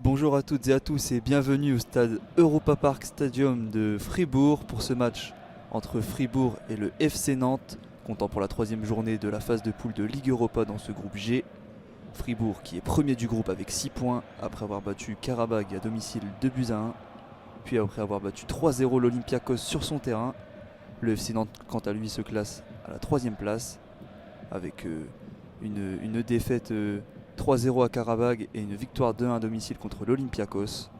Bonjour à toutes et à tous et bienvenue au stade Europa Park Stadium de Fribourg pour ce match entre Fribourg et le FC Nantes, comptant pour la troisième journée de la phase de poule de Ligue Europa dans ce groupe G. Fribourg qui est premier du groupe avec 6 points après avoir battu Karabag à domicile 2-1, puis après avoir battu 3-0 l'Olympiakos sur son terrain. Le FC Nantes quant à lui se classe à la troisième place avec une défaite 3-0 à Karabag et une victoire 2-1 à domicile contre l'Olympiakos.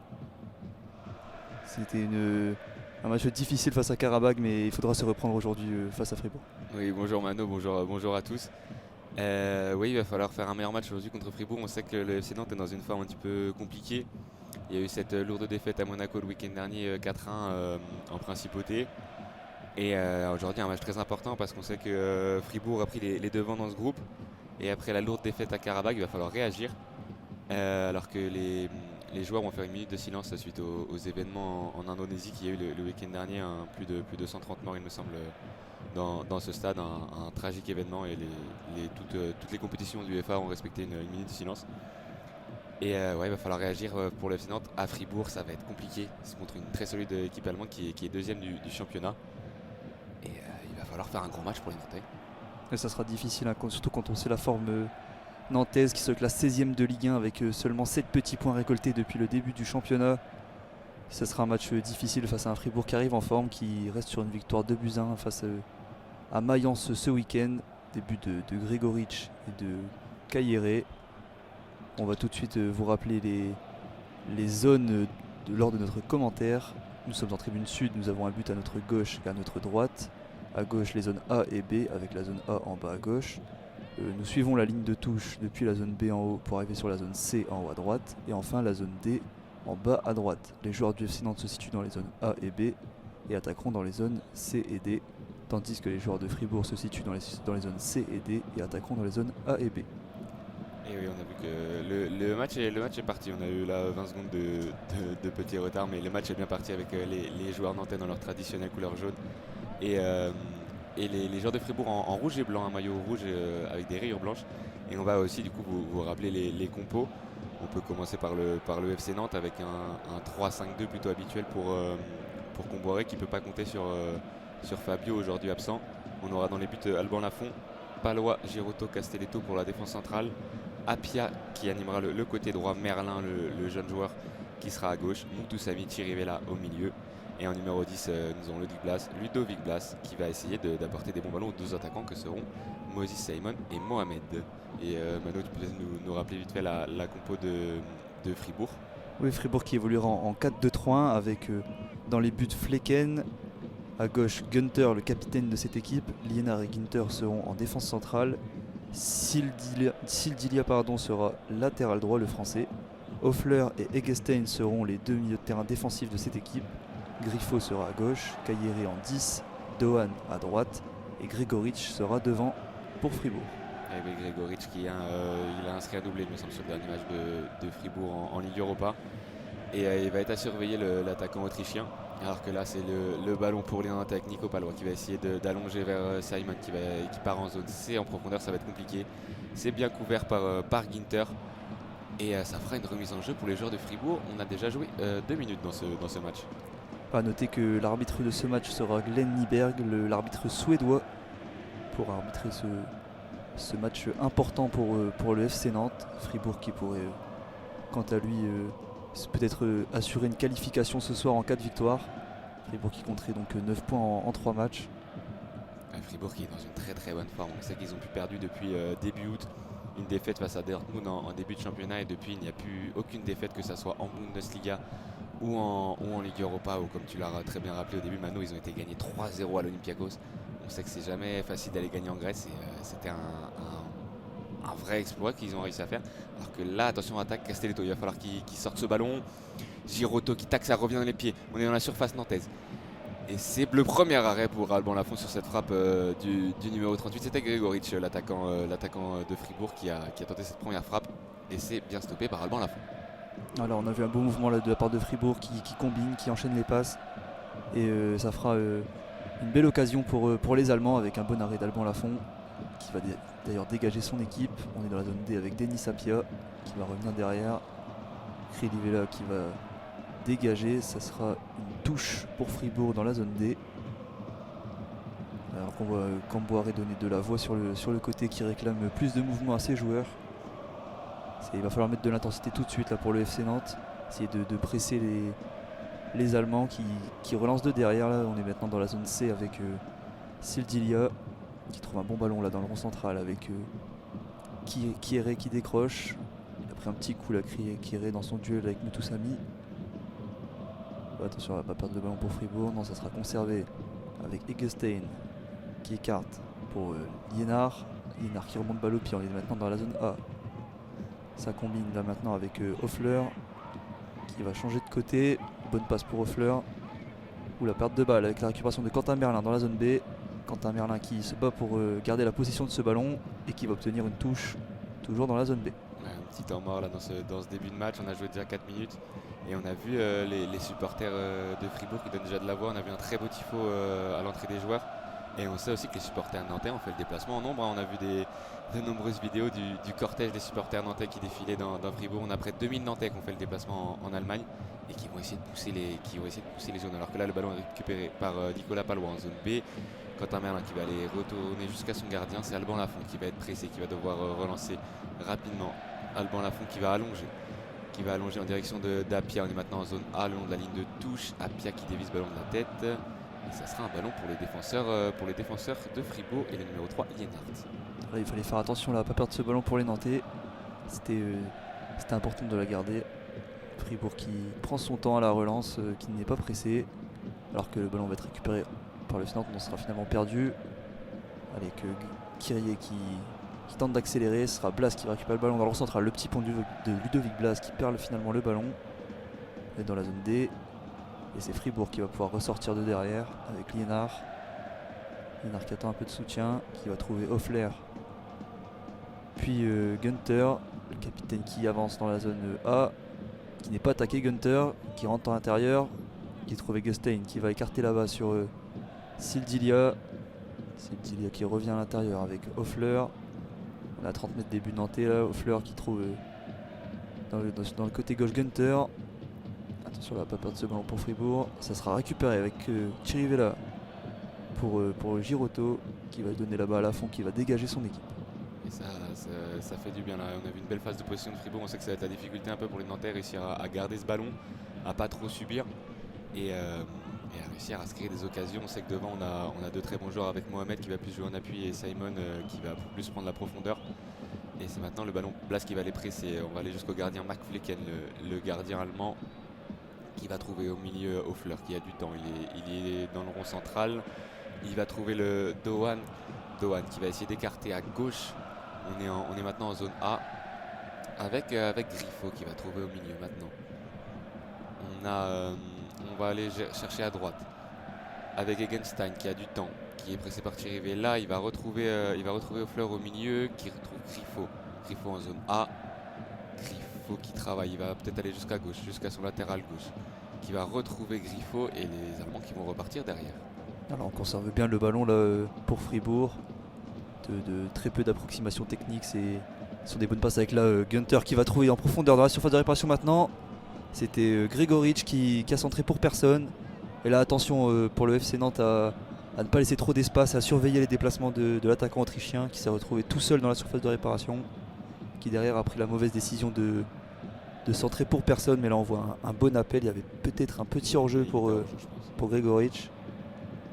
C'était un match difficile face à Karabag, mais il faudra se reprendre aujourd'hui face à Fribourg. Oui, bonjour Mano, bonjour à tous. Oui, il va falloir faire un meilleur match aujourd'hui contre Fribourg. On sait que le FC Nantes est dans une forme un petit peu compliquée. Il y a eu cette lourde défaite à Monaco le week-end dernier, 4-1 en principauté. Et aujourd'hui, un match très important parce qu'on sait que Fribourg a pris les devants dans ce groupe. Et après la lourde défaite à Karabag, il va falloir réagir. Alors que les joueurs vont faire une minute de silence suite aux événements en Indonésie qu'il y a eu le week-end dernier. Plus de 130 morts, il me semble, dans ce stade. Un tragique événement et toutes les compétitions du UEFA ont respecté une minute de silence. Et ouais, il va falloir réagir pour le FC Nantes. À Fribourg, ça va être compliqué. C'est contre une très solide équipe allemande qui est deuxième du championnat. Et il va falloir faire un grand match pour les Nantais. Et ça sera difficile, hein, surtout quand on sait la forme nantaise qui se classe 16e de Ligue 1 avec seulement 7 petits points récoltés depuis le début du championnat. Ce sera un match difficile face à un Fribourg qui arrive en forme, qui reste sur une victoire 2-1 face à Mayence ce week-end. Début de Gregoric et de Cailleret. On va tout de suite vous rappeler les zones lors de notre commentaire. Nous sommes en tribune sud, nous avons un but à notre gauche et à notre droite. À gauche les zones A et B avec la zone A en bas à gauche. Nous suivons la ligne de touche depuis la zone B en haut pour arriver sur la zone C en haut à droite. Et enfin la zone D en bas à droite. Les joueurs du FC Nantes se situent dans les zones A et B et attaqueront dans les zones C et D. Tandis que les joueurs de Fribourg se situent dans les zones C et D et attaqueront dans les zones A et B. Et oui, on a vu que le match est parti. On a eu là 20 secondes de petit retard, mais le match est bien parti avec les joueurs nantais dans leur traditionnelle couleur jaune. Et les joueurs de Fribourg en rouge et blanc, un maillot rouge avec des rayures blanches. Et on va aussi du coup vous rappeler les compos. On peut commencer par le FC Nantes avec un 3-5-2 plutôt habituel pour Comboiré qui ne peut pas compter sur Fabio aujourd'hui absent. On aura dans les buts Alban Lafont, Palois, Girotto, Castelletto pour la défense centrale. Apia qui animera le côté droit, Merlin le jeune joueur qui sera à gauche, Moutoussamy, Chirivella au milieu. Et en numéro 10, nous avons Ludovic Blas qui va essayer d'apporter des bons ballons aux deux attaquants que seront Moses Simon et Mohamed. Et Mano, tu peux peut-être nous rappeler vite fait la compo de Fribourg. Oui, Fribourg qui évoluera en 4-2-3-1 avec dans les buts Flecken. À gauche, Günther, le capitaine de cette équipe. Liénard et Günther seront en défense centrale. Sildilia sera latéral droit, le français. Hoffler et Eggestein seront les deux milieux de terrain défensifs de cette équipe. Griffo sera à gauche, Cailleret en 10, Dohan à droite et Gregoric sera devant pour Fribourg. Et oui, Gregoric qui il a inscrit un doublé, il me semble, sur le dernier match de Fribourg en Ligue Europa. Et il va être à surveiller l'attaquant autrichien. Alors que là, c'est le ballon pour les Nantais avec Nico Palois qui va essayer d'allonger vers Simon qui part en zone C en profondeur. Ça va être compliqué. C'est bien couvert par Ginter. Et ça fera une remise en jeu pour les joueurs de Fribourg. On a déjà joué 2 minutes dans ce match. A noter que l'arbitre de ce match sera Glenn Nyberg, l'arbitre suédois, pour arbitrer ce match important pour le FC Nantes. Fribourg qui pourrait, quant à lui, peut-être assurer une qualification ce soir en cas de victoire. Fribourg qui compterait donc 9 points en 3 matchs. Fribourg qui est dans une très très bonne forme. On sait qu'ils ont pu perdu depuis début août une défaite face à Dortmund en début de championnat. Et depuis, il n'y a plus aucune défaite, que ce soit en Bundesliga ou en Ligue Europa, ou comme tu l'as très bien rappelé au début, Mano, ils ont été gagnés 3-0 à l'Olympiakos. On sait que c'est jamais facile d'aller gagner en Grèce et c'était un vrai exploit qu'ils ont réussi à faire. Alors que là, attention, attaque Castelletto, il va falloir qu'il sorte ce ballon. Girotto qui taxe, ça revient dans les pieds. On est dans la surface nantaise. Et c'est le premier arrêt pour Alban Lafont sur cette frappe du numéro 38. C'était Gregoric, l'attaquant de Fribourg, qui a tenté cette première frappe. Et c'est bien stoppé par Alban Lafont. Alors on a vu un beau mouvement là, de la part de Fribourg qui combine, qui enchaîne les passes. Et ça fera une belle occasion pour les Allemands avec un bon arrêt d'Alban Lafont qui va d'ailleurs dégager son équipe. On est dans la zone D avec Denis Apia qui va revenir derrière. Krivella qui va dégager, ça sera une touche pour Fribourg dans la zone D. Alors qu'on voit Camboire donner de la voix sur le côté qui réclame plus de mouvement à ses joueurs. Il va falloir mettre de l'intensité tout de suite là, pour le FC Nantes. Essayer de presser les Allemands qui relancent de derrière. Là. On est maintenant dans la zone C avec Sildilia qui trouve un bon ballon là, dans le rond central avec Kieré qui décroche. Il a pris un petit coup là, Kieré dans son duel avec Mutusami. Attention, on va pas perdre de ballon pour Fribourg. Non, ça sera conservé avec Eggestein qui écarte pour Liénard. Liénard qui remonte balle au pied. On est maintenant dans la zone A. Ça combine là maintenant avec Hoffler qui va changer de côté. Bonne passe pour Hoffler. Ou la perte de balle avec la récupération de Quentin Merlin dans la zone B. Quentin Merlin qui se bat pour garder la possession de ce ballon et qui va obtenir une touche toujours dans la zone B. Un petit temps mort là dans ce début de match. On a joué déjà 4 minutes et on a vu les supporters de Fribourg qui donnent déjà de la voix. On a vu un très beau tifo à l'entrée des joueurs. Et on sait aussi que les supporters nantais ont fait le déplacement en nombre. On a vu de nombreuses vidéos du cortège des supporters nantais qui défilaient dans Fribourg. On a près de 2000 Nantais qui ont fait le déplacement en Allemagne et qui vont essayer de pousser les zones. Alors que là, le ballon est récupéré par Nicolas Palois en zone B. Quentin Merlin qui va aller retourner jusqu'à son gardien. C'est Alban Lafont qui va être pressé, qui va devoir relancer rapidement. Alban Lafont qui va allonger en direction d'Apia. On est maintenant en zone A, le long de la ligne de touche. Apia qui dévise le ballon de la tête. Et ça sera un ballon pour les défenseurs de Fribourg et le numéro 3, Lienhardt. Il fallait faire attention là, à ne pas perdre ce ballon pour les Nantais. C'était important de la garder. Fribourg qui prend son temps à la relance, qui n'est pas pressé. Alors que le ballon va être récupéré par le Nantes, on sera finalement perdu. Avec Kyrie qui tente d'accélérer. Ce sera Blas qui récupère le ballon dans le rond central. Le petit pont de Ludovic Blas qui perd finalement le ballon. On est dans la zone D. Et c'est Fribourg qui va pouvoir ressortir de derrière avec Liénard. Liénard qui attend un peu de soutien, qui va trouver Hoffler. Puis Günther, le capitaine qui avance dans la zone A, qui n'est pas attaqué. Günther qui rentre à l'intérieur, qui trouve Eggestein qui va écarter là-bas sur Sildilia. Sildilia qui revient à l'intérieur avec Hoffler. On est à 30 mètres des buts nantais là. Hoffler qui trouve dans le côté gauche Günther. Attention, on va pas perdre ce ballon pour Fribourg. Ça sera récupéré avec Chirivella pour Girotto qui va donner là-bas à Lafont, qui va dégager son équipe. Et ça fait du bien là. On a vu une belle phase de possession de Fribourg. On sait que ça va être la difficulté un peu pour les Nantais, réussir à garder ce ballon, à pas trop subir et à réussir à se créer des occasions. On sait que devant on a deux très bons joueurs avec Mohamed qui va plus jouer en appui et Simon qui va plus prendre la profondeur. Et c'est maintenant le ballon Blas qui va les presser. On va aller jusqu'au gardien Mark Flecken, le gardien allemand, qui va trouver au milieu Hoffler qui a du temps. Il est dans le rond central. Il va trouver le Doan qui va essayer d'écarter à gauche. On est maintenant en zone A avec Griffo qui va trouver au milieu maintenant. On va aller chercher à droite avec Eggestein qui a du temps, qui est pressé par Thierry. Là, il va retrouver Hoffler au milieu, qui retrouve Griffo en zone A. Griffo qui travaille, il va peut-être aller jusqu'à gauche, jusqu'à son latéral gauche, qui va retrouver Griffo et les Allemands qui vont repartir derrière. Alors on conserve bien le ballon là pour Fribourg. De très peu d'approximation technique, ce sont des bonnes passes avec là Günther qui va trouver en profondeur dans la surface de réparation maintenant. C'était Gregoric qui a centré pour personne. Et là attention pour le FC Nantes à ne pas laisser trop d'espace, à surveiller les déplacements de l'attaquant autrichien qui s'est retrouvé tout seul dans la surface de réparation, qui derrière a pris la mauvaise décision de centrer pour personne. Mais là on voit un bon appel, il y avait peut-être un petit hors-jeu pour Gregoric.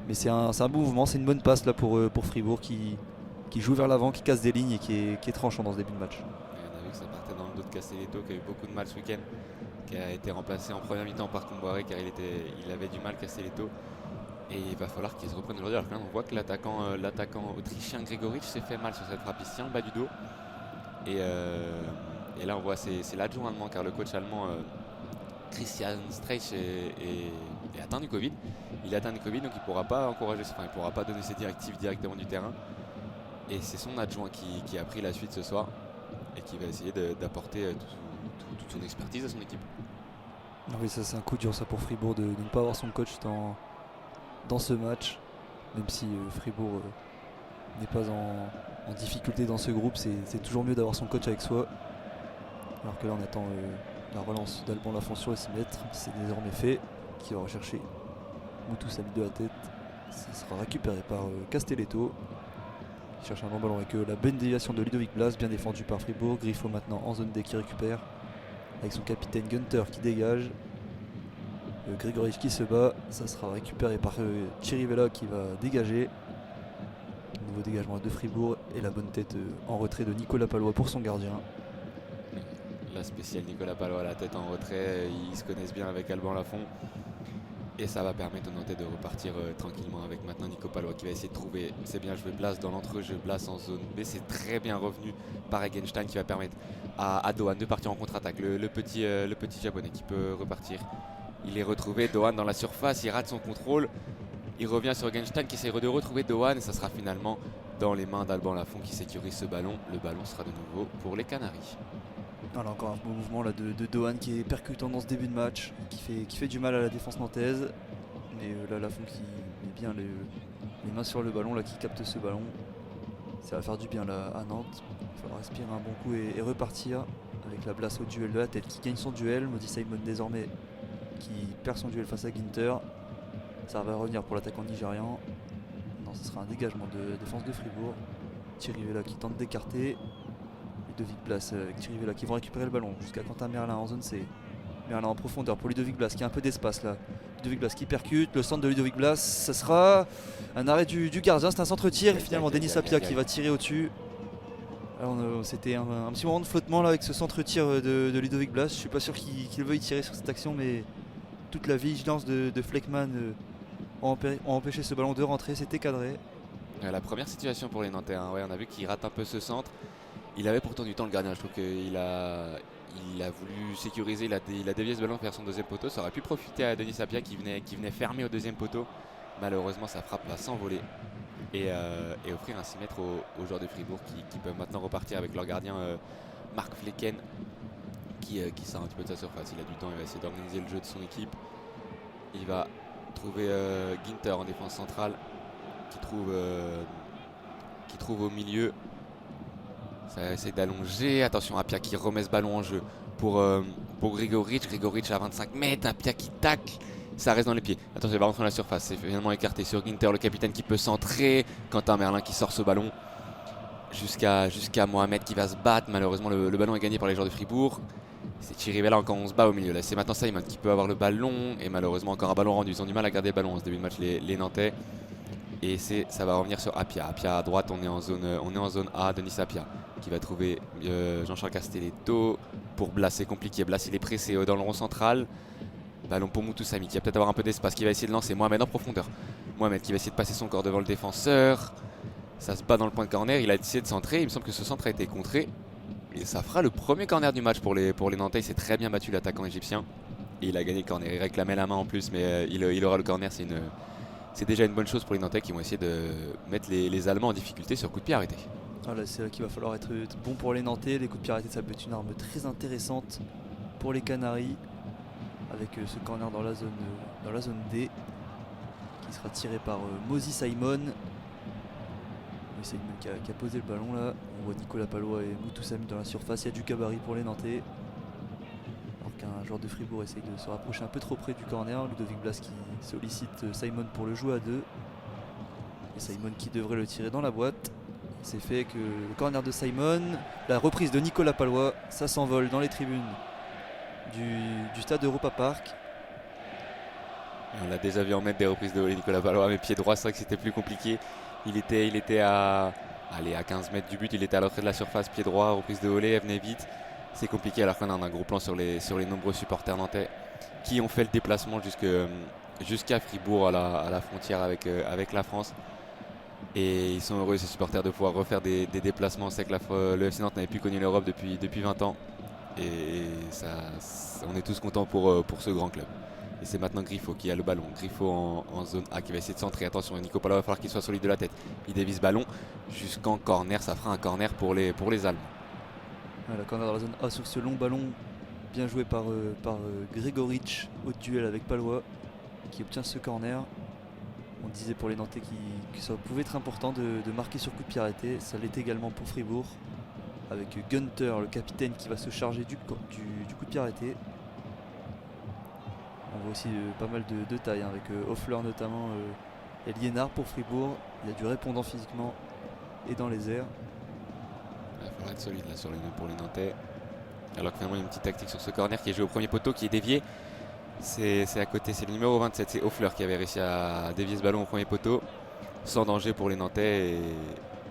Mais c'est un bon mouvement, c'est une bonne passe là pour Fribourg qui joue vers l'avant, qui casse des lignes et qui est tranchant dans ce début de match. Et on a vu que ça partait dans le dos de Castelletto qui a eu beaucoup de mal ce week-end, qui a été remplacé en première mi-temps par Comboiré car il avait du mal Castelletto. Et il va falloir qu'il se reprenne aujourd'hui. Alors que là on voit que l'attaquant autrichien Gregoric s'est fait mal sur cette frappe, il se tient le bas du dos. Et là on voit c'est l'adjoint allemand car le coach allemand Christian Streich est atteint du Covid. Il est atteint du Covid donc il ne pourra pas encourager, il ne pourra pas donner ses directives directement du terrain. Et c'est son adjoint qui a pris la suite ce soir et qui va essayer d'apporter toute son expertise à son équipe. Oui, ça c'est un coup dur ça pour Fribourg de ne pas avoir son coach dans ce match. Même si Fribourg n'est pas en difficulté dans ce groupe, c'est toujours mieux d'avoir son coach avec soi. Alors que là on attend La relance d'Alban Lafont sur le 6 mètres, c'est désormais fait. Qui va rechercher Moutou Samy de la tête. Ça sera récupéré par Castelletto. Il cherche un long ballon avec la bonne déviation de Ludovic Blas, bien défendu par Fribourg. Griffo maintenant en zone D qui récupère. Avec son capitaine Gunther qui dégage. Grigoric qui se bat. Ça sera récupéré par Chirivella qui va dégager. Nouveau dégagement de Fribourg et la bonne tête en retrait de Nicolas Palois pour son gardien. La spéciale Nicolas Palois à la tête en retrait, ils se connaissent bien avec Alban Lafont. Et ça va permettre aux Nantais de repartir tranquillement avec maintenant Nico Palois qui va essayer de trouver, c'est bien joué Blas dans l'entrejeu, Blas en zone B, c'est très bien revenu par Egenstein qui va permettre à Dohan de partir en contre-attaque. Le petit japonais qui peut repartir. Il est retrouvé, Dohan dans la surface, il rate son contrôle. Il revient sur Egenstein qui essaie de retrouver Dohan et ça sera finalement dans les mains d'Alban Lafont qui sécurise ce ballon. Le ballon sera de nouveau pour les Canaries. Alors encore un beau mouvement là, de Dohan qui est percutant dans ce début de match, qui fait du mal à la défense nantaise. Mais là Lafont qui met bien les mains sur le ballon, là, qui capte ce ballon. Ça va faire du bien là, à Nantes. Il faudra respirer un bon coup et repartir avec la Blas au duel de la tête qui gagne son duel. Maudit Simon désormais qui perd son duel face à Ginter. Ça va revenir pour l'attaquant nigérian. Non, ce sera un dégagement de défense de Fribourg. Chirivella qui tente d'écarter. Ludovic Blas avec Chirivella qui vont récupérer le ballon jusqu'à Quentin Merlin en zone C. Merlin en profondeur pour Ludovic Blas qui a un peu d'espace là. Ludovic Blas qui percute, le centre de Ludovic Blas, ça sera un arrêt du gardien, c'est un centre-tir et finalement Denis Sapia qui va tirer au-dessus. C'était un petit moment de flottement là avec ce centre-tir de Ludovic Blas. Je suis pas sûr qu'il veuille tirer sur cette action, mais toute la vigilance de Fleckman ont empêché ce ballon de rentrer, c'était cadré. La première situation pour les Nantais, hein. Ouais, on a vu qu'il rate un peu ce centre. Il avait pourtant du temps le gardien, je trouve qu'il a voulu sécuriser, il a dévié ce ballon vers son deuxième poteau. Ça aurait pu profiter à Denis Sapia qui venait fermer au deuxième poteau. Malheureusement sa frappe va s'envoler et offrir un 6 mètres aux joueurs de Fribourg qui peuvent maintenant repartir avec leur gardien Marc Flecken qui sort un petit peu de sa surface. Il a du temps, il va essayer d'organiser le jeu de son équipe. Il va trouver Ginter en défense centrale qui trouve au milieu. Ça va essayer d'allonger. Attention, Apia qui remet ce ballon en jeu pour Grigoric. Grigoric à 25 mètres. Apia qui tacle. Ça reste dans les pieds. Attention, il va rentrer dans la surface. C'est finalement écarté sur Ginter, le capitaine qui peut centrer. Quentin Merlin qui sort ce ballon jusqu'à Mohamed qui va se battre. Malheureusement, le ballon est gagné par les joueurs de Fribourg. C'est Chirivella encore, on se bat au milieu. Là, c'est maintenant Simon qui peut avoir le ballon. Et malheureusement, encore un ballon rendu. Ils ont du mal à garder le ballon en ce début de match, les Nantais. Et ça va revenir sur Apia. Apia à droite, on est en zone A. Denis Apia qui va trouver Jean-Charles Castelletto. Pour Blas, c'est compliqué. Blas, il est pressé dans le rond central. Ballon pour Moutou Samy qui va peut-être avoir un peu d'espace, qui va essayer de lancer Mohamed en profondeur. Mohamed qui va essayer de passer son corps devant le défenseur. Ça se bat dans le point de corner. Il a essayé de centrer. Il me semble que ce centre a été contré. Et ça fera le premier corner du match pour les Nantais. Il s'est très bien battu l'attaquant égyptien. Et il a gagné le corner. Il réclamait la main en plus, mais il aura le corner. C'est déjà une bonne chose pour les Nantais qui vont essayer de mettre les Allemands en difficulté sur coup de pied arrêté. Voilà, c'est là qu'il va falloir être bon pour les Nantais. Les coups de pied arrêtés, ça peut être une arme très intéressante pour les Canaries. Avec ce corner dans la zone D qui sera tiré par Mozy Simon. Simon qui a posé le ballon là. On voit Nicolas Palois et Moutou Samy dans la surface. Il y a du gabarit pour les Nantais. Alors qu'un joueur de Fribourg essaye de se rapprocher un peu trop près du corner. Ludovic Blas qui sollicite Simon pour le jouer à deux. Et Simon qui devrait le tirer dans la boîte. C'est fait que le corner de Simon, la reprise de Nicolas Palois, ça s'envole dans les tribunes du stade Europa Park. On l'a déjà vu en mettre des reprises de Nicolas Palois, mais pied droit, c'est vrai que c'était plus compliqué. Il était à 15 mètres du but, il était à l'entrée de la surface, pied droit, reprise de volée, elle venait vite. C'est compliqué alors qu'on a un gros plan sur les nombreux supporters nantais qui ont fait le déplacement jusqu'à Fribourg à la frontière avec la France. Et ils sont heureux, ces supporters, de pouvoir refaire des déplacements. C'est que le FC Nantes n'avait plus connu l'Europe depuis 20 ans. Et on est tous contents pour ce grand club. Et c'est maintenant Griffo qui a le ballon. Griffo en zone A qui va essayer de centrer. Attention, Nico Palois va falloir qu'il soit solide de la tête. Il dévisse ce ballon jusqu'en corner. Ça fera un corner pour les Allemands. Voilà, corner dans la zone A sur ce long ballon. Bien joué par Grigoric au duel avec Palois qui obtient ce corner. On disait pour les Nantais que ça pouvait être important de marquer sur coup de pied arrêté. Ça l'est également pour Fribourg. avec Günther, le capitaine, qui va se charger du coup de pied arrêté. On voit aussi pas mal de taille, avec Hoffler notamment et Liénard pour Fribourg. Il y a du répondant physiquement et dans les airs. Il va falloir être solide là pour les Nantais. Alors que finalement il y a une petite tactique sur ce corner qui est joué au premier poteau, qui est dévié. C'est à côté, c'est le numéro 27, c'est Hoffler qui avait réussi à dévier ce ballon au premier poteau. Sans danger pour les Nantais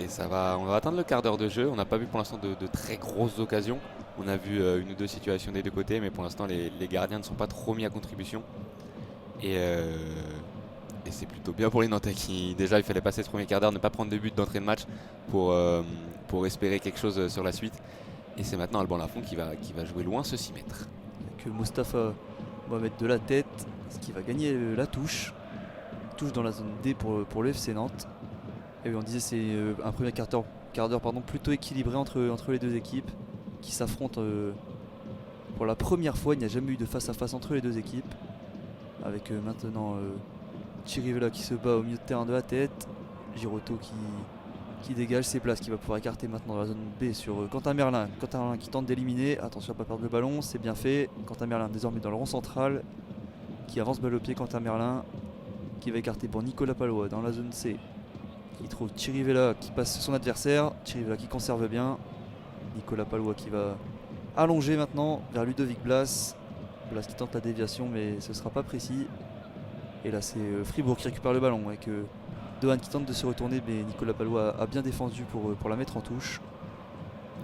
et on va atteindre le quart d'heure de jeu. On n'a pas vu pour l'instant de très grosses occasions. On a vu une ou deux situations des deux côtés, mais pour l'instant les gardiens ne sont pas trop mis à contribution. Et c'est plutôt bien pour les Nantais qui, déjà il fallait passer ce premier quart d'heure, ne pas prendre de but d'entrée de match pour espérer quelque chose sur la suite. Et c'est maintenant Alban Lafont qui va jouer loin ce 6 mètres. Que Mostafa va mettre de la tête, ce qui va gagner la touche. Touche dans la zone D pour le FC Nantes. Et oui, on disait c'est un premier quart d'heure plutôt équilibré entre les deux équipes qui s'affrontent pour la première fois. Il n'y a jamais eu de face à face entre les deux équipes, avec maintenant Chirivella qui se bat au milieu de terrain de la tête, Girotto qui dégage ses places, qui va pouvoir écarter maintenant dans la zone B sur Quentin Merlin. Quentin Merlin qui tente d'éliminer, attention à ne pas perdre le ballon, c'est bien fait. Quentin Merlin désormais dans le rond central, qui avance balle au pied. Quentin Merlin qui va écarter pour Nicolas Palois dans la zone C. Il trouve Chirivella qui passe son adversaire. Chirivella qui conserve bien. Nicolas Palois qui va allonger maintenant vers Ludovic Blas. Blas qui tente la déviation, mais ce ne sera pas précis. Et là c'est Fribourg qui récupère le ballon avec Dohan qui tente de se retourner, mais Nicolas Palois a bien défendu pour la mettre en touche.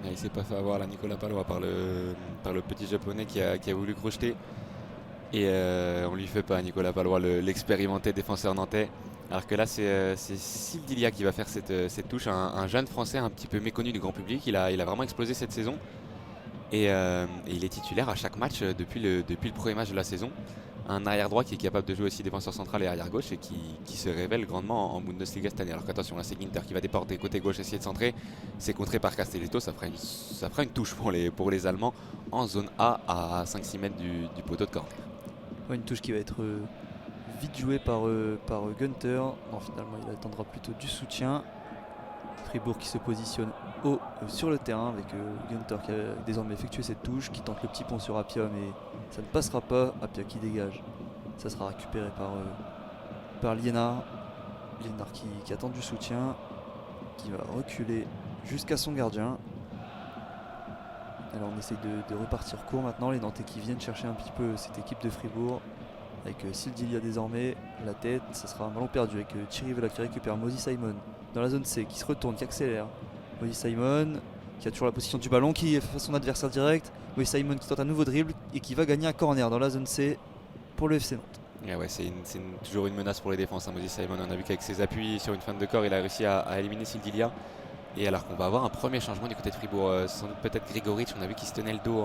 Et il s'est pas fait avoir là, Nicolas Palois, par le petit japonais qui a voulu crocheter. Et on lui fait pas, Nicolas Palois, l'expérimenté défenseur nantais. Alors que là c'est Sildilia qui va faire cette touche, un jeune français un petit peu méconnu du grand public. Il a vraiment explosé cette saison. Et il est titulaire à chaque match depuis le premier match de la saison. Un arrière droit qui est capable de jouer aussi défenseur central et arrière gauche, et qui se révèle grandement en Bundesliga cette année. Alors qu'attention, là c'est Ginter qui va déporter côté gauche, essayer de centrer. C'est contré par Castelletto, ça fera une touche pour les Allemands en zone A à 5-6 mètres du poteau de corner. Ouais, une touche qui va être vite jouée par Günther. Non, finalement il attendra plutôt du soutien. Fribourg qui se positionne haut sur le terrain avec Günther qui a désormais effectué cette touche, qui tente le petit pont sur Appia, mais ça ne passera pas. Appia qui dégage, ça sera récupéré par Liénard. Liénard qui attend du soutien, qui va reculer jusqu'à son gardien. Alors on essaye de repartir court maintenant, les Nantais qui viennent chercher un petit peu cette équipe de Fribourg avec Sildilia désormais, la tête, ça sera un ballon perdu avec Chirivella qui récupère Mozy Simon dans la zone C, qui se retourne, qui accélère. Mozy Simon qui a toujours la position du ballon, qui est face à son adversaire direct. Mozy Simon qui tente un nouveau dribble et qui va gagner un corner dans la zone C pour le FC Nantes. Yeah, ouais, c'est toujours une menace pour les défenses, hein, Mozy Simon. On a vu qu'avec ses appuis sur une fin de corps, il a réussi à éliminer Sildilia. Et alors qu'on va avoir un premier changement du côté de Fribourg, sans doute peut-être Grigoric, on a vu qu'il se tenait le dos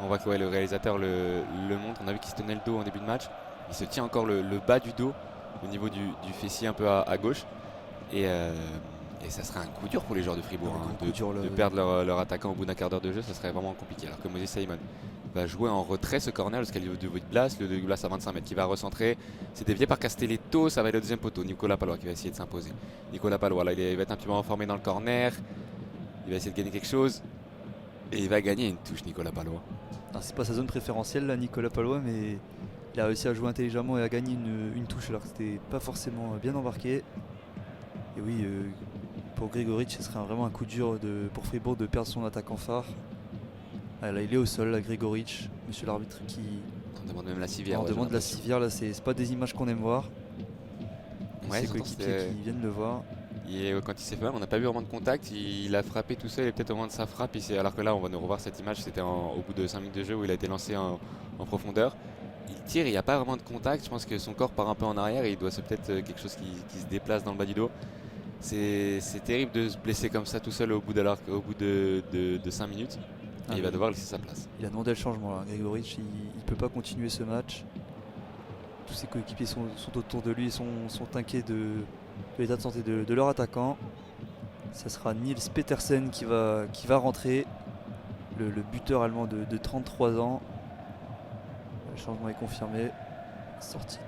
on voit que le réalisateur le montre, on a vu qu'il se tenait le dos en début de match. Il se tient encore le bas du dos au niveau du fessier un peu à gauche. Et ça serait un coup dur pour les joueurs de Fribourg, de perdre leur attaquant au bout d'un quart d'heure de jeu, ça serait vraiment compliqué. Alors que Mozy Simon va jouer en retrait ce corner jusqu'à Ludovic Blas, Ludovic Blas à 25 mètres qui va recentrer. C'est dévié par Castelletto, ça va être le deuxième poteau. Nicolas Palois qui va essayer de s'imposer. Nicolas Palois là il va être un petit peu renformé dans le corner. Il va essayer de gagner quelque chose. Et il va gagner une touche, Nicolas Palois. C'est pas sa zone préférentielle là, Nicolas Palois, mais il a réussi à jouer intelligemment et à gagner une touche alors que c'était pas forcément bien embarqué. Et oui, pour Grigoric, ce serait vraiment un coup dur pour Fribourg de perdre son attaquant phare. Ah, là il est au sol, là, Grigoric, monsieur l'arbitre qui... On demande même la civière. On demande la civière, là c'est pas des images qu'on aime voir. Ouais, ses coéquipiers qui viennent le voir. Quand il s'est fait mal, on n'a pas vu vraiment de contact, il a frappé tout seul et peut-être au moment de sa frappe, alors que là on va nous revoir cette image, c'était au bout de 5 minutes de jeu où il a été lancé en profondeur. Il tire, il n'y a pas vraiment de contact, je pense que son corps part un peu en arrière et il doit peut-être quelque chose qui se déplace dans le bas du dos. C'est terrible de se blesser comme ça tout seul au bout de 5 minutes. Et il va devoir laisser sa place. Il a demandé le changement là. Grigoric, il ne peut pas continuer ce match. Tous ses coéquipiers sont autour de lui et sont inquiets de l'état de santé de leur attaquant. Ça sera Niels Petersen qui va rentrer, le buteur allemand de 33 ans. Le changement est confirmé. Sortie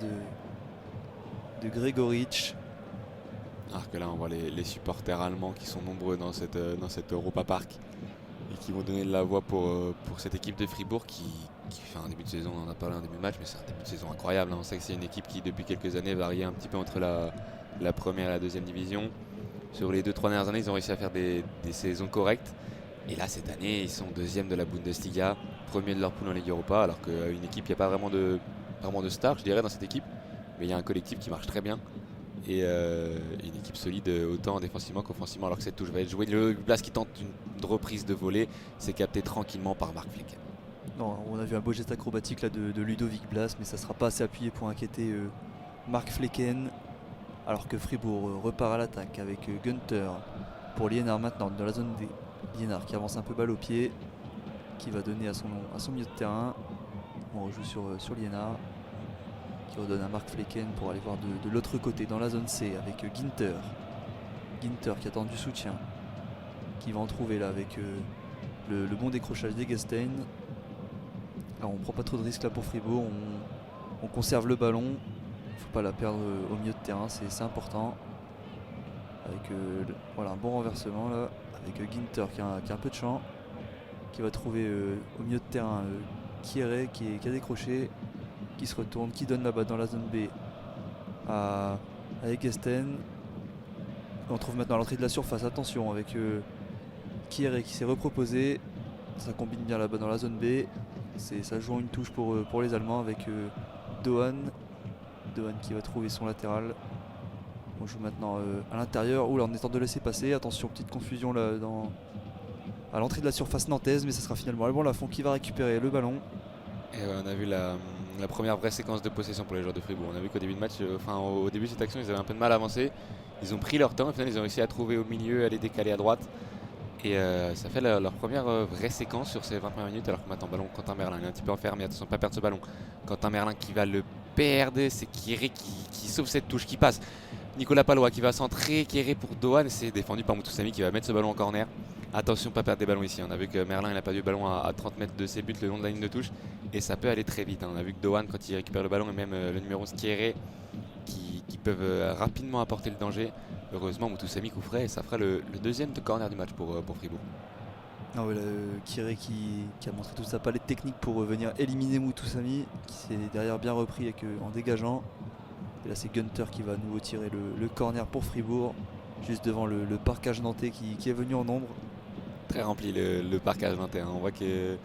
de Grigoric. Alors que là, on voit les supporters allemands qui sont nombreux dans cette Europa Park et qui vont donner de la voix pour cette équipe de Fribourg qui fait un début de saison, on en a parlé un début de match, mais c'est un début de saison incroyable. On sait que c'est une équipe qui, depuis quelques années, varie un petit peu entre la première et la deuxième division. Sur les 2-3 dernières années, ils ont réussi à faire des saisons correctes. Et là, cette année, ils sont deuxième de la Bundesliga, premier de leur poule en Ligue Europa, alors qu'une équipe, il n'y a pas vraiment de star, je dirais, dans cette équipe. Mais il y a un collectif qui marche très bien. Et une équipe solide autant défensivement qu'offensivement, alors que cette touche va être jouée. Le Blas qui tente une reprise de volée, c'est capté tranquillement par Marc Flick. Non, on a vu un beau geste acrobatique là de Ludovic Blas, mais ça ne sera pas assez appuyé pour inquiéter Marc Flecken. Alors que Fribourg repart à l'attaque avec Günther pour Liénard maintenant dans la zone des Liénard qui avance un peu balle au pied, qui va donner à son milieu de terrain. On rejoue sur Liénard qui redonne à Marc Flecken pour aller voir de l'autre côté dans la zone C avec Günther. Günther qui attend du soutien, qui va en trouver là avec le bon décrochage d'Egestein. Alors on prend pas trop de risques là pour Fribourg, on conserve le ballon, faut pas la perdre au milieu de terrain, c'est important. Avec voilà, un bon renversement là, avec Günther qui a un peu de champ, qui va trouver au milieu de terrain Kieré qui a décroché, qui se retourne, qui donne là-bas dans la zone B à Egestein. On trouve maintenant à l'entrée de la surface, attention avec Kieré qui s'est reproposé, ça combine bien là-bas dans la zone B. Ça joue une touche pour les Allemands avec Dohan qui va trouver son latéral. On joue maintenant à l'intérieur. Oula, on est en de laisser passer. Attention, petite confusion là à l'entrée de la surface nantaise, mais ça sera finalement Alban Lafont qui va récupérer le ballon. Et on a vu la première vraie séquence de possession pour les joueurs de Fribourg. On a vu qu'au début de match, au début de cette action, ils avaient un peu de mal à avancer. Ils ont pris leur temps, au final ils ont réussi à trouver au milieu, à les décaler à droite. Et ça fait leur première vraie séquence sur ces 20 premières minutes, alors que maintenant ballon Quentin Merlin il est un petit peu enfermé, attention pas perdre ce ballon. Quentin Merlin qui va le perdre, c'est Kieré qui sauve cette touche, qui passe. Nicolas Palois qui va centrer, Kieré pour Dohan, c'est défendu par Moutoussamy qui va mettre ce ballon en corner. Attention pas perdre des ballons ici, on a vu que Merlin il a perdu le ballon à 30 mètres de ses buts le long de la ligne de touche et ça peut aller très vite. On a vu que Dohan quand il récupère le ballon et même le numéro 11 Kieré qui peuvent rapidement apporter le danger. Heureusement Moutoussamy coup frais et ça fera le deuxième corner du match pour Fribourg. Ah ouais, Kieré qui a montré toute sa palette technique pour venir éliminer Moutoussamy, qui s'est derrière bien repris en dégageant. Et là c'est Günther qui va à nouveau tirer le corner pour Fribourg, juste devant le parquage nantais qui est venu en nombre. Très rempli le parquage nantais, hein. On voit que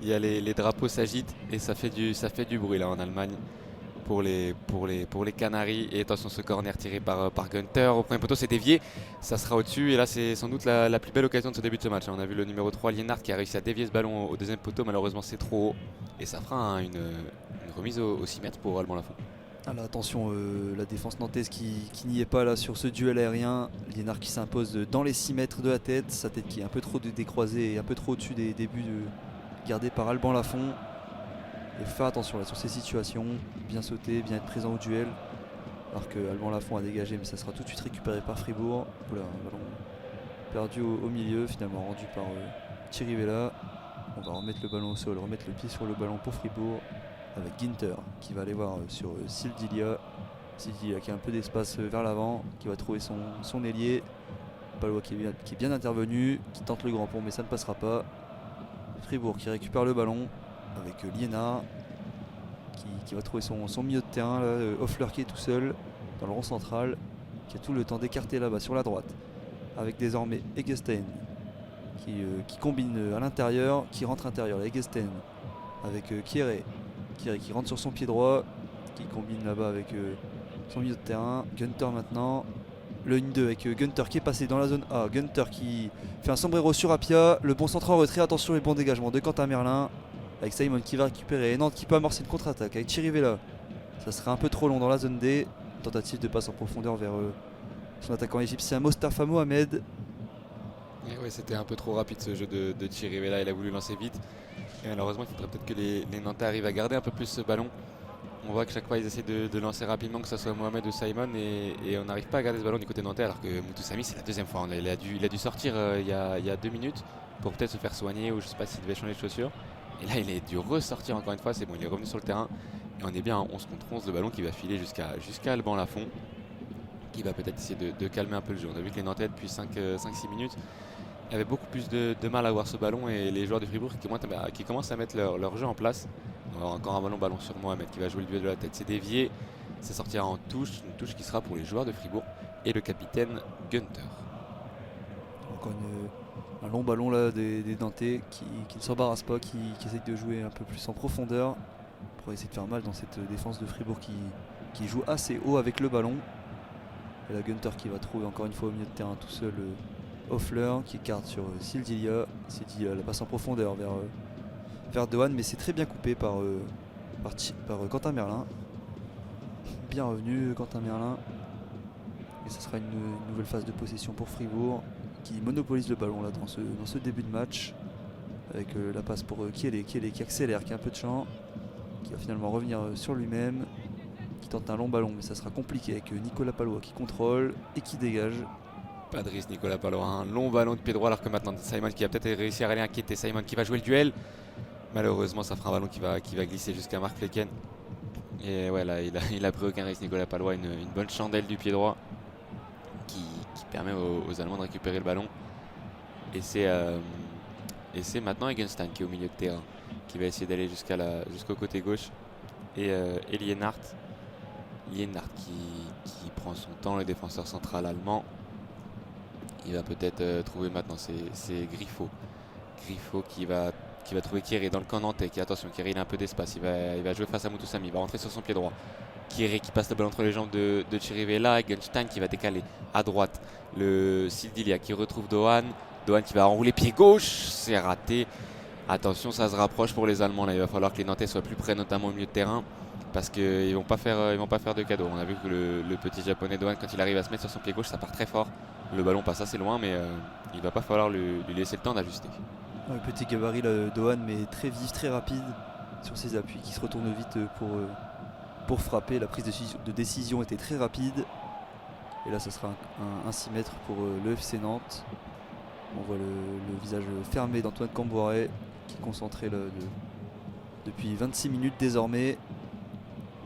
les drapeaux s'agitent et ça fait du bruit là en Allemagne pour les Canaries. Et attention, ce corner tiré par Günther au premier poteau, c'est dévié, ça sera au-dessus. Et là c'est sans doute la plus belle occasion de ce début de ce match. On a vu le numéro 3 Liénard qui a réussi à dévier ce ballon au deuxième poteau, malheureusement c'est trop haut. Et ça fera une remise au 6 mètres pour Alban Lafont. Alors attention, la défense nantaise qui n'y est pas là sur ce duel aérien. Liénard qui s'impose dans les 6 mètres de la tête, sa tête qui est un peu trop décroisée et un peu trop au-dessus des buts gardés par Alban Lafont. Et faire attention là sur ces situations, bien sauter, bien être présent au duel. Alors que Alban Lafont a dégagé, mais ça sera tout de suite récupéré par Fribourg. Voilà, un ballon perdu au milieu, finalement rendu par Thierry Vella. On va remettre le ballon au sol, remettre le pied sur le ballon pour Fribourg. Avec Günther qui va aller voir sur Sildilia qui a un peu d'espace vers l'avant, qui va trouver son ailier. Palois qui est bien intervenu, qui tente le grand pont mais ça ne passera pas. Fribourg qui récupère le ballon avec Liénard qui va trouver son milieu de terrain là, Hoffler qui est tout seul dans le rond central, qui a tout le temps d'écarter là-bas sur la droite avec désormais Egestein qui combine à l'intérieur, qui rentre intérieur. Egestein avec Kieré qui rentre sur son pied droit, qui combine là-bas avec son milieu de terrain. Günther maintenant, le 1-2 avec Günther qui est passé dans la zone A. Günther qui fait un sombrero sur Apia, le bon centre en retrait, attention les bons dégagements de Quentin Merlin, avec Simon qui va récupérer et Nantes qui peut amorcer une contre-attaque avec Thierry Vella. Ça serait un peu trop long dans la zone D, tentative de passe en profondeur vers son attaquant égyptien Mostafa Mohamed. Et ouais, c'était un peu trop rapide ce jeu de Thierry Vella, il a voulu lancer vite. Et malheureusement, il faudrait peut-être que les Nantais arrivent à garder un peu plus ce ballon. On voit que chaque fois ils essaient de lancer rapidement, que ce soit Mohamed ou Simon, et on n'arrive pas à garder ce ballon du côté nantais, alors que Moutoussamy c'est la deuxième fois. Il a dû sortir il y a 2 minutes pour peut-être se faire soigner, ou je sais pas s'il devait changer de chaussures. Et là il a dû ressortir encore une fois, c'est bon, il est revenu sur le terrain. Et on est bien à 11 contre 11, le ballon qui va filer jusqu'à Alban Lafont, qui va peut-être essayer de calmer un peu le jeu. On a vu que les Nantais depuis 5-6 minutes avaient beaucoup plus de mal à avoir ce ballon et les joueurs de Fribourg qui commencent à mettre leur jeu en place. On va avoir encore un ballon sur Mohamed qui va jouer le duel de la tête. C'est dévié, ça sortira en touche, une touche qui sera pour les joueurs de Fribourg et le capitaine Gunther. Encore un long ballon là des Nantais qui ne s'embarrassent pas, qui essayent de jouer un peu plus en profondeur pour essayer de faire mal dans cette défense de Fribourg qui joue assez haut avec le ballon. Et là Gunther qui va trouver encore une fois au milieu de terrain tout seul Hoffler qui écarte sur Sildilia. Sildilia la passe en profondeur vers Dohan, mais c'est très bien coupé par Quentin Merlin. Bien revenu Quentin Merlin. Et ce sera une nouvelle phase de possession pour Fribourg qui monopolise le ballon là dans ce début de match. Avec la passe pour Kielé qui accélère, qui a un peu de champ, qui va finalement revenir sur lui-même, qui tente un long ballon, mais ça sera compliqué avec Nicolas Palois qui contrôle et qui dégage. Pas de risque, Nicolas Palois, un long ballon de pied droit alors que maintenant Simon qui va peut-être réussir à aller inquiéter. Simon qui va jouer le duel. Malheureusement, ça fera un ballon qui va glisser jusqu'à Marc Flecken. Et ouais, là, il a pris aucun risque, Nicolas Palois. Une bonne chandelle du pied droit qui permet aux Allemands de récupérer le ballon. Et c'est maintenant Egenstein qui est au milieu de terrain, qui va essayer d'aller jusqu'au côté gauche. Et Lienhardt qui prend son temps, le défenseur central allemand. Il va peut-être trouver maintenant, c'est Griffo qui va trouver Kieré dans le camp nantais. Attention, Kieré il a un peu d'espace, il va jouer face à Mutusami, il va rentrer sur son pied droit. Kieré qui passe le ballon entre les jambes de Chirivella. Egenstein qui va décaler à droite le Sildilia qui retrouve Dohan qui va enrouler pied gauche, c'est raté. Attention, ça se rapproche pour les Allemands là. Il va falloir que les Nantais soient plus près, notamment au milieu de terrain, parce qu'ils vont pas faire de cadeaux. On a vu que le petit japonais Dohan, quand il arrive à se mettre sur son pied gauche, ça part très fort. Le ballon passe assez loin, mais il va pas falloir lui laisser le temps d'ajuster. Ouais, petit gabarit là, Dohan, mais très vif, très rapide sur ses appuis, qui se retourne vite pour frapper. La prise de décision était très rapide. Et là, ça sera un 6 mètres pour le FC Nantes. On voit le visage fermé d'Antoine Camboiré qui est concentré là, depuis 26 minutes désormais.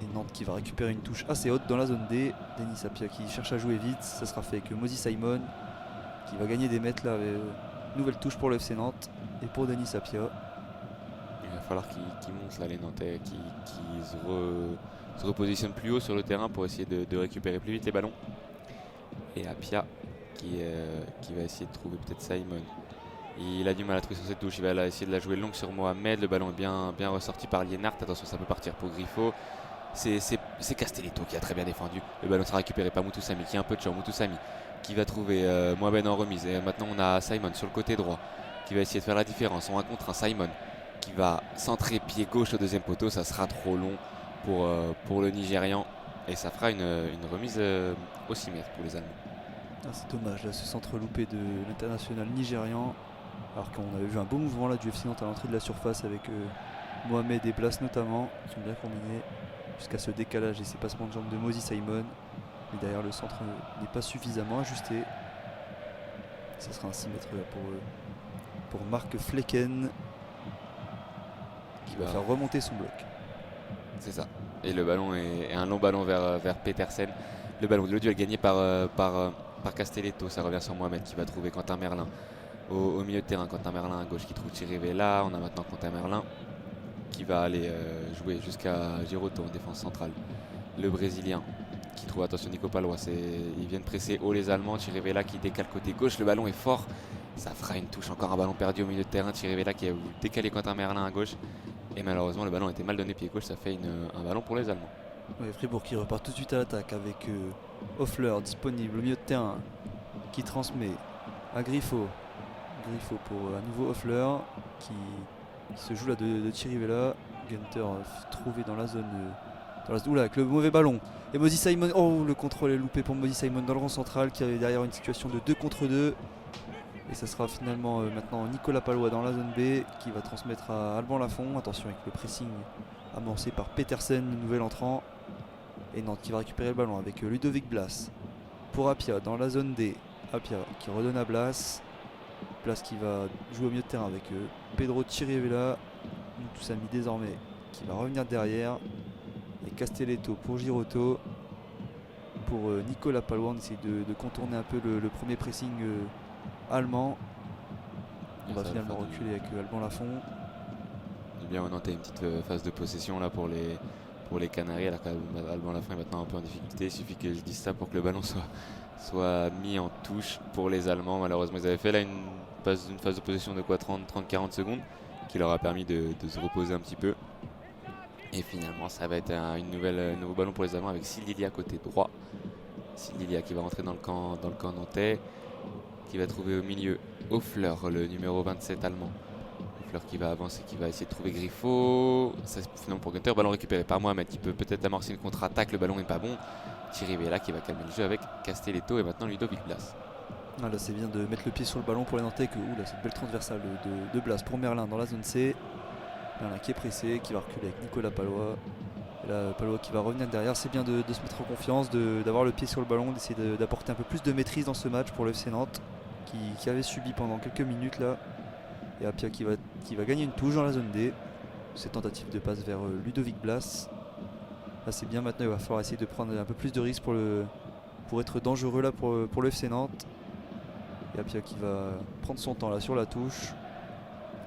Et Nantes qui va récupérer une touche assez haute dans la zone D. Denis Apia qui cherche à jouer vite. Ça sera fait avec Mozy Simon qui va gagner des mètres là. Nouvelle touche pour le FC Nantes et pour Denis Apia. Il va falloir qu'ils montent là, les Nantais, qu'ils se repositionnent plus haut sur le terrain pour essayer de récupérer plus vite les ballons. Et Apia qui va essayer de trouver peut-être Simon. Il a du mal à trouver sur cette touche, il va essayer de la jouer longue sur Mohamed. Le ballon est bien ressorti par Lienhardt. Attention, ça peut partir pour Griffo. C'est Castelletto qui a très bien défendu. Le ballon sera récupéré par Mutusami qui a un peu de champ. Mutusami qui va trouver Mohamed en remise. Et maintenant on a Simon sur le côté droit qui va essayer de faire la différence. On rencontre un Simon qui va centrer pied gauche au deuxième poteau. Ça sera trop long pour le Nigérian. Et ça fera une remise au 6 mètres pour les Allemands. Ah, c'est dommage là, ce centre loupé de l'international nigérian. Alors qu'on avait vu un beau mouvement là du FC Nantes à l'entrée de la surface avec Mohamed et Blas notamment, qui ont bien combiné jusqu'à ce décalage et ces passements de jambes de Mozy Simon. Mais derrière le centre n'est pas suffisamment ajusté. Ça sera un 6 mètres pour Marc Flecken qui va faire remonter son bloc. C'est ça. Et le ballon est un long ballon vers Petersen. Le duel gagné par Castelletto. Ça revient sur Mohamed qui va trouver Quentin Merlin au milieu de terrain. Quentin Merlin à gauche qui trouve Chirivella. On a maintenant Quentin Merlin qui va aller jouer jusqu'à Giroto en défense centrale. Le Brésilien qui trouve, attention, Nico Palois. Ils viennent presser haut les Allemands. Chirivella qui décale côté gauche. Le ballon est fort. Ça fera une touche, encore un ballon perdu au milieu de terrain. Chirivella qui a voulu décaler Quentin Merlin à gauche. Et malheureusement, le ballon était mal donné pied gauche. Ça fait un ballon pour les Allemands. Ouais, Fribourg qui repart tout de suite à l'attaque avec Hoffler disponible au milieu de terrain qui transmet à Griffo. Griffo pour à nouveau Hoffler qui se joue là de Chirivella. Gunther trouvé dans la zone oula, avec le mauvais ballon. Et Mozy Simon, oh, le contrôle est loupé pour Mozy Simon dans le rang central qui avait derrière une situation de 2 contre 2. Et ça sera finalement maintenant Nicolas Palois dans la zone B qui va transmettre à Alban Lafont. Attention avec le pressing amorcé par Petersen, le nouvel entrant. Et Nantes qui va récupérer le ballon avec Ludovic Blas pour Apia dans la zone D. Apia qui redonne à Blas. Blas qui va jouer au milieu de terrain avec Pedro Chirivella. Mutusami désormais qui va revenir derrière. Et Castelletto pour Giroto. pour Nicolas Palois. On essaye de contourner un peu le premier pressing allemand. On va finalement reculer avec Alban Lafont. Bien, on a une petite phase de possession là pour les Canaries, alors qu'Alban Lafont est maintenant un peu en difficulté. Il suffit que je dise ça pour que le ballon soit mis en touche pour les Allemands. Malheureusement, ils avaient fait là une phase de possession de quoi 30-40 secondes qui leur a permis de se reposer un petit peu. Et finalement, ça va être un nouveau ballon pour les Allemands avec Sildilia côté droit. Sildilia qui va rentrer dans le camp nantais, qui va trouver au milieu Hoffler, le numéro 27 allemand. Hoffler qui va avancer, qui va essayer de trouver Griffo. Ça, finalement pour Günther, ballon récupéré par Mohamed qui peut peut-être amorcer une contre-attaque. Le ballon n'est pas bon. Thierry Vella qui va calmer le jeu avec Castelletto et maintenant Ludovic Blas. Ah, là c'est bien de mettre le pied sur le ballon pour les Nantais. Là cette belle transversale de Blas pour Merlin dans la zone C. Merlin qui est pressé, qui va reculer avec Nicolas Palois. Et là Palois qui va revenir derrière. C'est bien de se mettre en confiance, d'avoir le pied sur le ballon, d'essayer d'apporter un peu plus de maîtrise dans ce match pour le FC Nantes qui avait subi pendant quelques minutes là. Et Apia qui va gagner une touche dans la zone D. Cette tentative de passe vers Ludovic Blas. Là c'est bien, maintenant il va falloir essayer de prendre un peu plus de risques pour être dangereux là pour le FC Nantes. Et Apia qui va prendre son temps là sur la touche,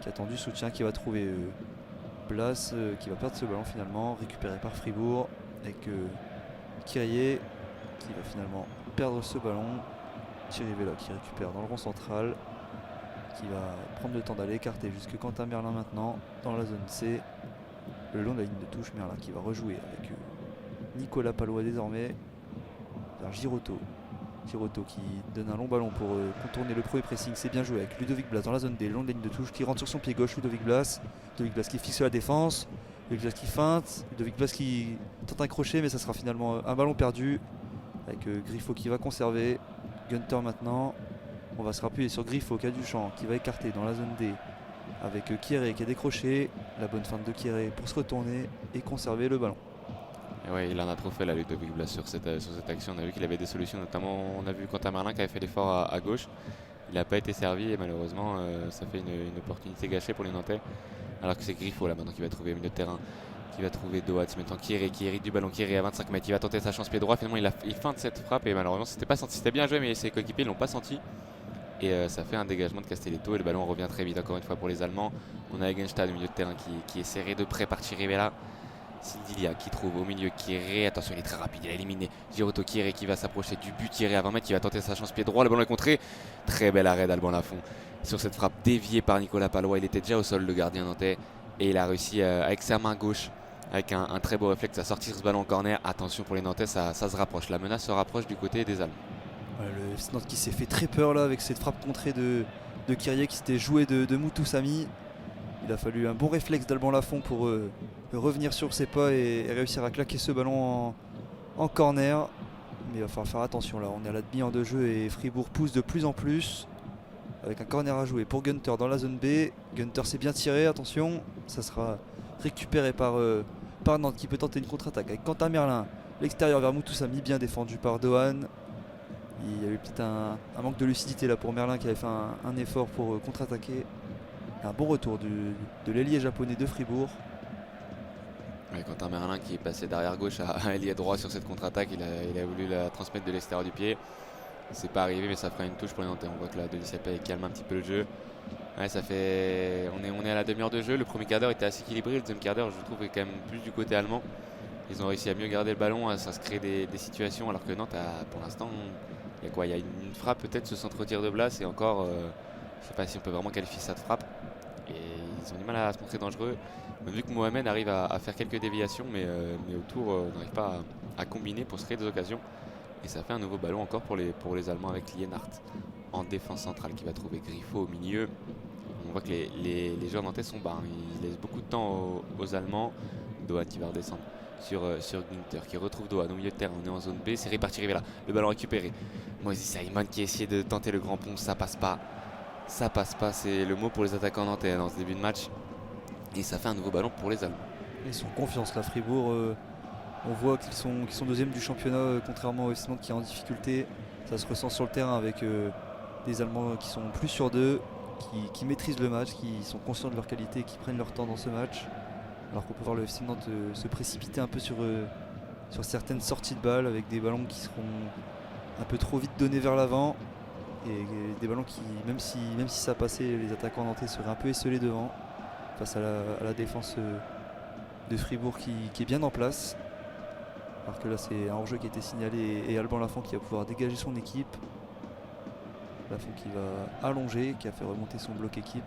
qui attend du soutien, qui va trouver Blas, qui va perdre ce ballon finalement, récupéré par Fribourg avec Kyrie qui va finalement perdre ce ballon. Thierry Vella qui récupère dans le rond central, qui va prendre le temps d'aller écarter jusque Quentin Merlin maintenant dans la zone C, le long de la ligne de touche. Merlin qui va rejouer avec Nicolas Palois désormais vers Girotto qui donne un long ballon pour contourner le premier pressing. C'est bien joué avec Ludovic Blas dans la zone D, le long de la ligne de touche, qui rentre sur son pied gauche. Ludovic Blas qui fixe la défense, Ludovic Blas qui feinte, Ludovic Blas qui tente un crochet, mais ça sera finalement un ballon perdu avec Griffo qui va conserver. Günther maintenant, on va se rappuyer sur Griffo qui a du champ, qui va écarter dans la zone D avec Kieré qui a décroché. La bonne feinte de Kieré pour se retourner et conserver le ballon. Et ouais, il en a trop fait là, Ludovic Blas sur cette action. On a vu qu'il avait des solutions, notamment on a vu Quentin Merlin qui avait fait l'effort à gauche. Il n'a pas été servi et malheureusement ça fait une opportunité gâchée pour les Nantais. Alors que c'est Griffo là maintenant qui va trouver au milieu de terrain, qui va trouver Doat, maintenant Kieré qui hérite du ballon, Kieré à 25 mètres, il va tenter sa chance pied droit. Finalement il feinte cette frappe et malheureusement c'était pas senti. C'était bien joué mais ses coéquipiers ne l'ont pas senti. Et ça fait un dégagement de Castelletto et le ballon revient très vite encore une fois pour les Allemands. On a Egenstad au milieu de terrain qui est serré de près par Thierry Vella. Sildilia qui trouve au milieu Kieré, attention il est très rapide, il a éliminé Girotto. Kieré qui va s'approcher du but, Kieré à 20 mètres qui va tenter sa chance pied droit, le ballon est contré. Très bel arrêt d'Alban Lafont sur cette frappe déviée par Nicolas Palois. Il était déjà au sol le gardien nantais et il a réussi avec sa main gauche, avec un très beau réflexe, à sortir ce ballon en corner. Attention pour les Nantais, ça se rapproche, la menace se rapproche du côté des Allemands. Voilà, le FC Nantes qui s'est fait très peur là avec cette frappe contrée de Kieré qui s'était joué de Moutou Sami. Il a fallu un bon réflexe d'Alban Lafont pour revenir sur ses pas et réussir à claquer ce ballon en corner. Mais il va falloir faire attention là, on est à la demi-heure de jeu et Fribourg pousse de plus en plus. Avec un corner à jouer pour Günther dans la zone B. Günther s'est bien tiré, attention. Ça sera récupéré par Nantes qui peut tenter une contre-attaque avec Quentin Merlin. L'extérieur vers Moutou Sami, bien défendu par Dohan. Il y a eu peut-être un manque de lucidité là pour Merlin qui avait fait un effort pour contre-attaquer. Un bon retour de l'ailier japonais de Fribourg. Ouais, Quentin Merlin qui est passé derrière gauche à ailier droit sur cette contre-attaque. Il a voulu la transmettre de l'extérieur du pied. C'est pas arrivé mais ça fera une touche pour les Nantais. On voit que la Denis Sapé calme un petit peu le jeu. Ouais, ça fait... on est à la demi-heure de jeu. Le premier quart d'heure était assez équilibré. Le deuxième quart d'heure je trouve est quand même plus du côté allemand. Ils ont réussi à mieux garder le ballon, à se créer des situations alors que Nantes pour l'instant il y a quoi, il y a une frappe peut-être ce centre-tir de Blas et encore je sais pas si on peut vraiment qualifier ça de frappe. Et ils ont du mal à se montrer dangereux. On a vu que Mohamed arrive à faire quelques déviations, mais autour, on n'arrive pas à combiner pour se créer des occasions. Et ça fait un nouveau ballon encore pour les Allemands avec Lienhardt en défense centrale qui va trouver Griffo au milieu. On voit que les joueurs nantais sont bas. Ils laissent beaucoup de temps aux Allemands. Dohan qui va redescendre sur Günther qui retrouve Dohan au milieu de terrain. On est en zone B, c'est réparti Rivella. Le ballon récupéré. Moïse Simon qui essaie de tenter le grand pont, ça passe pas. Ça passe pas, c'est le mot pour les attaquants nantais dans ce début de match. Et ça fait un nouveau ballon pour les Allemands. Ils sont confiance là, Fribourg. On voit qu'ils sont deuxième du championnat, contrairement au FC Nantes qui est en difficulté. Ça se ressent sur le terrain avec des Allemands qui sont plus sur d'eux, qui maîtrisent le match, qui sont conscients de leur qualité, qui prennent leur temps dans ce match. Alors qu'on peut voir le FC Nantes se précipiter un peu sur sur certaines sorties de balles avec des ballons qui seront un peu trop vite donnés vers l'avant et des ballons qui, même si ça passait, les attaquants nantais seraient un peu esselés devant face à la défense de Fribourg qui est bien en place. Alors que là c'est un hors-jeu qui a été signalé et Alban Lafont qui va pouvoir dégager son équipe. Lafont qui va allonger, qui a fait remonter son bloc équipe.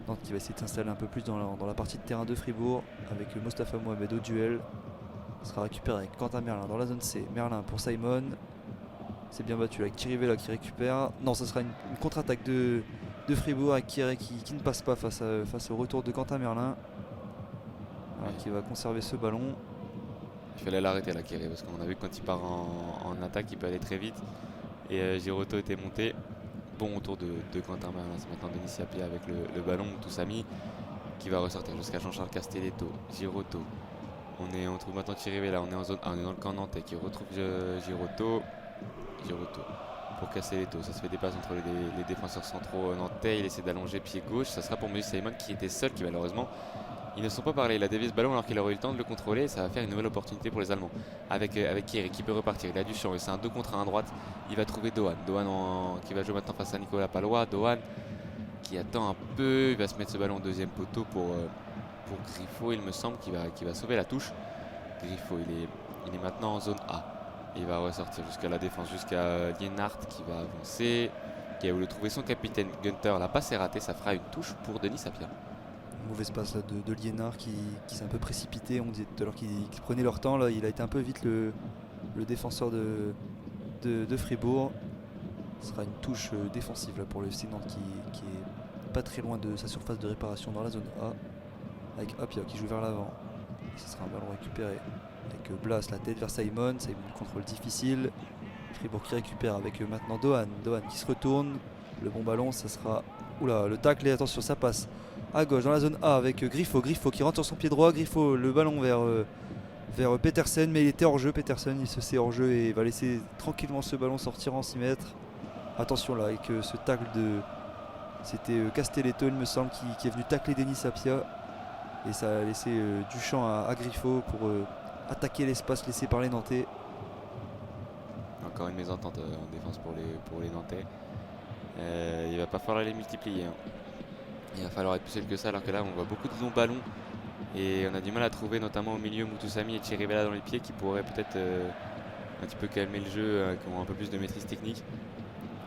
Nantes qui va essayer de s'installer un peu plus dans la partie de terrain de Fribourg avec Mostafa Mohamed au duel. Il sera récupéré avec Quentin Merlin dans la zone C. Merlin pour Simon. C'est bien battu avec Thierry Vella qui récupère. Non, ce sera une contre-attaque de Fribourg avec Thierry qui ne passe pas face au retour de Quentin Merlin. Voilà, qui va conserver ce ballon. Il fallait l'arrêter là, Kéré, parce qu'on a vu que quand il part en attaque, il peut aller très vite. Et Girotto était monté. Bon autour de Quentin Merlin. C'est maintenant Denis Sapia avec le ballon, Toussami qui va ressortir jusqu'à Jean-Charles Castelletto. Girotto. On trouve maintenant Thierry Vella. On est en zone A, on est dans le camp nantais qui retrouve Girotto. Pour Castelletto. Ça se fait des passes entre les défenseurs centraux nantais. Il essaie d'allonger pied gauche. Ça sera pour Moses Simon qui était seul, qui malheureusement. Ils ne sont pas parlé. Il a dévié ce ballon alors qu'il aurait eu le temps de le contrôler. Ça va faire une nouvelle opportunité pour les Allemands. Avec Kieré qui peut repartir. Il a du champ et c'est un 2 contre 1 à droite. Il va trouver Dohan. Qui va jouer maintenant face à Nicolas Palois. Dohan qui attend un peu. Il va se mettre ce ballon au deuxième poteau pour Griffo. Il me semble qu'il va sauver la touche. Griffo, il est maintenant en zone A. Il va ressortir jusqu'à la défense, jusqu'à Lienhardt qui va avancer. Qui a voulu trouver son capitaine Günther. La passe est ratée. Ça fera une touche pour Denis Sapia. Mauvaise passe là, de Liénard qui s'est un peu précipité. On disait tout à l'heure qu'ils prenaient leur temps. Là, il a été un peu vite le défenseur de Fribourg. Ce sera une touche défensive là, pour le FC Nantes qui est pas très loin de sa surface de réparation dans la zone A. Avec Apia qui joue vers l'avant. Ce sera un ballon récupéré avec Blas, la tête vers Simon. Simon, contrôle difficile. Fribourg qui récupère avec maintenant Dohan. Dohan qui se retourne. Le bon ballon, ça sera. Oula, le tacle et attention, ça passe à gauche dans la zone A avec Griffo qui rentre sur son pied droit. Griffo, le ballon vers Petersen, mais il était hors jeu. Petersen, il se sait hors jeu et va laisser tranquillement ce ballon sortir en 6 mètres. Attention là avec ce tacle c'était Castelletto il me semble qui est venu tacler Denis Sapia et ça a laissé du champ à Griffo pour attaquer l'espace laissé par les Nantais. Encore une mésentente en défense pour les Nantais. Il va pas falloir les multiplier. Il va falloir être plus seul que ça, alors que là on voit beaucoup de longs ballons et on a du mal à trouver notamment au milieu Moutoussamy et Thierry Vella dans les pieds qui pourraient peut-être un petit peu calmer le jeu, qui ont un peu plus de maîtrise technique,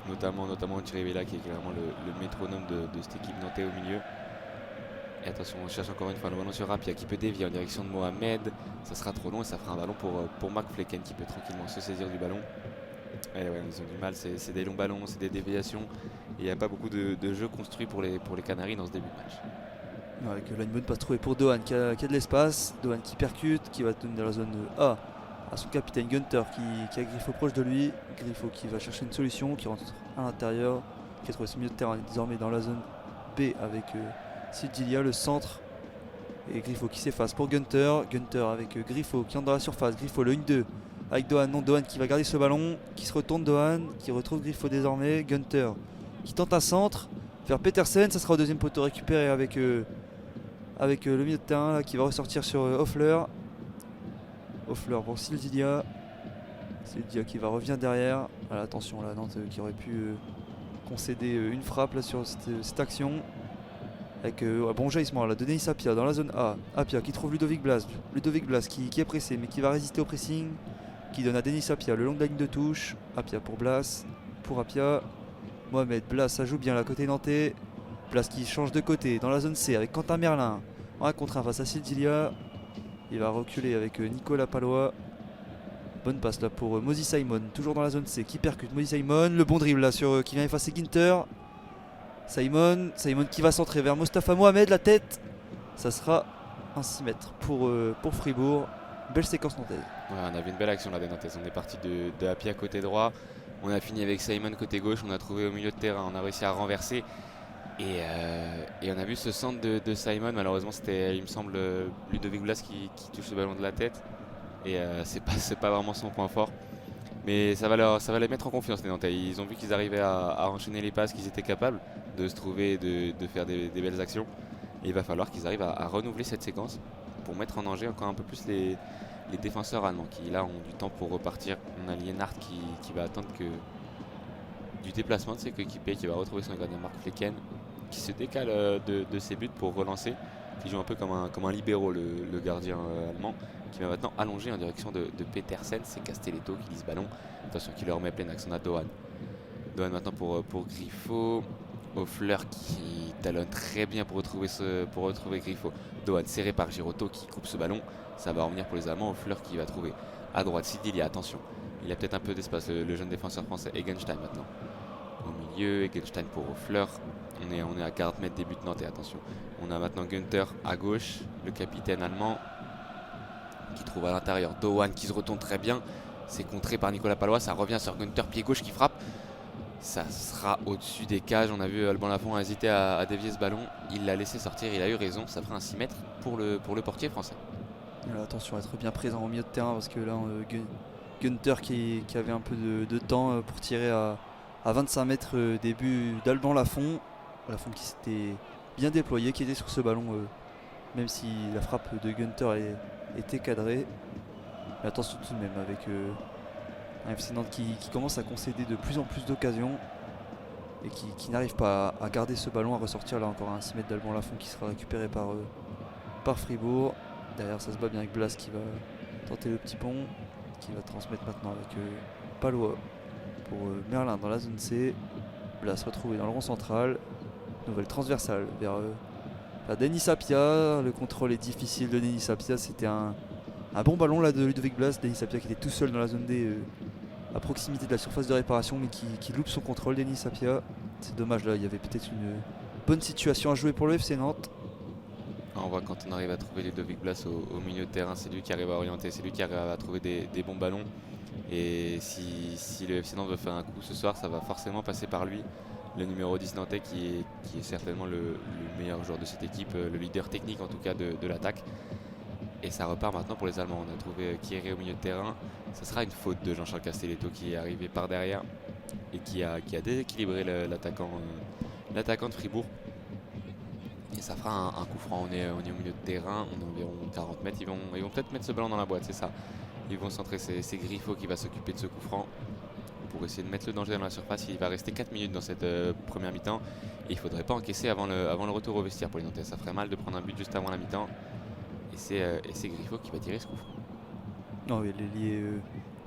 notamment Thierry Vella qui est clairement le métronome de cette équipe nantais au milieu. Et attention, on cherche encore une fois le ballon sur Rapia qui peut dévier en direction de Mohamed. Ça sera trop long et ça fera un ballon pour Marc Flecken qui peut tranquillement se saisir du ballon. Et ouais, ils ont du mal, c'est des longs ballons, c'est des déviations. Il n'y a pas beaucoup de jeux construits pour les Canaries dans ce début de match. Avec là une bonne passe trouvée pour Dohan qui a de l'espace. Dohan qui percute, qui va donner la zone A à son capitaine Günther qui a Griffo proche de lui. Griffo qui va chercher une solution, qui rentre à l'intérieur, qui a trouvé son milieu de terrain désormais dans la zone B avec Sidilia, le centre. Et Griffo qui s'efface pour Günther. Günther avec Griffo qui entre dans la surface. Griffo le 1-2 avec Dohan. Non, Dohan qui va garder ce ballon, qui se retourne Dohan, qui retrouve Griffo désormais. Günther qui tente un centre vers Petersen. Ça sera au deuxième poteau récupéré avec le milieu de terrain là, qui va ressortir sur Hoffler. Hoffler pour Sildilia. Sildilia qui va revenir derrière. Voilà, attention là, Nantes qui aurait pu concéder une frappe là, sur cette action. Avec bon jaillissement là, de Denis Apia dans la zone A. Apia qui trouve Ludovic Blas. Ludovic Blas qui est pressé mais qui va résister au pressing. Qui donne à Denis Apia le long de la ligne de touche. Apia pour Blas. Pour Apia. Mohamed Blas, ça joue bien là côté nantais. Blas qui change de côté dans la zone C avec Quentin Merlin. En 1 contre 1 face à Sildilia. Il va reculer avec Nicolas Palois. Bonne passe là pour Moses Simon, toujours dans la zone C, qui percute Moses Simon. Le bon dribble là qui vient effacer Günther. Simon qui va centrer vers Mostafa Mohamed, la tête. Ça sera un 6 mètres pour Fribourg. Belle séquence nantaise. Ouais, on avait une belle action là des Nantais. On est parti de Apia côté droit. On a fini avec Simon côté gauche. On a trouvé au milieu de terrain. On a réussi à renverser. Et on a vu ce centre de Simon. Malheureusement, c'était, il me semble, Ludovic Blas qui touche le ballon de la tête. Et c'est pas vraiment son point fort. Mais ça va les mettre en confiance, les Nantais. Ils ont vu qu'ils arrivaient à enchaîner les passes, qu'ils étaient capables de se trouver, de faire des belles actions. Et il va falloir qu'ils arrivent à renouveler cette séquence pour mettre en danger encore un peu plus les défenseurs allemands qui là ont du temps pour repartir. On a Lienhardt qui va attendre que du déplacement de ses coéquipiers, qui va retrouver son gardien Mark Flecken, qui se décale de ses buts pour relancer, qui joue un peu comme un libéro, le gardien allemand, qui va maintenant allonger en direction de Petersen. C'est Castelletto qui lit ce ballon. Attention, qui le remet plein axe. On a Doan. Doan maintenant pour Griffo. Hoffler qui talonne très bien pour retrouver Griffo. Doan serré par Girotto qui coupe ce ballon. Ça va revenir pour les Allemands. Hoffler qui va trouver à droite Sidilia. Attention, il a peut-être un peu d'espace, le jeune défenseur français. Egenstein maintenant au milieu. Egenstein pour Hoffler. On est à 40 mètres des buts nantais. Attention, on a maintenant Günther à gauche, le capitaine allemand qui trouve à l'intérieur. Doan qui se retourne très bien. C'est contré par Nicolas Palois. Ça revient sur Günther, pied gauche qui frappe. Ça sera au-dessus des cages. On a vu Alban Lafont hésiter à dévier ce ballon. Il l'a laissé sortir, il a eu raison. Ça fera un 6 mètres pour le portier français. Là, attention à être bien présent au milieu de terrain parce que là, Günther qui avait un peu de temps pour tirer à 25 mètres des buts d'Alban Lafont. Lafont qui s'était bien déployé, qui était sur ce ballon, même si la frappe de Günther était cadrée. Mais attention tout de même avec un FC Nantes qui commence à concéder de plus en plus d'occasions et qui n'arrive pas à garder ce ballon, à ressortir. Là encore un 6 mètres d'Alban Lafont qui sera récupéré par Fribourg. Derrière ça se bat bien avec Blas qui va tenter le petit pont, qui va transmettre maintenant avec Palois pour Merlin dans la zone C. Blas retrouvé dans le rond central. Nouvelle transversale vers Denis Sapia. Le contrôle est difficile de Denis Sapia. C'était un bon ballon là de Ludovic Blas. Denis Sapia qui était tout seul dans la zone D à proximité de la surface de réparation, mais qui loupe son contrôle. Denis Sapia, c'est dommage, là il y avait peut-être une bonne situation à jouer pour le FC Nantes. On voit quand on arrive à trouver Ludovic Blas au milieu de terrain, c'est lui qui arrive à orienter, c'est lui qui arrive à trouver des bons ballons. Et si le FC Nantes veut faire un coup ce soir, ça va forcément passer par lui, le numéro 10 nantais qui est certainement le meilleur joueur de cette équipe, le leader technique en tout cas de l'attaque. Et ça repart maintenant pour les Allemands. On a trouvé Kieré au milieu de terrain. Ça sera une faute de Jean-Charles Castelletto qui est arrivé par derrière et qui a déséquilibré l'attaquant de Fribourg. Et ça fera un coup franc. On est au milieu de terrain, on est environ 40 mètres. Ils vont peut-être mettre ce ballon dans la boîte, c'est ça. Ils vont centrer, c'est Griffo qui va s'occuper de ce coup franc pour essayer de mettre le danger dans la surface. Il va rester 4 minutes dans cette première mi-temps. Et il ne faudrait pas encaisser avant le retour au vestiaire pour les Nantais. Ça ferait mal de prendre un but juste avant la mi-temps. Et c'est Griffo qui va tirer ce coup franc. Non, oui, l'ailier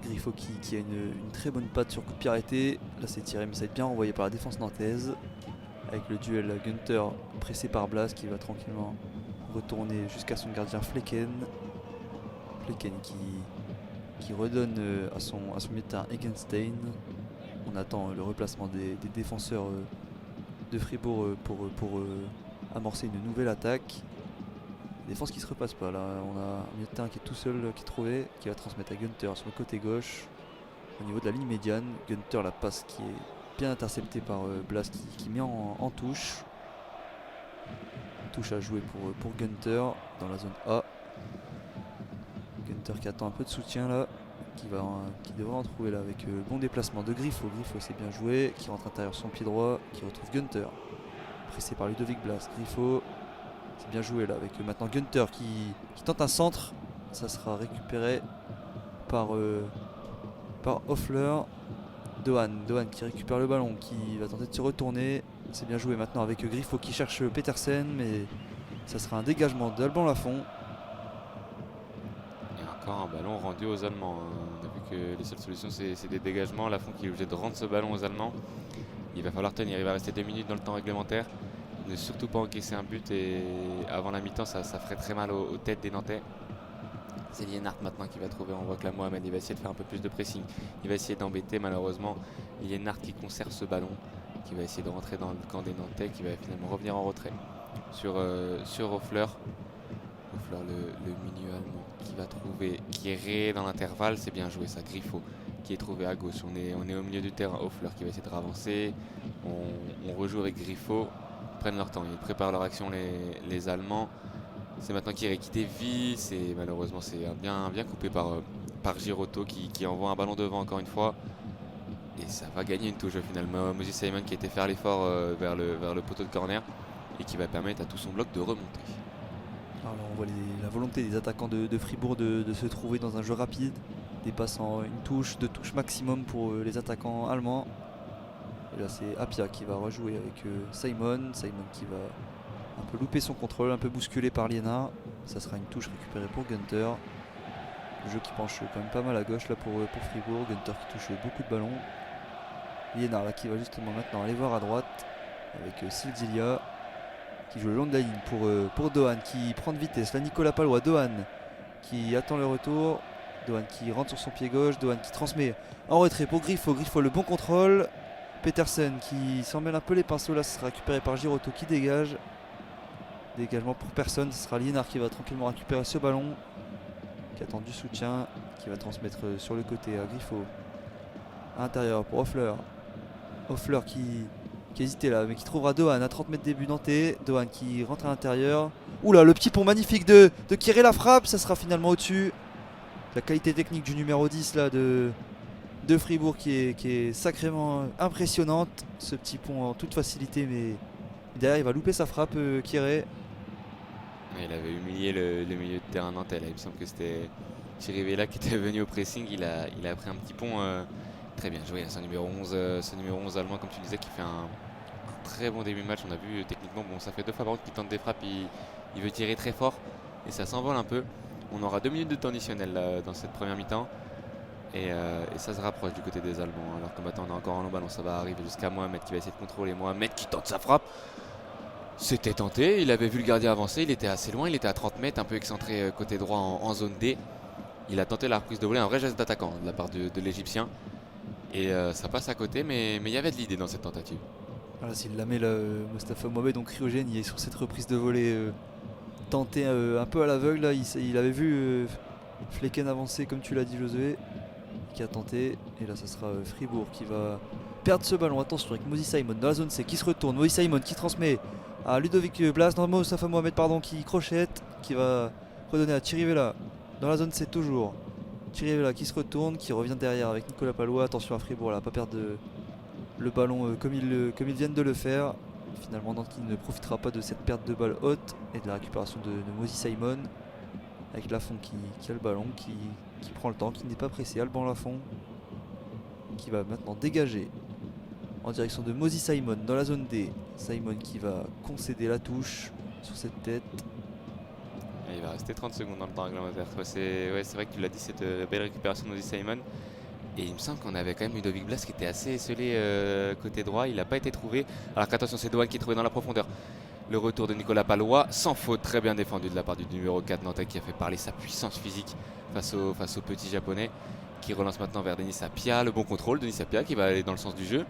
Griffo qui a une très bonne patte sur coup de pied arrêté. Là c'est tiré, mais ça va être bien renvoyé par la défense nantaise. Avec le duel Günther pressé par Blas qui va tranquillement retourner jusqu'à son gardien Flecken. Flecken qui redonne à son milieu de terrain Egenstein. On attend le replacement des défenseurs de Fribourg pour amorcer une nouvelle attaque. Défense qui se repasse pas là, on a un milieu de terrain qui est tout seul, qui est trouvé, qui va transmettre à Günther sur le côté gauche. Au niveau de la ligne médiane, Günther la passe qui est bien interceptée par Blas qui met en touche. Touche à jouer pour Günther dans la zone A. Günther qui attend un peu de soutien là, qui devrait en trouver là avec le bon déplacement de Griffo. Griffo c'est bien joué, qui rentre à l'intérieur son pied droit, qui retrouve Günther. Pressé par Ludovic Blas, Griffo. C'est bien joué là avec maintenant Günther qui tente un centre. Ça sera récupéré par Hoffler. Doan qui récupère le ballon, qui va tenter de se retourner. C'est bien joué maintenant avec Griffo qui cherche Petersen, mais ça sera un dégagement d'Alban Lafont. Et encore un ballon rendu aux Allemands. On a vu que les seules solutions c'est des dégagements. Lafont qui est obligé de rendre ce ballon aux Allemands. Il va falloir tenir, il va rester 2 minutes dans le temps réglementaire. Ne surtout pas encaisser un but et avant la mi-temps ça ferait très mal aux têtes des Nantais. C'est Lienhardt maintenant qui va trouver, on voit que là Mohamed il va essayer de faire un peu plus de pressing. Il va essayer d'embêter malheureusement Lienhardt qui conserve ce ballon, qui va essayer de rentrer dans le camp des Nantais, qui va finalement revenir en retrait sur Hoffler. Hoffler le milieu allemand qui va trouver Kieré dans l'intervalle, c'est bien joué ça, Griffo qui est trouvé à gauche. On est au milieu du terrain, Hoffler qui va essayer de ravancer. On rejoue avec Griffo. Prennent leur temps, ils préparent leur action les Allemands. C'est maintenant Kieré qui dévie, malheureusement c'est bien coupé par Girotto qui envoie un ballon devant encore une fois. Et ça va gagner une touche au final. Moses Simon qui a été faire l'effort vers le poteau de corner et qui va permettre à tout son bloc de remonter. Alors là, on voit la volonté des attaquants de Fribourg de se trouver dans un jeu rapide, des passes en une touche, deux touches maximum pour les attaquants allemands. Et là c'est Apia qui va rejouer avec Simon qui va un peu louper son contrôle, un peu bousculé par Liénard. Ça sera une touche récupérée pour Gunther. Le jeu qui penche quand même pas mal à gauche là pour Fribourg. Gunther qui touche beaucoup de ballons. Liénard là qui va justement maintenant aller voir à droite avec Sildilia qui joue le long de la ligne pour Dohan qui prend de vitesse. Là Nicolas Palois, Dohan qui attend le retour. Dohan qui rentre sur son pied gauche. Dohan qui transmet en retrait pour Griffo. Griffo le bon contrôle. Petersen qui s'en mêle un peu les pinceaux. Là ce sera récupéré par Girotto qui dégage. Dégagement pour personne. Ce sera Liénard qui va tranquillement récupérer ce ballon. Qui attend du soutien. Qui va transmettre sur le côté à Griffo. À l'intérieur pour Hoffler. Hoffler qui hésitait là, mais qui trouvera Dohan à 30 mètres début nantais. Dohan qui rentre à l'intérieur. Oula, le petit pont magnifique de Kieré, la frappe, ça sera finalement au-dessus. La qualité technique du numéro 10 là de Fribourg qui est sacrément impressionnante. Ce petit pont en toute facilité, mais derrière il va louper sa frappe, Kieré. Il avait humilié le milieu de terrain nantais là. Il me semble que c'était Thierry Vella qui était venu au pressing. Il a pris un petit pont très bien joué. Ce numéro 11 allemand, comme tu disais, qui fait un très bon début de match. On a vu techniquement, bon, ça fait 2 fois par contre qu'il tente des frappes. Il veut tirer très fort et ça s'envole un peu. On aura 2 minutes de temps additionnel là, dans cette première mi-temps. Et ça se rapproche du côté des Allemands. Alors que maintenant on est encore en long ballon, ça va arriver jusqu'à Mohamed qui va essayer de contrôler. Mohamed qui tente sa frappe. C'était tenté, il avait vu le gardien avancer, il était assez loin, il était à 30 mètres, un peu excentré côté droit en zone D. Il a tenté la reprise de volée, un vrai geste d'attaquant de la part de l'Égyptien. Et ça passe à côté, mais il y avait de l'idée dans cette tentative. Voilà, s'il la met là, Mostafa Mohamed, donc cryogène, il est sur cette reprise de volée tentée un peu à l'aveugle. Là, il avait vu Flecken avancer, comme tu l'as dit, Josué, qui a tenté. Et là, ça sera Fribourg qui va perdre ce ballon. Attention avec Mozi Simon dans la zone C qui se retourne. Mozi Simon qui transmet à Ludovic Blas, non, Mostafa Mohamed, pardon, qui crochette, qui va redonner à Thierry Vella dans la zone C toujours. Thierry Vella qui se retourne, qui revient derrière avec Nicolas Palois. Attention à Fribourg là, pas perdre le ballon comme ils viennent de le faire. Finalement Nantes qui ne profitera pas de cette perte de balle haute et de la récupération de Mozi Simon. Avec Lafont qui a le ballon, qui prend le temps, qui n'est pas pressé. Alban Lafont qui va maintenant dégager en direction de Mozi Simon dans la zone D. Simon qui va concéder la touche sur cette tête. Et il va rester 30 secondes dans le temps réglementaire. C'est vrai que tu l'as dit, cette belle récupération de Mozi Simon. Et il me semble qu'on avait quand même Ludovic Blas qui était assez esselé côté droit. Il n'a pas été trouvé. Alors qu'attention, c'est Dohan qui est trouvé dans la profondeur. Le retour de Nicolas Palois, sans faute, très bien défendu de la part du numéro 4 nantais qui a fait parler sa puissance physique face au petit japonais. Qui relance maintenant vers Denis Apia. Le bon contrôle, Denis Apia qui va aller dans le sens du jeu.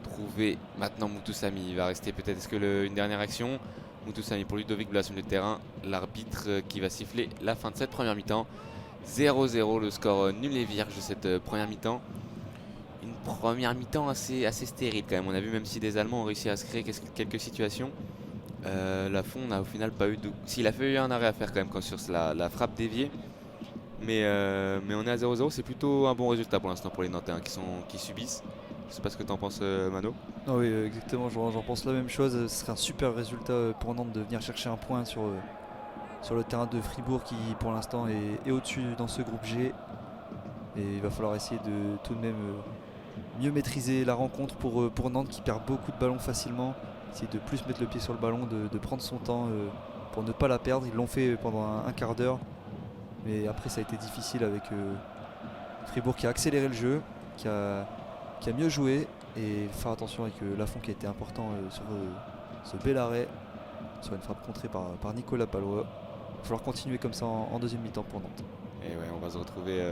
Trouver maintenant Moutoussamy. Il va rester peut-être, est-ce que une dernière action. Moutoussamy pour Ludovic Blas sur le terrain. L'arbitre qui va siffler la fin de cette première mi-temps. 0-0, le score nul et vierge de cette première mi-temps. Une première mi-temps assez stérile quand même. On a vu, même si des Allemands ont réussi à se créer quelques situations, Lafont n'a au final pas eu de... S'il a fait eu un arrêt à faire quand même sur la frappe déviée. Mais on est à 0-0, c'est plutôt un bon résultat pour l'instant pour les Nantais qui subissent. Je sais pas ce que tu en penses, Mano. Ah oui, exactement, j'en pense la même chose. Ce serait un super résultat pour Nantes de venir chercher un point sur le terrain de Fribourg qui pour l'instant est au-dessus dans ce groupe G. Et il va falloir essayer de tout de même mieux maîtriser la rencontre pour Nantes qui perd beaucoup de ballons facilement. Essayer de plus mettre le pied sur le ballon, de prendre son temps pour ne pas la perdre. Ils l'ont fait pendant un quart d'heure. Mais après ça a été difficile avec Fribourg qui a accéléré le jeu, qui a mieux joué. Et faire attention avec Lafont qui a été important sur ce bel arrêt, sur une frappe contrée par Nicolas Palois. Il va falloir continuer comme ça en deuxième mi-temps pour Nantes. Et ouais, on va se retrouver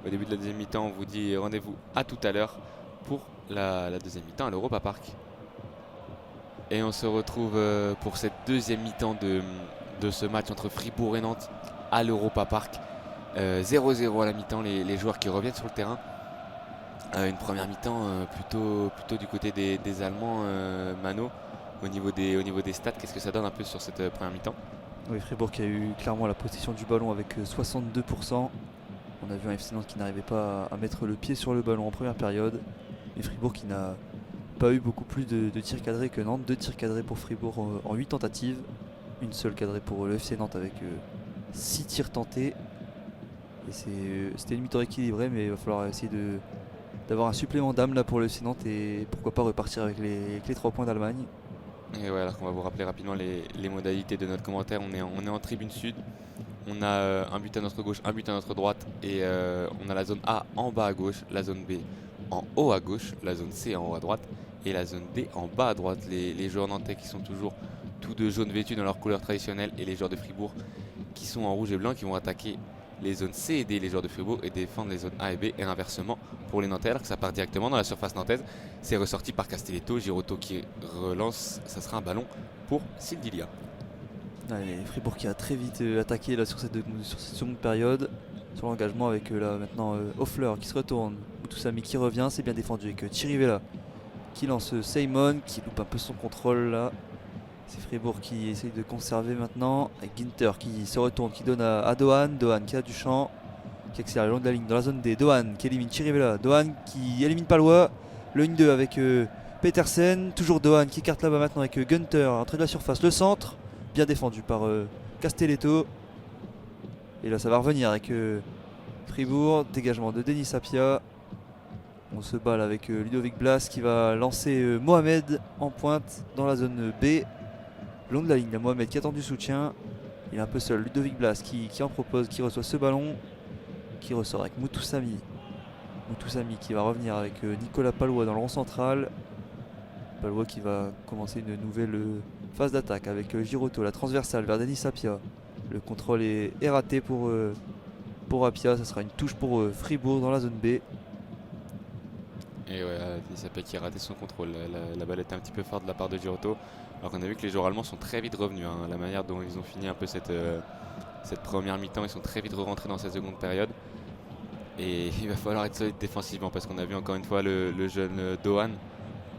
au début de la deuxième mi-temps. On vous dit rendez-vous à tout à l'heure pour la deuxième mi-temps à l'Europa Park. Et on se retrouve pour cette deuxième mi-temps de ce match entre Fribourg et Nantes à l'Europa Park. 0-0 à la mi-temps, les joueurs qui reviennent sur le terrain. Une première mi-temps plutôt du côté des Allemands, Mano. Au niveau des stats, qu'est-ce que ça donne un peu sur cette première mi-temps? Oui, Fribourg qui a eu clairement la possession du ballon avec 62%. On a vu un FC Nantes qui n'arrivait pas à mettre le pied sur le ballon en première période. Et Fribourg qui n'a pas eu beaucoup plus de tirs cadrés que Nantes. 2 tirs cadrés pour Fribourg en 8 tentatives. une seule cadrée pour le FC Nantes avec 6 tirs tentés. Et c'était une mi-temps équilibrée, mais il va falloir essayer d'avoir un supplément d'âme là pour le FC Nantes et pourquoi pas repartir avec les 3 points d'Allemagne. Et ouais, alors qu'on va vous rappeler rapidement les modalités de notre commentaire. On est en tribune sud. On a un but à notre gauche, un but à notre droite. Et on a la zone A en bas à gauche, la zone B en haut à gauche, la zone C en haut à droite et la zone D en bas à droite. Les joueurs nantais qui sont toujours tous de jaune vêtus dans leur couleur traditionnelle et les joueurs de Fribourg qui sont en rouge et blanc qui vont attaquer les zones C et D, les joueurs de Fribourg, et défendre les zones A et B, et inversement pour les Nantais, alors que ça part directement dans la surface nantaise. C'est ressorti par Castelletto, Girotto qui relance, ça sera un ballon pour Sildilia. Allez, Fribourg qui a très vite attaqué là, sur cette seconde période, sur l'engagement avec là maintenant Hoffler qui se retourne, Moutoussamy qui revient, c'est bien défendu avec Chirivella qui lance Simon, qui loupe un peu son contrôle là. C'est Fribourg qui essaye de conserver maintenant, avec Ginter qui se retourne, qui donne à Dohan, Dohan qui a du champ, qui accélère le long de la ligne dans la zone D, Dohan qui élimine Chirivella, Dohan qui élimine Palois, le 1-2 avec Petersen, toujours Dohan qui écarte là-bas maintenant avec Gunter, entrée de la surface, le centre, bien défendu par Castelletto. Et là ça va revenir avec Fribourg, dégagement de Denis Sapia. On se bat là avec Ludovic Blas qui va lancer Mohamed en pointe dans la zone B. Le long de la ligne, Mohamed qui attend du soutien. Il est un peu seul, Ludovic Blas qui en propose, qui reçoit ce ballon, qui ressort avec Moutoussamy. Moutoussamy qui va revenir avec Nicolas Palois dans le rond central. Palois qui va commencer une nouvelle phase d'attaque avec Girotto, la transversale vers Denis Sapia. Le contrôle est raté pour Apia, ça sera une touche pour Fribourg dans la zone B. Et ouais, Denis Sapia qui a raté son contrôle, la balle était un petit peu forte de la part de Girotto. Alors qu'on a vu que les joueurs allemands sont très vite revenus, hein. La manière dont ils ont fini un peu cette première mi-temps, ils sont très vite rentrés dans cette seconde période. Et il va falloir être solide défensivement parce qu'on a vu encore une fois le jeune Dohan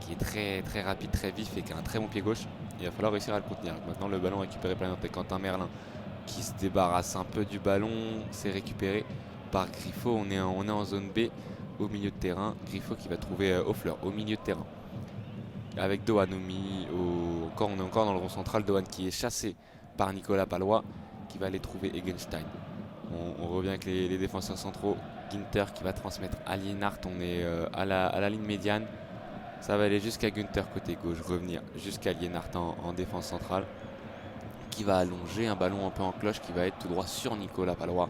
qui est très très rapide, très vif et qui a un très bon pied gauche. Il va falloir réussir à le contenir. Maintenant le ballon récupéré par Quentin Merlin qui se débarrasse un peu du ballon, c'est récupéré par Griffo. On est en zone B au milieu de terrain. Griffo qui va trouver Hoffler au milieu de terrain. Avec Dohan on est encore dans le rond central. Dohan qui est chassé par Nicolas Palois qui va aller trouver Egenstein. On revient avec les défenseurs centraux. Ginter qui va transmettre à Lienhardt. On est à la ligne médiane. Ça va aller jusqu'à Gunter côté gauche, revenir jusqu'à Lienhardt en défense centrale, qui va allonger un ballon un peu en cloche qui va être tout droit sur Nicolas Palois,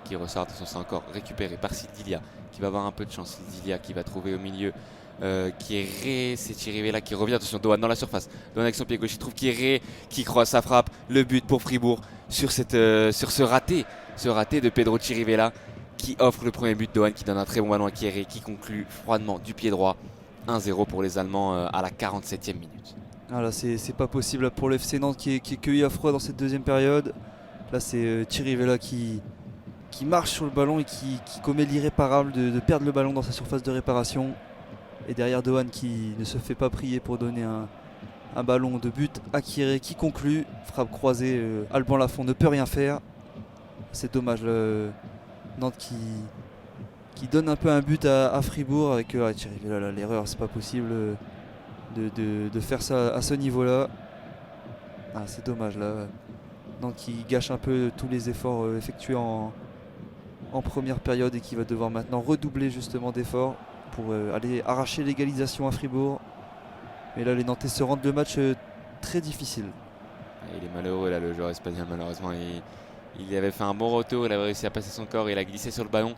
qui ressort. Attention, c'est encore récupéré par Sildilia qui va avoir un peu de chance. Sildilia qui va trouver au milieu c'est Chirivella qui revient. Attention, Dohan dans la surface, Dohan avec son pied gauche, il trouve Kieré qui croise sa frappe, le but pour Fribourg sur ce raté de Pedro Chirivella qui offre le premier but. Dohan qui donne un très bon ballon à Kieré qui conclut froidement du pied droit. 1-0 pour les Allemands à la 47e minute. Ah là c'est pas possible pour le FC Nantes qui est cueilli à froid dans cette deuxième période. Là c'est Chirivella qui marche sur le ballon et qui commet l'irréparable de perdre le ballon dans sa surface de réparation. Et derrière Dohan qui ne se fait pas prier pour donner un ballon de but à Kieré qui conclut. Frappe croisée, Alban Lafont ne peut rien faire. C'est dommage, Nantes qui donne un peu un but à Fribourg avec Chirivella. L'erreur, c'est pas possible de faire ça à ce niveau-là. Ah, c'est dommage là. Nantes qui gâche un peu tous les efforts effectués en première période et qui va devoir maintenant redoubler justement d'efforts pour aller arracher l'égalisation à Fribourg. Mais là les Nantais se rendent le match très difficile. Il est malheureux là, le joueur espagnol, malheureusement. Il avait fait un bon retour, il avait réussi à passer son corps, il a glissé sur le ballon.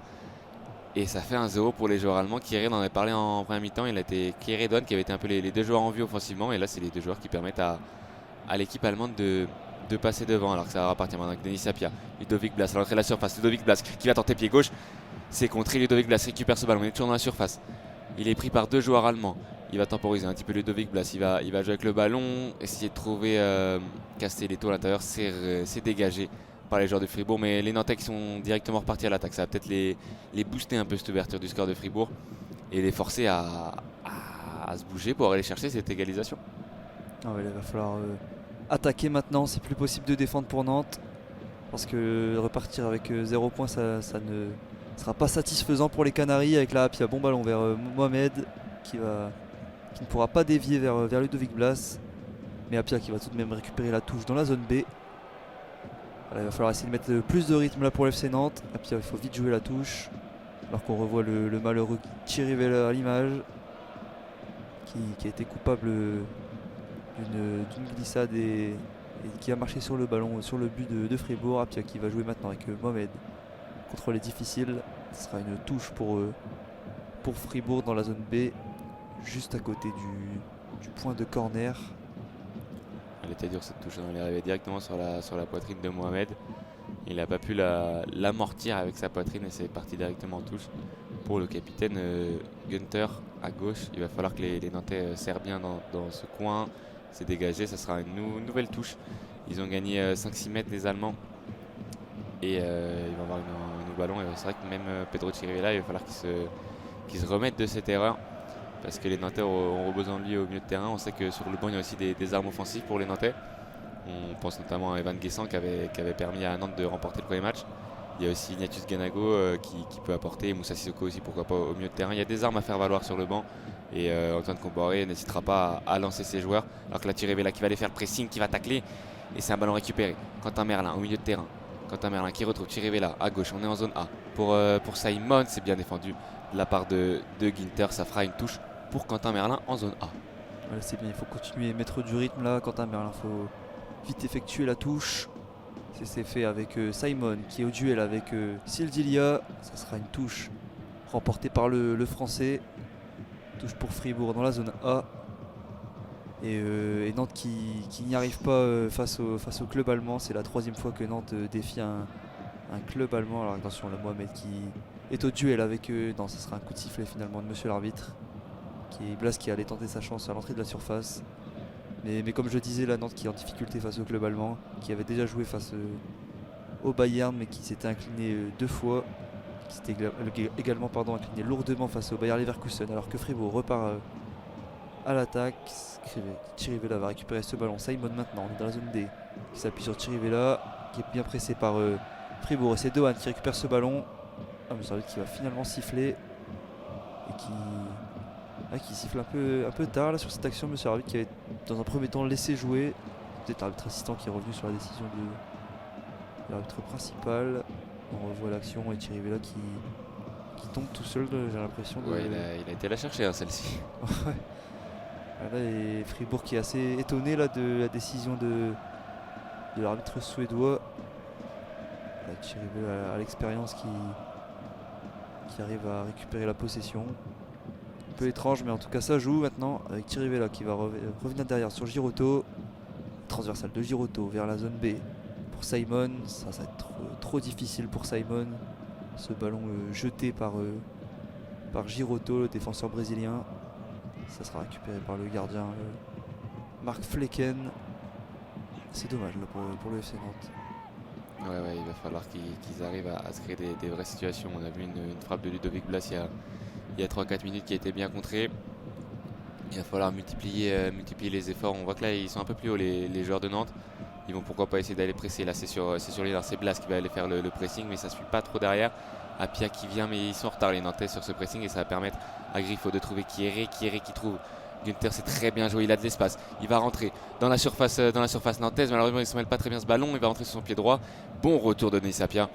Et ça fait 1-0 pour les joueurs allemands. Kieré, on en avait parlé en première mi-temps. Il a été Kieré et Dohan qui avaient été un peu les deux joueurs en vue offensivement. Et là, c'est les deux joueurs qui permettent à l'équipe allemande de passer devant. Alors que ça va repartir maintenant avec Denis Sapia. Ludovic Blas à l'entrée de la surface. Ludovic Blas qui va tenter pied gauche. C'est contré. Ludovic Blas récupère ce ballon. Il est toujours dans la surface. Il est pris par deux joueurs allemands. Il va temporiser un petit peu Ludovic Blas. Il va jouer avec le ballon. Essayer de trouver Castelletto à l'intérieur. C'est dégagé par les joueurs de Fribourg, mais les Nantais qui sont directement repartis à l'attaque, ça va peut-être les booster un peu cette ouverture du score de Fribourg et les forcer à se bouger pour aller chercher cette égalisation. Ah ouais, il va falloir attaquer maintenant, c'est plus possible de défendre pour Nantes parce que repartir avec 0 points ça ne sera pas satisfaisant pour les Canaries. Avec la Apia, bon ballon vers Mohamed qui ne pourra pas dévier vers Ludovic Blas. Mais Apia qui va tout de même récupérer la touche dans la zone B. Voilà, il va falloir essayer de mettre plus de rythme là pour l'FC Nantes. Apia, il faut vite jouer la touche. Alors qu'on revoit le malheureux Chirivella à l'image, qui a été coupable d'une glissade et qui a marché sur le ballon, sur le but de Fribourg. Apia qui va jouer maintenant avec Mohamed. Contrôle est difficile. Ce sera une touche pour Fribourg dans la zone B, juste à côté du point de corner. Elle était dure cette touche, elle est arrivée directement sur la poitrine de Mohamed. Il n'a pas pu l'amortir avec sa poitrine et c'est parti directement en touche. Pour le capitaine Günther à gauche, il va falloir que les Nantais serrent bien dans ce coin. C'est dégagé, ça sera une nouvelle touche. Ils ont gagné 5-6 mètres les Allemands. Et il va avoir un nouveau ballon. Et c'est vrai que même Pedro Chirivella, il va falloir qu'il se remette de cette erreur. Parce que les Nantais auront besoin de lui au milieu de terrain. On sait que sur le banc, il y a aussi des armes offensives pour les Nantais. On pense notamment à Evan Guessant qui avait permis à Nantes de remporter le premier match. Il y a aussi Ignatius Ganago qui peut apporter, Moussa Sissoko aussi, pourquoi pas, au milieu de terrain. Il y a des armes à faire valoir sur le banc. Et Antoine Comboré n'hésitera pas à lancer ses joueurs. Alors que là, Chirivella qui va aller faire le pressing, qui va tacler. Et c'est un ballon récupéré. Quentin Merlin au milieu de terrain. Quentin Merlin qui retrouve Chirivella à gauche. On est en zone A. Pour Simon, c'est bien défendu de la part de Günther. Ça fera une touche pour Quentin Merlin en zone A. Ouais, c'est bien, il faut continuer à mettre du rythme là. Quentin Merlin, il faut vite effectuer la touche. C'est fait avec Simon qui est au duel avec Sildilia. Ça sera une touche remportée par le français. Touche pour Fribourg dans la zone A. Et Nantes qui n'y arrive pas face au club allemand. C'est la 3e fois que Nantes défie un club allemand. Alors attention, là, Mohamed qui est au duel avec eux. Non, ça sera un coup de sifflet finalement de monsieur l'arbitre. Blas qui allait tenter sa chance à l'entrée de la surface. Mais comme je disais, la Nantes qui est en difficulté face au club allemand, qui avait déjà joué face au Bayern, mais qui s'était incliné 2 fois, qui s'était également incliné lourdement face au Bayer Leverkusen, alors que Fribourg repart à l'attaque. Chirivella va récupérer ce ballon. Simon maintenant, on est dans la zone D, qui s'appuie sur Chirivella, qui est bien pressé par Fribourg. Et c'est Dohan qui récupère ce ballon. Monsieur Arbitre qui va finalement siffler et qui siffle un peu tard là, sur cette action. Monsieur Arbitre qui avait dans un premier temps laissé jouer. Peut-être l'arbitre assistant qui est revenu sur la décision de l'arbitre principal. On revoit l'action et Chirivella qui tombe tout seul, j'ai l'impression. Ouais, il a été la chercher celle-ci. Ouais. Là, et Fribourg qui est assez étonné là, de la décision de l'arbitre suédois. Là, Chirivella à l'expérience qui arrive à récupérer la possession. Un peu étrange, mais en tout cas ça joue maintenant avec Chirivella qui va revenir derrière sur Giroto. Transversale de Giroto vers la zone B pour Simon. Ça va être trop difficile pour Simon. Ce ballon jeté par Giroto, le défenseur brésilien. Ça sera récupéré par le gardien Marc Flecken. C'est dommage là, pour le FC Nantes. Ouais, il va falloir qu'ils arrivent à se créer des vraies situations. On a vu une frappe de Ludovic Blas il y a 3-4 minutes qui a été bien contrée. Il va falloir multiplier les efforts. On voit que là ils sont un peu plus hauts les joueurs de Nantes. Ils vont pourquoi pas essayer d'aller presser. Là c'est sur l'île, c'est Blas qui va aller faire le pressing, mais ça ne suit pas trop derrière. Apia qui vient, mais ils sont en retard les Nantais sur ce pressing et ça va permettre à Griffo de trouver Kieré qui trouve Günther. C'est très bien joué, il a de l'espace, il va rentrer dans la surface nantaise. Malheureusement il ne se mêle pas très bien ce ballon, il va rentrer sur son pied droit. Bon retour de Denis Apia.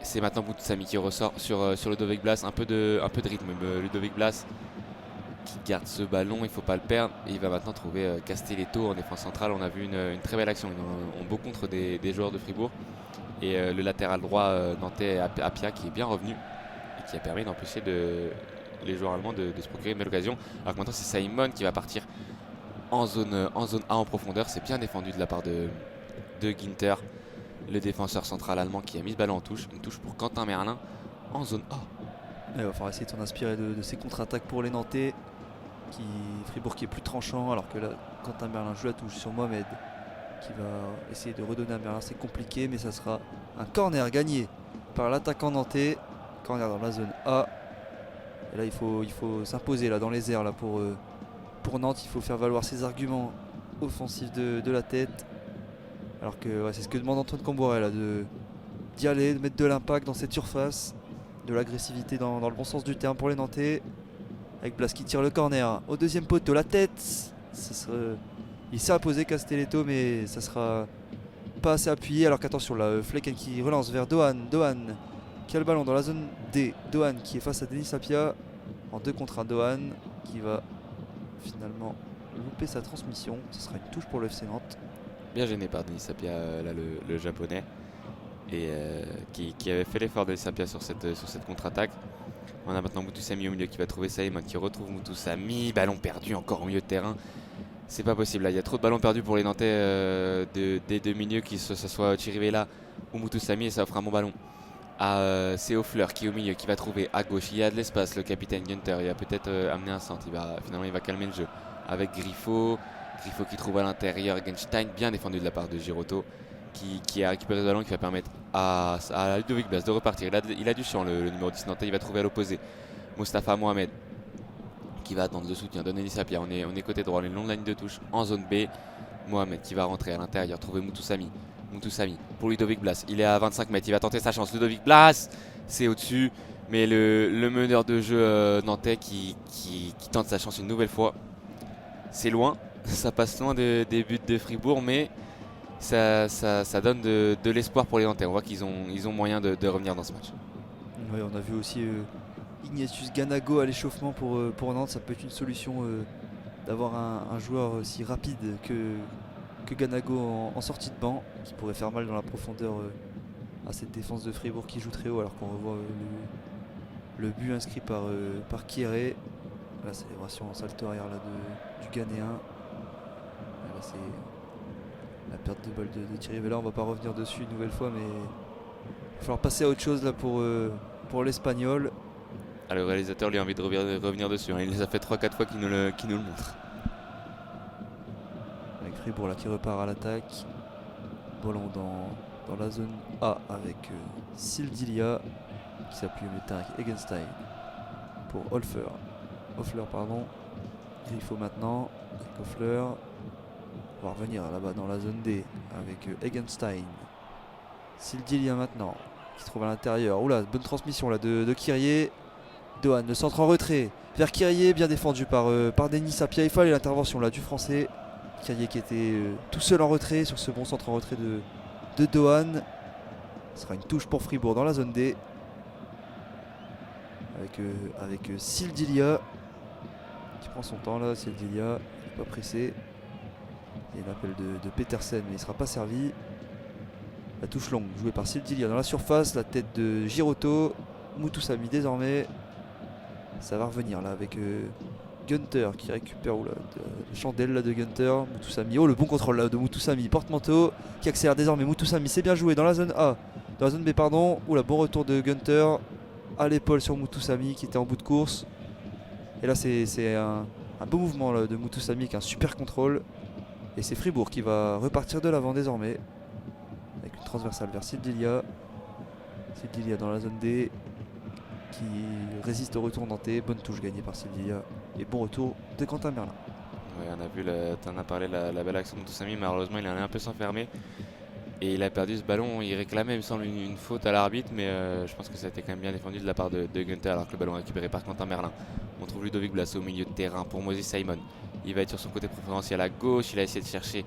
C'est maintenant Boutsami qui ressort sur Ludovic Blas. Un peu de rythme. Ludovic Blas qui garde ce ballon, il ne faut pas le perdre. Et il va maintenant trouver Castelletto en défense centrale. On a vu une très belle action. On beau contre des joueurs de Fribourg. Et le latéral droit nantais Apia qui est bien revenu et qui a permis d'empêcher les joueurs allemands de se procurer une belle occasion. Alors que maintenant c'est Simon qui va partir en zone A en profondeur. C'est bien défendu de la part de Günther, le défenseur central allemand qui a mis ce ballon en touche. Une touche pour Quentin Merlin en zone A. Il va falloir essayer de s'en inspirer de ces contre-attaques pour les Nantais. Fribourg qui est plus tranchant, alors que là Quentin Merlin joue la touche sur Mohamed qui va essayer de redonner à Merlin. C'est compliqué, mais ça sera un corner gagné par l'attaquant nantais. Corner dans la zone A. Et là il faut s'imposer là dans les airs là pour Nantes. Il faut faire valoir ses arguments offensifs de la tête. Alors que c'est ce que demande Antoine Comboré là, d'y aller, de mettre de l'impact dans cette surface, de l'agressivité dans le bon sens du terme pour les Nantais. Avec Blas qui tire le corner au deuxième poteau, la tête. Ce serait Il s'est imposé Castelletto, mais ça sera pas assez appuyé. Alors qu'attention là, Flecken qui relance vers Dohan. Dohan qui a le ballon dans la zone D. Dohan qui est face à Denis Sapia en 2 contre 1. Dohan qui va finalement louper sa transmission. Ce sera une touche pour le FC Nantes. Bien gêné par Denis Sapia, là, le japonais, et qui avait fait l'effort de Denis Sapia sur cette contre-attaque. On a maintenant Mutusami au milieu qui va trouver Simon, qui retrouve Mutusami. Ballon perdu encore au milieu de terrain. C'est pas possible là, il y a trop de ballons perdus pour les Nantais des deux milieux, que ce soit Chirivella ou Mutusami, et ça offre un bon ballon. C'est Offleur qui est au milieu, qui va trouver à gauche. Il y a de l'espace, le capitaine Günther. Il va peut-être amener un centre. Finalement, il va calmer le jeu avec Griffo. Griffo qui trouve à l'intérieur. Genstein, bien défendu de la part de Giroto, qui a récupéré le ballon, qui va permettre à Ludovic Blas de repartir. Il a du champ, le numéro 10 nantais. Il va trouver à l'opposé Mostafa Mohamed, qui va attendre le soutien de Denis Sapia. On est côté droit, on est le long de la ligne de touche en zone B. Mohamed qui va rentrer à l'intérieur, trouver Mutusami pour Ludovic Blas. Il est à 25 mètres, il va tenter sa chance. Ludovic Blas, c'est au-dessus, mais le meneur de jeu nantais qui tente sa chance une nouvelle fois. C'est loin, ça passe loin des buts de Fribourg, mais ça donne de l'espoir pour les Nantais. On voit qu'ils ont moyen de revenir dans ce match. Ouais, on a vu aussi Ignatius Ganago à l'échauffement pour Nantes. Ça peut être une solution d'avoir un joueur aussi rapide que Ganago en sortie de banc, qui pourrait faire mal dans la profondeur à cette défense de Fribourg qui joue très haut, alors qu'on revoit le but inscrit par Kieré. La célébration en salto arrière là, du Ghanéen. Là, c'est la perte de balle de Thierry Vella. On va pas revenir dessus une nouvelle fois, mais il va falloir passer à autre chose là pour l'Espagnol. Le réalisateur lui a envie de revenir dessus, hein. Il les a fait 3-4 fois qu'il nous le montre. Avec Fribourg là qui repart à l'attaque. Ballon dans la zone A avec Sildilia qui s'appuie au milieu de terrain avec Egenstein pour Offler, pardon. Griffo maintenant avec Offler. On va revenir là-bas dans la zone D avec Egenstein. Sildilia maintenant qui se trouve à l'intérieur. Oula, bonne transmission là de Kyrie. Dohan, le centre en retrait vers Kyrie, bien défendu par Denis Sapia. Il fallait l'intervention là du français. Kyrie qui était tout seul en retrait sur ce bon centre en retrait de Dohan. Ce sera une touche pour Fribourg dans la zone D avec Sildilia qui prend son temps là. Sildilia pas pressé. Il y a l'appel de Petersen, mais il ne sera pas servi. La touche longue jouée par Sildilia dans la surface, la tête de Giroto. Mutusami désormais. Ça va revenir là avec Günther qui récupère la chandelle là de Günther. Mutusami, oh le bon contrôle là de Mutusami, porte-manteau qui accélère désormais. Mutusami, c'est bien joué dans la zone A, dans la zone B pardon. Oula, bon retour de Günther à l'épaule sur Mutusami qui était en bout de course. Et là c'est un beau mouvement là, de Mutusami avec un super contrôle. Et c'est Fribourg qui va repartir de l'avant désormais avec une transversale vers Sildilia. Sildilia dans la zone D qui résiste au retour nantais. Bonne touche gagnée par Sildilia et bon retour de Quentin Merlin. Ouais, on a vu, tu en as parlé, la belle action de Mutusami. Malheureusement il en est un peu s'enfermer et il a perdu ce ballon. Il réclamait il me semble une faute à l'arbitre, mais je pense que ça a été quand même bien défendu de la part de Günther, alors que le ballon est récupéré par Quentin Merlin. On trouve Ludovic Blas au milieu de terrain pour Moses Simon. Il va être sur son côté préférentiel à gauche. Il a essayé de chercher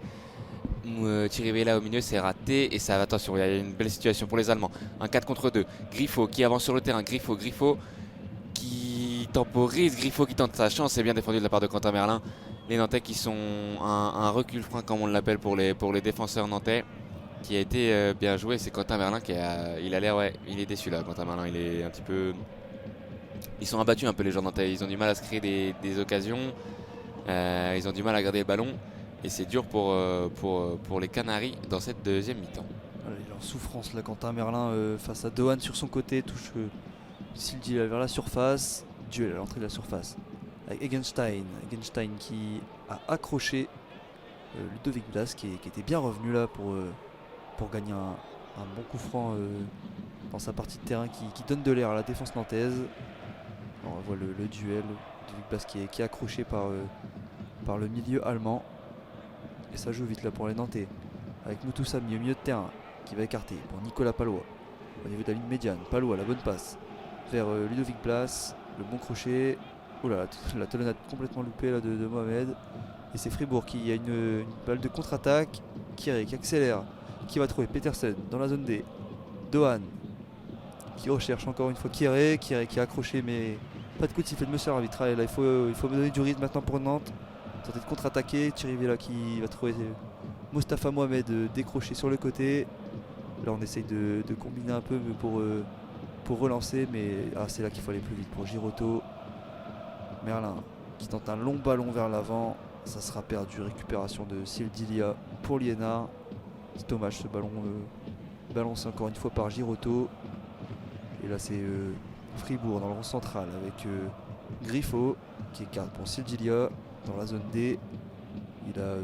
Chirivella au milieu, c'est raté. Et ça, attention, il y a une belle situation pour les Allemands. Un 4 contre 2. Griffo qui avance sur le terrain. Griffo qui temporise. Griffo qui tente sa chance. C'est bien défendu de la part de Quentin Merlin. Les Nantais qui sont un recul frein, comme on l'appelle pour les défenseurs nantais, qui a été bien joué. C'est Quentin Merlin il a l'air, il est déçu là. Quentin Merlin, il est un petit peu. Ils sont abattus un peu les joueurs nantais. Ils ont du mal à se créer des occasions. Ils ont du mal à garder le ballon. Et c'est dur pour les Canaries dans cette deuxième mi-temps. Il est en souffrance là, Quentin Merlin face à Dohan sur son côté. Touche Sildilia vers la surface. Duel à l'entrée de la surface avec Egenstein qui a accroché Ludovic Blas qui était bien revenu là pour gagner un bon coup franc dans sa partie de terrain qui donne de l'air à la défense nantaise. Alors, on voit le duel. Ludovic Blas qui est accroché par le milieu allemand. Et ça joue vite là pour les Nantais avec Mutusami au milieu de terrain qui va écarter pour Nicolas Palois au niveau de la ligne médiane. Palois, la bonne passe vers Ludovic Blas, le bon crochet. Oh là, la talonnade complètement loupée là de Mohamed. Et c'est Fribourg qui a une balle de contre-attaque. Kieré qui accélère, qui va trouver Petersen dans la zone D. Dohan qui recherche encore une fois Kieré qui est accroché, mais pas de coup de sifflet de monsieur l'arbitre. Là, il faut me donner du rythme maintenant pour Nantes. Tenter de contre-attaquer. Chirivella qui va trouver Mostafa Mohamed décroché sur le côté. Là on essaye de combiner un peu pour relancer, mais c'est là qu'il faut aller plus vite pour Giroto. Merlin qui tente un long ballon vers l'avant. Ça sera perdu. Récupération de Sildilia pour Liénard. C'est dommage, ce ballon balancé encore une fois par Giroto. Et là c'est Fribourg dans le rond central avec Griffo qui écarte pour Sildilia dans la zone D. Il a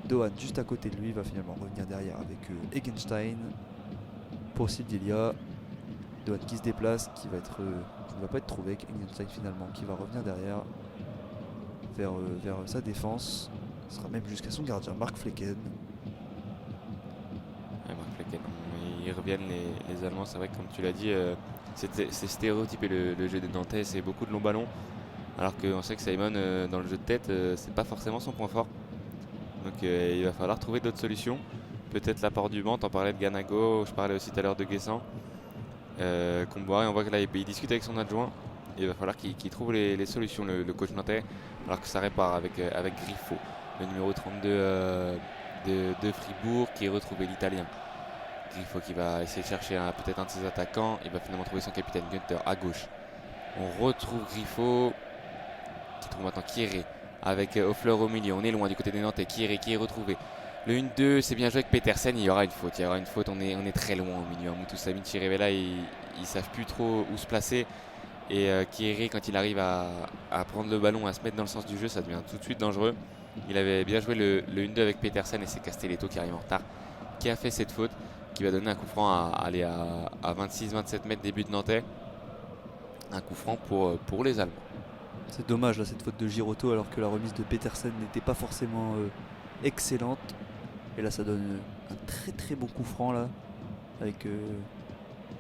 Dohan juste à côté de lui. Il va finalement revenir derrière avec Egenstein pour Sildilia. Dohan qui se déplace, qui ne va pas être trouvé avec Egenstein finalement, qui va revenir derrière vers sa défense. Ce sera même jusqu'à son gardien, Marc Flecken. Marc Flecken, ils reviennent les Allemands, c'est vrai que comme tu l'as dit, c'est stéréotypé le jeu des Nantais, c'est beaucoup de longs ballons. Alors qu'on sait que Simon, dans le jeu de tête, c'est pas forcément son point fort. Donc il va falloir trouver d'autres solutions. Peut-être l'apport du banc, t'en parlais de Ganago, je parlais aussi tout à l'heure de Guessant. Comboiré, on voit que là il discute avec son adjoint. Et il va falloir qu'il trouve les solutions, le coach nantais, alors que ça répare avec Griffo, le numéro 32 de Fribourg, qui est retrouvé l'Italien. Griffo qui va essayer de chercher peut-être un de ses attaquants. Il va finalement trouver son capitaine Günther à gauche. On retrouve Griffo, qui trouve maintenant Kieré avec Hoffler au milieu. On est loin du côté des Nantais. Kieré qui est retrouvé. Le 1-2, c'est bien joué avec Petersen. Il y aura une faute. On est très loin au milieu. Moutou Samin, Chirivella, ils ne savent plus trop où se placer. Et Kieré, quand il arrive à prendre le ballon, à se mettre dans le sens du jeu, ça devient tout de suite dangereux. Il avait bien joué le 1-2 avec Petersen et c'est Castelletto qui arrive en retard, qui a fait cette faute, qui va donner un coup franc à 26-27 mètres des buts nantais. Un coup franc pour les Allemands. C'est dommage là, cette faute de Giroto, alors que la remise de Petersen n'était pas forcément excellente. Et là ça donne un très très bon coup franc là, avec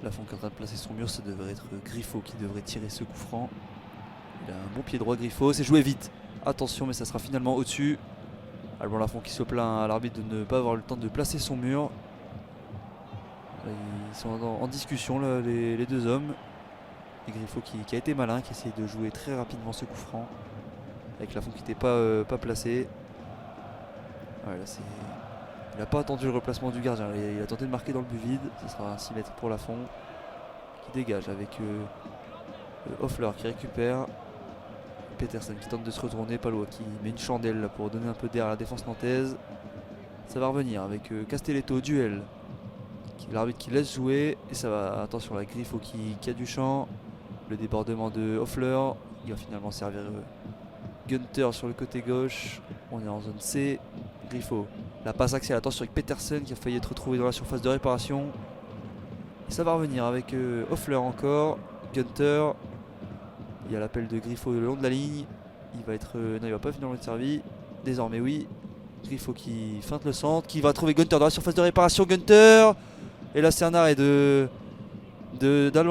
Lafont qui est en train de placer son mur. Ça devrait être Griffo qui devrait tirer ce coup franc. Il a un bon pied droit Griffo, c'est joué vite. Attention, mais ça sera finalement au-dessus. Alban Lafont qui se plaint à l'arbitre de ne pas avoir le temps de placer son mur. Là, ils sont en discussion là, les deux hommes. Et Griffo qui a été malin, qui essaye de jouer très rapidement ce coup franc. Avec Lafont qui n'était pas placé. Ouais, là, il n'a pas attendu le replacement du gardien. Il a tenté de marquer dans le but vide. Ce sera un 6 mètres pour Lafont. Qui dégage avec Hoffler qui récupère. Petersen qui tente de se retourner. Palois qui met une chandelle là, pour donner un peu d'air à la défense nantaise. Ça va revenir avec Castelletto, duel. L'arbitre qui laisse jouer. Et ça va, attention, la Griffo qui a du champ. Le débordement de Hoffler. Il va finalement servir Günther sur le côté gauche. On est en zone C. Griffo. La passe axiale, attention avec Petersen qui a failli être retrouvé dans la surface de réparation. Et ça va revenir avec Hoffler encore. Günther. Il y a l'appel de Griffo le long de la ligne. Il va être. Non, il va pas finalement être servi. Désormais, oui. Griffo qui feinte le centre. Qui va trouver Günther dans la surface de réparation. Günther. Et là, c'est un arrêt d'Alban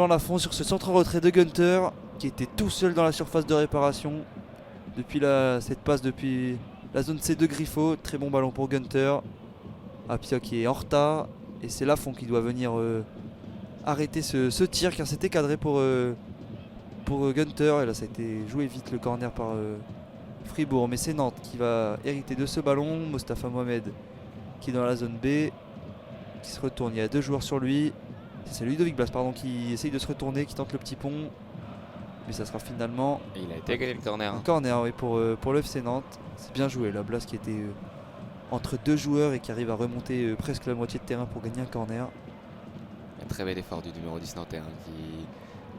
Lafont sur ce centre retrait de Günther. Qui était tout seul dans la surface de réparation. Depuis cette passe depuis la zone C de Griffo. Très bon ballon pour Günther. Apia qui est en retard. Et c'est Lafont qui doit venir arrêter ce tir car c'était cadré pour Günther. Et là ça a été joué vite le corner par Fribourg. Mais c'est Nantes qui va hériter de ce ballon. Mostafa Mohamed qui est dans la zone B. Qui se retourne. Il y a deux joueurs sur lui. C'est Ludovic Blas qui essaye de se retourner, qui tente le petit pont. Mais ça sera finalement. Et il a été gagné le corner. Un corner oui, pour le FC Nantes. C'est bien joué là. Blas qui était entre deux joueurs et qui arrive à remonter presque la moitié de terrain pour gagner un corner. Un très bel effort du numéro 10 nantais qui,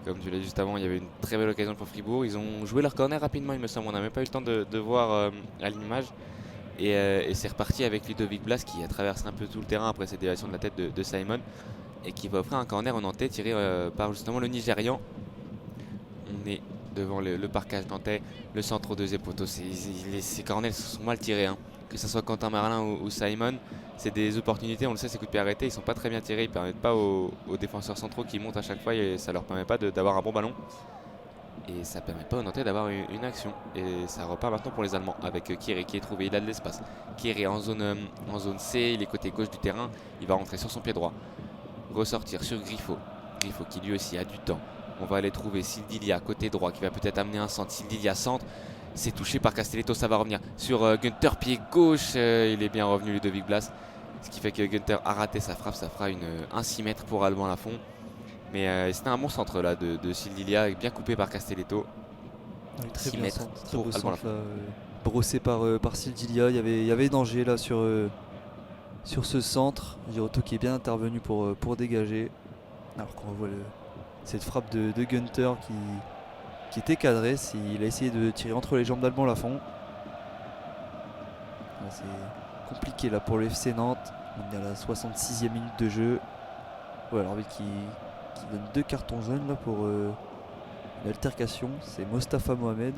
comme tu l'as dit juste avant, il y avait une très belle occasion pour Fribourg. Ils ont joué leur corner rapidement, il me semble. On n'a même pas eu le temps de voir à l'image. Et c'est reparti avec Ludovic Blas qui a traversé un peu tout le terrain après cette déviation de la tête de Simon. Et qui va offrir un corner au Nantais tiré par justement le Nigérian. On est devant le parcage nantais, le centre au deuxième poteau. Ces corners sont mal tirés, hein. Que ce soit Quentin Marlin ou Simon. C'est des opportunités, on le sait, ces coups de pied arrêtés, ils sont pas très bien tirés. Ils ne permettent pas aux défenseurs centraux qui montent à chaque fois et ça leur permet pas d'avoir un bon ballon. Et ça permet pas aux Nantais d'avoir une action. Et ça repart maintenant pour les Allemands avec Kieré qui est trouvé. Il a de l'espace. Kieré en zone C, il est côté gauche du terrain. Il va rentrer sur son pied droit. Ressortir sur Griffo. Griffo qui lui aussi a du temps. On va aller trouver Sildilia côté droit qui va peut-être amener un centre. Sildilia centre. C'est touché par Castelletto. Ça va revenir sur Günther pied gauche. Il est bien revenu Ludovic Blas. Ce qui fait que Günther a raté sa frappe. Ça fera un 6 mètres pour Alban Lafont. Mais c'était un bon centre là de Sildilia, bien coupé par Castelletto. Très 6 bien mètres centre, très pour beau Alban centre Lafont. là, brossé par Sildilia. Il y avait danger là sur ce centre. Giroto qui est bien intervenu pour dégager. Alors qu'on revoit cette frappe de Günther qui était cadrée. Il a essayé de tirer entre les jambes d'Alban Lafont. C'est compliqué là pour le FC Nantes. On est à la 66e minute de jeu. Ouais, l'arbitre qui donne 2 cartons jaunes là pour l'altercation. C'est Mostafa Mohamed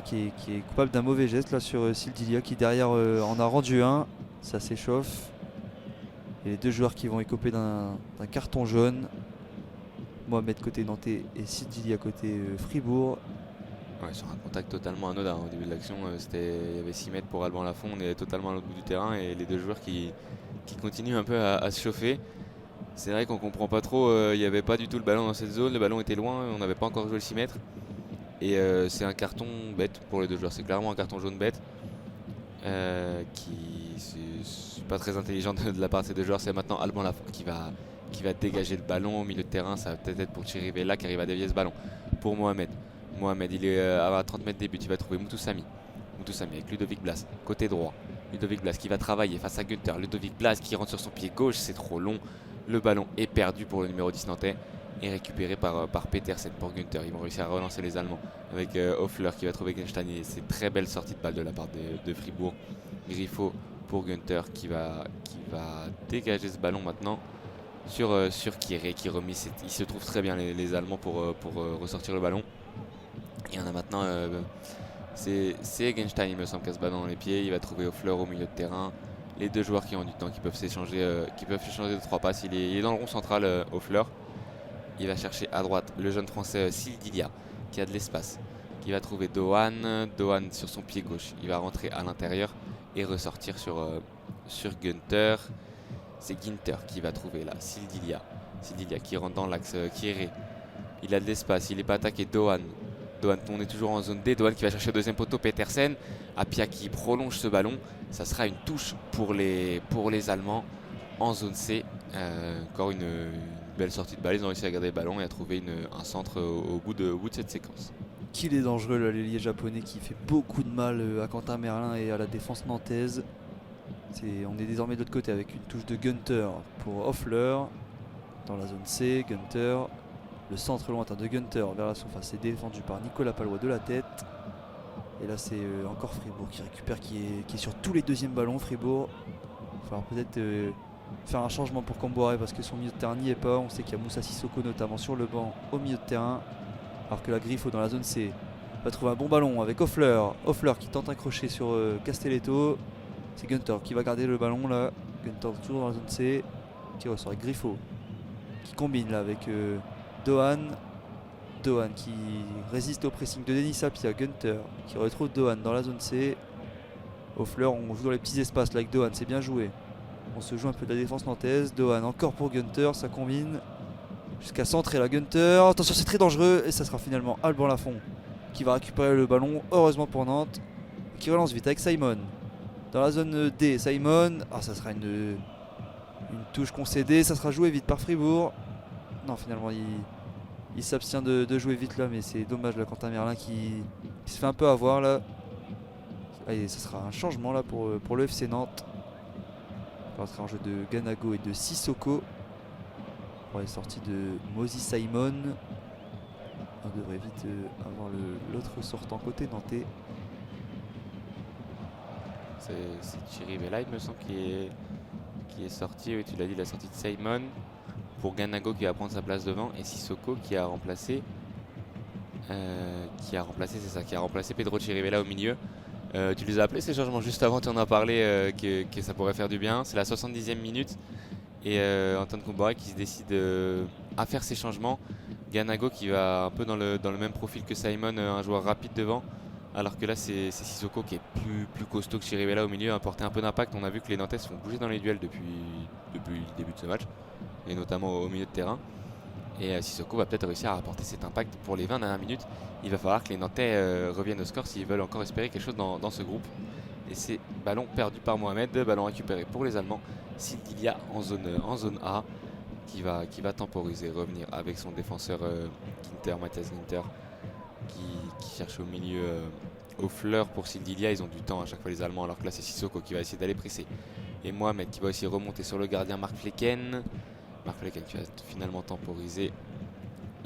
qui est coupable d'un mauvais geste là sur Sildilia qui derrière en a rendu un. Ça s'échauffe. Et les 2 joueurs qui vont écoper d'un carton jaune. Mohamed côté nantais et Sildilia côté Fribourg. Ouais, sur un contact totalement anodin au début de l'action. Il y avait 6 mètres pour Alban Lafont. On est totalement à l'autre bout du terrain et les 2 joueurs qui continuent un peu à se chauffer. C'est vrai qu'on comprend pas trop, il n'y avait pas du tout le ballon dans cette zone, le ballon était loin, on n'avait pas encore joué le 6 mètres. Et c'est un carton bête pour les 2 joueurs, c'est clairement un carton jaune bête. C'est pas très intelligent de la part de ces 2 joueurs. C'est maintenant Alban Lafont qui va dégager le ballon au milieu de terrain. Ça va peut-être être pour Chirivella qui arrive à dévier ce ballon. Pour Mohamed, il est à 30 mètres des buts, il va trouver Mutusami avec Ludovic Blas, côté droit. Ludovic Blas qui va travailler face à Günther. Ludovic Blas qui rentre sur son pied gauche, c'est trop long. Le ballon est perdu pour le numéro 10 nantais et récupéré par Petersen pour Günther. Ils vont réussir à relancer les Allemands avec Hoffler qui va trouver Genstein. Et c'est très belle sortie de balle de la part de Fribourg. Griffo pour Günther qui va dégager ce ballon maintenant sur Kieré qui remet. Il se trouve très bien les Allemands pour ressortir le ballon. Et on a maintenant c'est Genstein il me semble qui a ce ballon dans les pieds. Il va trouver Hoffler au milieu de terrain. Les 2 joueurs qui ont du temps, qui peuvent s'échanger de 3 passes. Il est dans le rond central Hoffler. Il va chercher à droite le jeune français Sildilia qui a de l'espace. Qui va trouver Dohan sur son pied gauche. Il va rentrer à l'intérieur et ressortir sur Günther. C'est Günther qui va trouver là Sildilia qui rentre dans l'axe Kieré. Il a de l'espace, il n'est pas attaqué. Dohan, on est toujours en zone D. Dohan qui va chercher le 2e poteau. Petersen. Apia qui prolonge ce ballon. Ça sera une touche pour les Allemands en zone C. Encore une belle sortie de balle. Ils ont réussi à garder le ballon et à trouver un centre au bout de cette séquence. Qu'il est dangereux l'ailier japonais qui fait beaucoup de mal à Quentin Merlin et à la défense nantaise. On est désormais de l'autre côté avec une touche de Günther pour Hoffler dans la zone C. Günther. Le centre lointain de Günther vers la surface est défendu par Nicolas Palois de la tête. Et là c'est encore Fribourg qui récupère, qui est sur tous les 2e ballons. Fribourg. Il va falloir peut-être faire un changement pour Camboire parce que son milieu de terrain n'y est pas. On sait qu'il y a Moussa Sissoko notamment sur le banc au milieu de terrain. Alors que la Griffo dans la zone C va trouver un bon ballon avec Hoffler. Hoffler qui tente un crochet sur Castelletto. C'est Günther qui va garder le ballon là. Günther toujours dans la zone C. Qui ressort avec Griffo. Qui combine là avec Dohan qui résiste au pressing de Denis Sapia. Günther qui retrouve Dohan dans la zone C. Hoffler, on joue dans les petits espaces là avec Dohan, c'est bien joué. On se joue un peu de la défense nantaise. Dohan encore pour Günther, ça combine jusqu'à centrer la Günther. Attention, c'est très dangereux et ça sera finalement Alban Lafont qui va récupérer le ballon, heureusement pour Nantes, qui relance vite avec Simon. Dans la zone D, Simon, ça sera une touche concédée, ça sera joué vite par Fribourg. Non, finalement il s'abstient de jouer vite là, mais c'est dommage là, Quentin Merlin qui se fait un peu avoir là. Allez, ça sera un changement là pour le FC Nantes. On va en jeu de Ganago et de Sissoko pour les sorties de Mozy Simon. On devrait vite avoir l'autre sortant côté nantais. C'est Chirivella il me semble qui est sorti, oui tu l'as dit, la sortie de Simon pour Ganago qui va prendre sa place devant et Sissoko qui a remplacé Pedro Chirivella au milieu. Tu les as appelés ces changements juste avant, tu en as parlé que ça pourrait faire du bien. C'est la 70e minute et Antoine Comboiré qui se décide à faire ces changements. Ganago qui va un peu dans le même profil que Simon, un joueur rapide devant. Alors que là, c'est Sissoko qui est plus costaud que Chirivella au milieu, a apporté un peu d'impact. On a vu que les Nantais se font bouger dans les duels depuis le début de ce match, et notamment au milieu de terrain. Et Sissoko va peut-être réussir à apporter cet impact pour les 20 dernières minutes. Il va falloir que les Nantais reviennent au score s'ils veulent encore espérer quelque chose dans ce groupe. Et c'est ballon perdu par Mohamed, ballon récupéré pour les Allemands. Sildilia en zone A qui va temporiser, revenir avec son défenseur Mathias Ginter qui cherche au milieu aux fleurs pour Sildilia. Ils ont du temps à chaque fois les Allemands, alors que là c'est Sissoko qui va essayer d'aller presser. Et Mohamed qui va aussi remonter sur le gardien Mark Flecken. Mark Flecken qui va finalement temporiser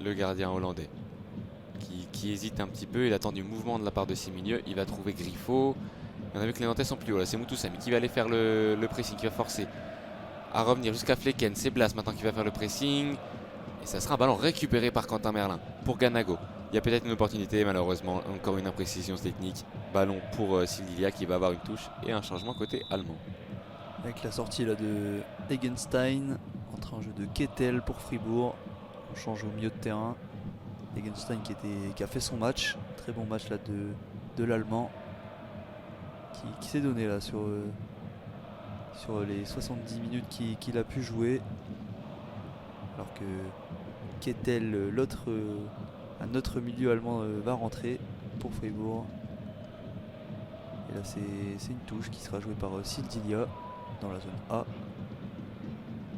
le gardien hollandais qui hésite un petit peu. Il attend du mouvement de la part de ses milieux. Il va trouver Griffo. On a vu que les Nantais sont plus hauts. Là c'est Mutusami qui va aller faire le pressing, qui va forcer à revenir jusqu'à Flecken. C'est Blas maintenant qui va faire le pressing. Et ça sera un ballon récupéré par Quentin Merlin pour Ganago. Il y a peut-être une opportunité, malheureusement, encore une imprécision technique. Ballon pour Sildilia qui va avoir une touche et un changement côté allemand. Avec la sortie là de Egenstein, entre un jeu de Kettel pour Fribourg. On change au milieu de terrain. Egenstein qui a fait son match, très bon match là de l'Allemand, qui s'est donné là sur les 70 minutes qu'il a pu jouer. Alors que Kettel, un autre milieu allemand va rentrer pour Fribourg. Et là c'est une touche qui sera jouée par Sildilia dans la zone A,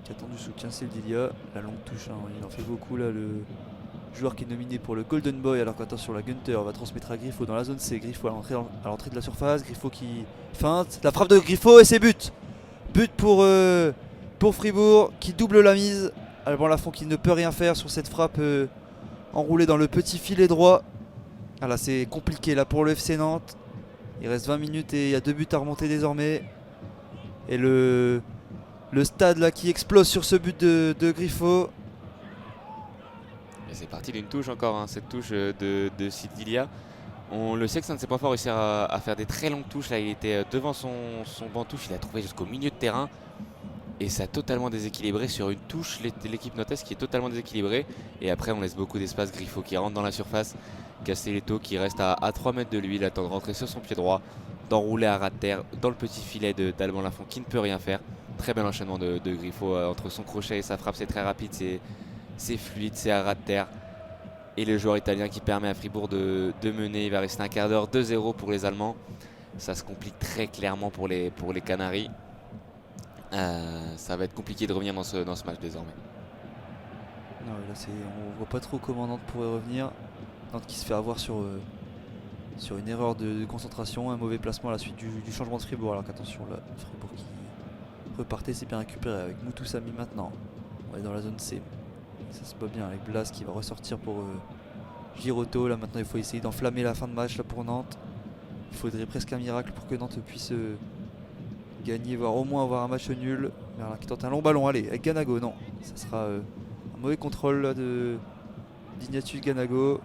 qui attend du soutien. Sildilia, la longue touche, hein, il en fait beaucoup là, le joueur qui est nominé pour le Golden Boy. Alors qu'attention, la Gunter va transmettre à Griffo dans la zone C. Griffo à l'entrée de la surface, Griffo qui feinte, la frappe de Griffo et c'est but pour Fribourg qui double la mise. Alban Lafont qui ne peut rien faire sur cette frappe enroulée dans le petit filet droit. Ah là c'est compliqué là pour le FC Nantes. Il reste 20 minutes et il y a 2 buts à remonter désormais. Et le stade là qui explose sur ce but de Griffo. Et c'est parti d'une touche encore, hein, cette touche de Sildilia. On le sait que c'est un de ses points forts, réussir à faire des très longues touches. Là il était devant son banc touche, il a trouvé jusqu'au milieu de terrain. Et ça a totalement déséquilibré sur une touche l'équipe nantaise qui est totalement déséquilibrée. Et après on laisse beaucoup d'espace. Griffo qui rentre dans la surface. Castelletto qui reste à 3 mètres de lui. Il attend de rentrer sur son pied droit, d'enrouler à ras de terre dans le petit filet d'Alban Lafont qui ne peut rien faire. Très bel enchaînement de Griffo entre son crochet et sa frappe. C'est très rapide, c'est fluide, c'est à ras de terre. Et le joueur italien qui permet à Fribourg de mener. Il va rester un quart d'heure, 2-0 pour les Allemands. Ça se complique très clairement pour les Canaries. Ça va être compliqué de revenir dans ce match désormais. Non, là on voit pas trop comment Nantes pourrait revenir. Nantes qui se fait avoir sur une erreur de concentration, un mauvais placement à la suite du changement de Fribourg. Alors qu'attention là, Fribourg qui repartait, c'est bien récupéré avec Mutusami maintenant. On est dans la zone C. Ça se passe bien avec Blas qui va ressortir pour Girotto. Là maintenant il faut essayer d'enflammer la fin de match là pour Nantes. Il faudrait presque un miracle pour que Nantes puisse gagner, voire au moins avoir un match nul. Merlin qui tente un long ballon, allez, avec Ganago, non. Ça sera un mauvais contrôle là, d'Ignatius Ganago.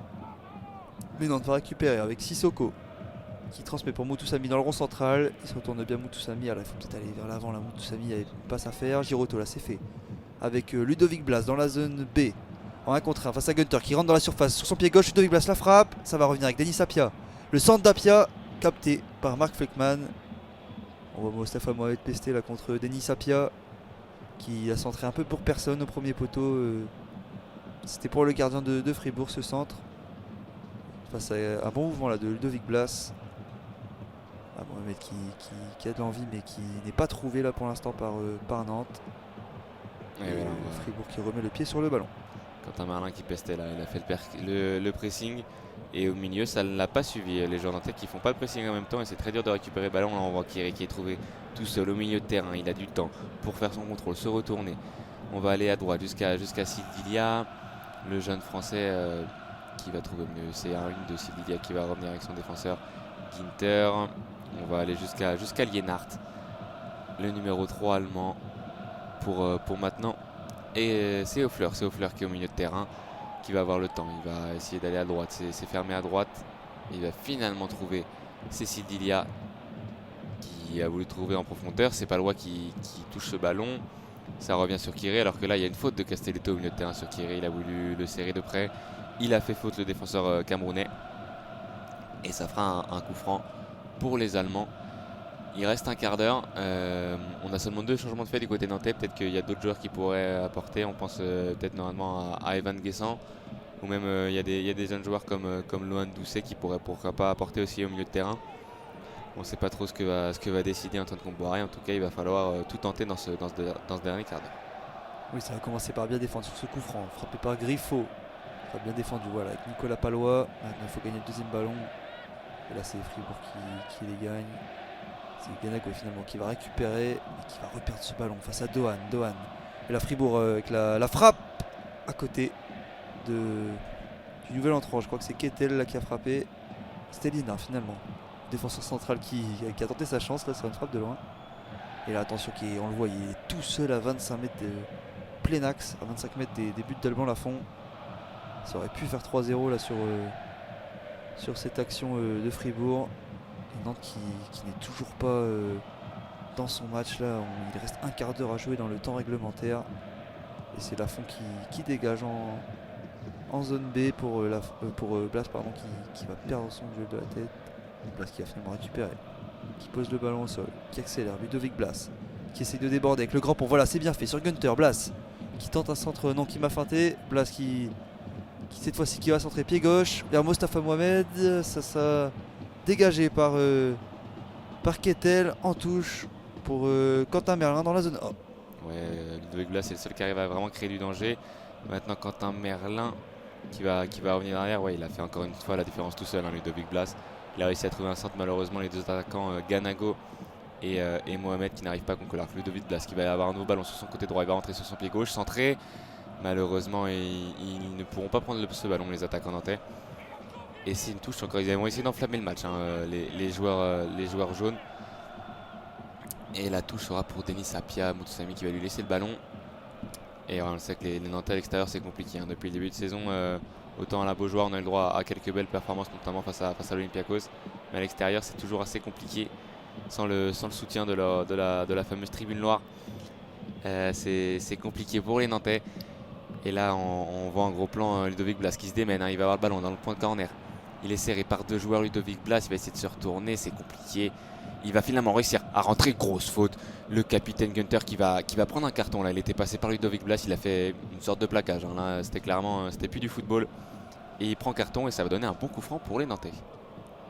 Mais Nantes va récupérer avec Sissoko qui transmet pour Mutusami dans le rond central. Il se retourne bien Mutusami, alors il faut peut-être aller vers l'avant là. Mutusami avait une passe à faire. Girotto là c'est fait. Avec Ludovic Blas dans la zone B. En 1 contre 1 face à Gunter qui rentre dans la surface sur son pied gauche. Ludovic Blas la frappe. Ça va revenir avec Denis Sapia. Le centre d'Apia capté par Mark Fleckman. On voit Mostafa Mohamed pesté là contre Denis Sapia qui a centré un peu pour personne au premier poteau. C'était pour le gardien de Fribourg ce centre. Face à un bon mouvement là de Ludovic Blas. Mohamed qui a de l'envie mais qui n'est pas trouvé là pour l'instant par Nantes. Et Fribourg qui remet le pied sur le ballon. Quentin Merlin qui pestait là, il a fait le pressing. Et au milieu, ça ne l'a pas suivi. Les joueurs nantais qui font pas le pressing en même temps et c'est très dur de récupérer le ballon. Là, on voit Kiri qui est trouvé tout seul au milieu de terrain. Il a du temps pour faire son contrôle, se retourner. On va aller à droite jusqu'à Sildilia. Le jeune français qui va trouver mieux. C'est un une de Sildilia qui va revenir avec son défenseur Ginter. On va aller jusqu'à Lienhardt, le numéro 3 allemand pour maintenant. Et c'est Offler qui est au milieu de terrain, qui va avoir le temps. Il va essayer d'aller à droite, c'est fermé à droite. Il va finalement trouver Sildilia qui a voulu trouver en profondeur. C'est Palois qui touche ce ballon. Ça revient sur Kiré, alors que là il y a une faute de Castelletto au milieu de terrain sur Kiré. Il a voulu le serrer de près. Il a fait faute le défenseur camerounais. Et ça fera un coup franc pour les Allemands. Il reste un quart d'heure. On a seulement 2 changements de fait du côté nantais. Peut-être qu'il y a d'autres joueurs qui pourraient apporter. On pense peut-être normalement à Evan Guessant. Ou même il y a des jeunes joueurs comme Lohan Doucet qui pourraient pourquoi pas apporter aussi au milieu de terrain. On ne sait pas trop ce que va décider Antoine Comboiré. En tout cas, il va falloir tout tenter dans ce dernier quart d'heure. Oui, ça va commencer par bien défendre sur ce coup franc. Frappé par Griffo. Ça va bien défendu, voilà, avec Nicolas Palois. Maintenant, il faut gagner le deuxième ballon. Et là, c'est Fribourg qui les gagne. C'est Ganago finalement qui va récupérer et qui va reperdre ce ballon face à Dohan. Et la Fribourg avec la frappe à côté du nouvel entrant. Je crois que c'est Kettel là qui a frappé. C'était Lina finalement. Défenseur central qui a tenté sa chance là sur une frappe de loin. Et là attention, on le voit, il est tout seul à 25 mètres de plein axe, à 25 mètres des buts d'Alban Lafont. Ça aurait pu faire 3-0 là sur cette action de Fribourg. Et Nantes qui n'est toujours pas dans son match là. Il reste un quart d'heure à jouer dans le temps réglementaire. Et c'est Lafont qui dégage en zone B pour Blas qui va perdre son duel de la tête. Blas qui va finalement récupérer, qui pose le ballon au sol, qui accélère. Ludovic Blas qui essaye de déborder avec le grand pont. Voilà, c'est bien fait sur Gunter. Blas qui tente un centre, non, qui m'a feinté. Blas qui cette fois-ci qui va centrer pied gauche vers Mostafa Mohamed. Ça dégagé par Kettel en touche pour Quentin Merlin dans la zone A. Ouais, Ludovic Blas c'est le seul qui arrive à vraiment créer du danger. Maintenant Quentin Merlin qui va revenir derrière. Ouais, il a fait encore une fois la différence tout seul, Ludovic Blas. Il a réussi à trouver un centre, malheureusement les deux attaquants Ganago et Mohamed qui n'arrivent pas à conclure. Ludovic Blas qui va avoir un nouveau ballon sur son côté droit, il va rentrer sur son pied gauche, centré. Malheureusement ils ne pourront pas prendre ce ballon, les attaquants nantais. Et c'est une touche encore, ils vont essayer d'enflammer le match, les joueurs jaunes. Et la touche sera pour Denis Apia Moutoussamy qui va lui laisser le ballon. Et on sait que les Nantais à l'extérieur c'est compliqué. Depuis le début de saison, autant à la Beaujoire on a eu le droit à quelques belles performances, notamment face à l'Olympiakos. Mais à l'extérieur c'est toujours assez compliqué sans le soutien de la fameuse tribune noire. C'est compliqué pour les Nantais. Et là on voit un gros plan Ludovic Blas qui se démène, il va avoir le ballon dans le point de corner. Il est serré par 2 joueurs, Ludovic Blas, il va essayer de se retourner, c'est compliqué. Il va finalement réussir à rentrer, grosse faute. Le capitaine Gunter qui va prendre un carton là. Il était passé par Ludovic Blas, il a fait une sorte de plaquage. Là, c'était plus du football. Et il prend carton et ça va donner un bon coup franc pour les Nantais.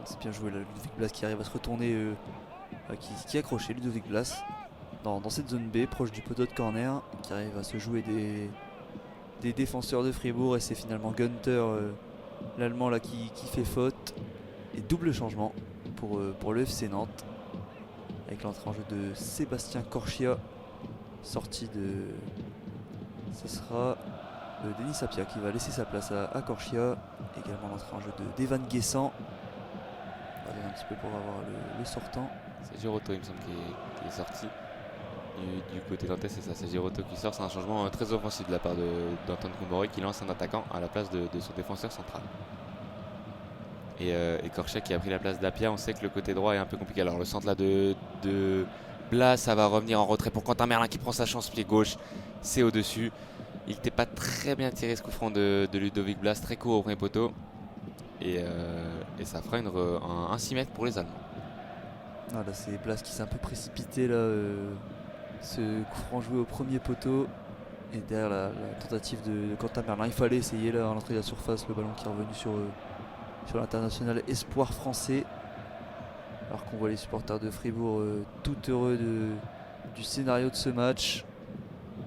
C'est bien joué là, Ludovic Blas qui arrive à se retourner, qui a accroché Ludovic Blas dans cette zone B, proche du poteau de corner, qui arrive à se jouer des défenseurs de Fribourg. Et c'est finalement Gunter, l'Allemand là qui fait faute. Et double changement pour le FC Nantes, avec l'entrée en jeu de Sébastien Corchia, sorti de... Ce sera Denis Apia qui va laisser sa place à Corchia. Également l'entrée en jeu d'Evan Guessant. On va aller un petit peu pour avoir le sortant. C'est Giroto il me semble qui est sorti du côté nantais, c'est ça, c'est Giroto qui sort. C'est un changement très offensif de la part d'Antoine Comboiré qui lance un attaquant à la place de son défenseur central. Et Corchia qui a pris la place d'Apia. On sait que le côté droit est un peu compliqué. Alors le centre là de Blas, ça va revenir en retrait pour Quentin Merlin qui prend sa chance, pied gauche, c'est au-dessus. Il n'était pas très bien tiré ce coup franc de Ludovic Blas, très court au premier poteau. Et ça fera un 6 mètres pour les Allemands. Ah, là c'est Blas qui s'est un peu précipité là, ce coup franc joué au premier poteau. Et derrière la tentative de Quentin Merlin, il fallait essayer là à l'entrée de la surface, le ballon qui est revenu sur l'international espoir français. Alors qu'on voit les supporters de Fribourg tout heureux du scénario de ce match,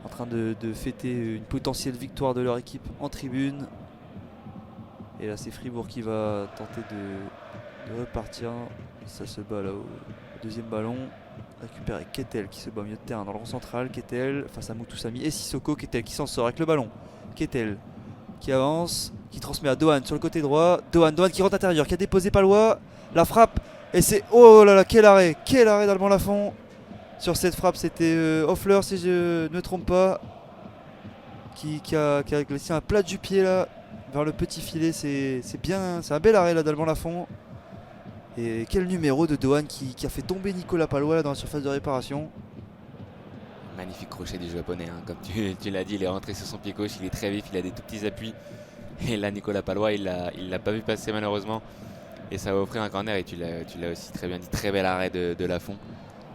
en train de fêter une potentielle victoire de leur équipe en tribune. Et là c'est Fribourg qui va tenter de repartir. Ça se bat là au deuxième ballon. Récupéré Kettel qui se bat au milieu de terrain dans le rond central. Kettel face à Moutoussamy et Sissoko. Kettel qui s'en sort avec le ballon. Kettel qui avance, qui transmet à Dohan sur le côté droit. Dohan qui rentre intérieur, qui a déposé Palois. La frappe, et c'est... Oh là là, quel arrêt d'Alban Lafont. Sur cette frappe, c'était Hoffler, si je ne me trompe pas, qui a glissé un plat du pied là, vers le petit filet. C'est un bel arrêt là d'Alban Lafont. Et quel numéro de Dohan qui a fait tomber Nicolas Palois là, dans la surface de réparation. Magnifique crochet du japonais, hein. Comme tu l'as dit, il est rentré sur son pied gauche, il est très vif, il a des tout petits appuis. Et là, Nicolas Palois, il l'a pas vu passer malheureusement. Et ça va offrir un corner. Et tu l'as aussi très bien dit, très bel arrêt de Lafont.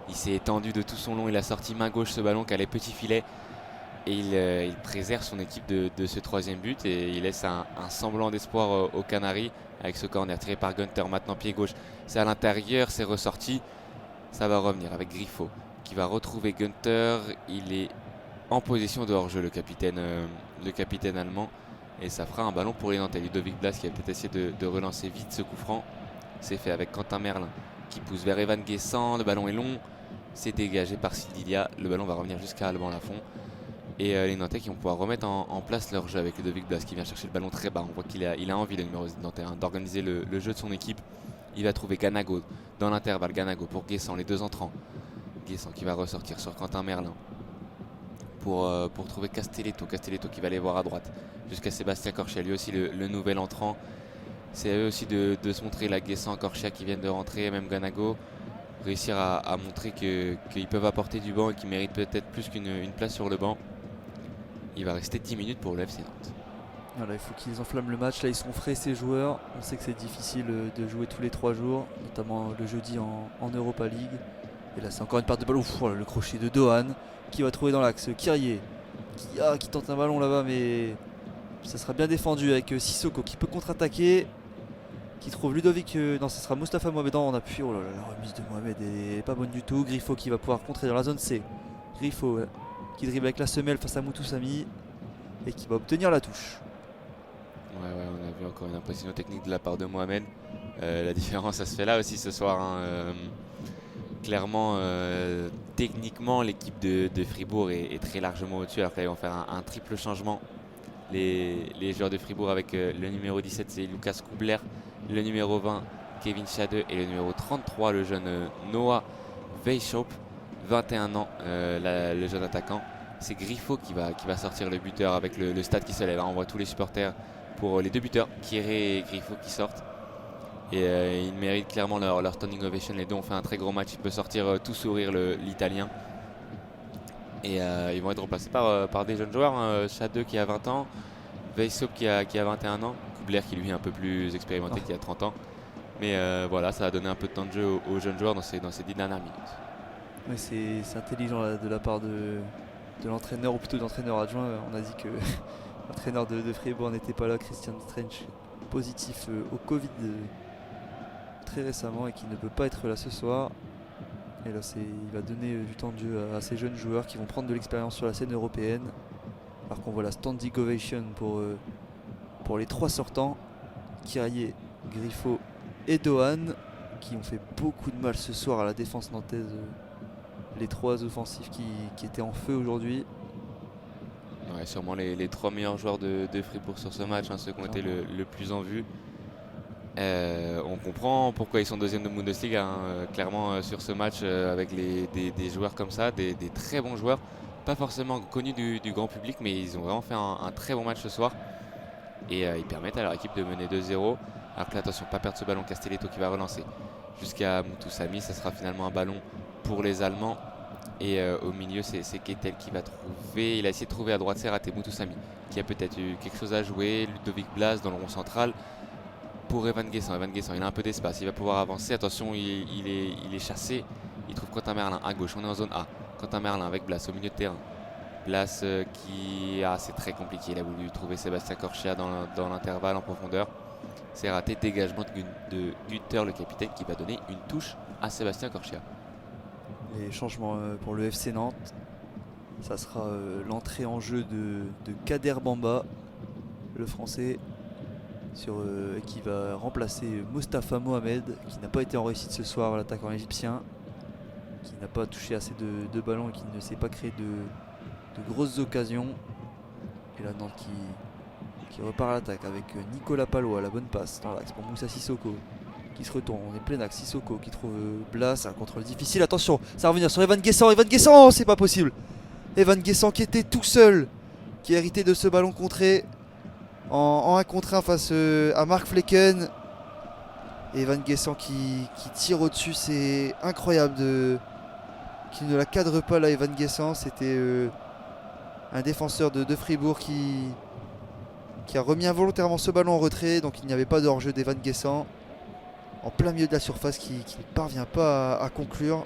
Il s'est étendu de tout son long, il a sorti main gauche ce ballon qui a les petits filets. Et il préserve son équipe de ce troisième but. Et il laisse un semblant d'espoir aux Canaries avec ce corner tiré par Gunter. Maintenant pied gauche, c'est à l'intérieur, c'est ressorti. Ça va revenir avec Griffo qui va retrouver Gunter. Il est en position de hors-jeu, le capitaine allemand. Et ça fera un ballon pour les Nantais. Ludovic Blas qui a peut-être essayé de relancer vite ce coup franc. C'est fait avec Quentin Merlin qui pousse vers Evan Guessant. Le ballon est long. C'est dégagé par Sildilia. Le ballon va revenir jusqu'à Alban Lafont. Et les Nantais qui vont pouvoir remettre en place leur jeu avec Ludovic Blas qui vient chercher le ballon très bas. On voit qu'il a envie, le numéro 10 Nantais, d'organiser le jeu de son équipe. Il va trouver Ganago dans l'intervalle. Ganago pour Guessant, les deux entrants. Guessant qui va ressortir sur Quentin Merlin pour trouver Castelletto. Castelletto qui va aller voir à droite jusqu'à Sébastien Corchia, lui aussi le nouvel entrant. C'est à eux aussi de se montrer, la Guessant, Corchia qui viennent de rentrer, même Ganago, réussir à montrer qu'ils peuvent apporter du banc et qu'ils méritent peut-être plus qu'une place sur le banc. Il va rester 10 minutes pour le FC Nantes. Voilà, il faut qu'ils enflamment le match. Là, ils sont frais, ces joueurs. On sait que c'est difficile de jouer tous les 3 jours, notamment le jeudi en Europa League. Et là, c'est encore une part de ballon. Ouf, voilà, le crochet de Dohan qui va trouver dans l'axe Kyrie qui tente un ballon là-bas, mais ça sera bien défendu avec Sissoko qui peut contre-attaquer, qui trouve Ludovic. Non, ce sera Mostafa Mohamed en appui. Oh là là, la remise de Mohamed est pas bonne du tout. Griffo qui va pouvoir contrer dans la zone C. Griffo qui dribble avec la semelle face à Moutou Samy et qui va obtenir la touche. Ouais, on a vu encore une impression technique de la part de Mohamed. La différence, ça se fait là aussi ce soir, hein. Clairement, techniquement, l'équipe de Fribourg est très largement au-dessus. Alors qu'ils vont faire un triple changement. Les joueurs de Fribourg avec le numéro 17, c'est Lucas Kubler, le numéro 20, Kevin Schade, et le numéro 33, le jeune Noah Weishaupt, 21 ans, le jeune attaquant. C'est Griffo qui va sortir le buteur avec le stade qui se lève. On voit tous les supporters pour les deux buteurs, Kieré et Griffo, qui sortent. Et ils méritent clairement leur standing ovation. Les deux ont fait un très gros match. Il peut sortir tout sourire l'Italien. Et ils vont être remplacés par des jeunes joueurs. Schade qui a 20 ans, Weishaupt qui a 21 ans, Kubler qui lui est un peu plus expérimenté, qui a 30 ans. Mais voilà, ça a donné un peu de temps de jeu aux jeunes joueurs dans ces 10 dernières minutes. Ouais, c'est intelligent là, de la part de l'entraîneur, ou plutôt de l'entraîneur adjoint. On a dit que l'entraîneur de Fribourg n'était pas là, Christian Trench, positif au Covid très récemment et qui ne peut pas être là ce soir. Et là, il va donner du temps de jeu à ces jeunes joueurs qui vont prendre de l'expérience sur la scène européenne. Alors qu'on voit la standing ovation pour les 3 sortants, Kyrie, Griffo et Dohan, qui ont fait beaucoup de mal ce soir à la défense nantaise. Les 3 offensifs qui étaient en feu aujourd'hui. Ouais, sûrement les 3 meilleurs joueurs de Fribourg sur ce match, ceux qui ont été le plus en vue. On comprend pourquoi ils sont deuxième de Bundesliga, clairement sur ce match avec des joueurs comme ça, des très bons joueurs, pas forcément connus du grand public, mais ils ont vraiment fait un très bon match ce soir et ils permettent à leur équipe de mener 2-0. Alors que là, attention, pas perdre ce ballon, Castelletto qui va relancer jusqu'à Moutou Samy. Ça sera finalement un ballon pour les Allemands et au milieu c'est Ketel qui va trouver. Il a essayé de trouver à droite, c'est raté. Moutou Samy qui a peut-être eu quelque chose à jouer. Ludovic Blas dans le rond central pour Evan Guessant. Il a un peu d'espace, il va pouvoir avancer. Attention, il est chassé. Il trouve Quentin Merlin à gauche. On est en zone A. Quentin Merlin avec Blas au milieu de terrain. Blas c'est très compliqué. Il a voulu trouver Sébastien Corchia dans l'intervalle en profondeur. C'est raté. Dégagement de Günther, le capitaine, qui va donner une touche à Sébastien Corchia. Les changements pour le FC Nantes, ça sera l'entrée en jeu de Kader Bamba, le français, qui va remplacer Mostafa Mohamed, qui n'a pas été en réussite ce soir, l'attaquant égyptien, qui n'a pas touché assez de ballons et qui ne s'est pas créé de grosses occasions. Et là, Nantes qui repart à l'attaque avec Nicolas Palois, la bonne passe dans l'axe pour Moussa Sissoko, qui se retourne. On est plein axe. Sissoko qui trouve Blas, un contrôle difficile. Attention, ça va revenir sur Evan Guessant. Evan Guessant, c'est pas possible. Evan Guessant qui était tout seul, qui a hérité de ce ballon contré en 1 contre 1 face à Mark Flecken. Evan Guessant qui tire au-dessus, c'est incroyable de qui ne la cadre pas là, Evan Guessant. C'était un défenseur de Fribourg qui a remis involontairement ce ballon en retrait, donc il n'y avait pas de hors-jeu d'Evan Guessant en plein milieu de la surface qui ne parvient pas à conclure.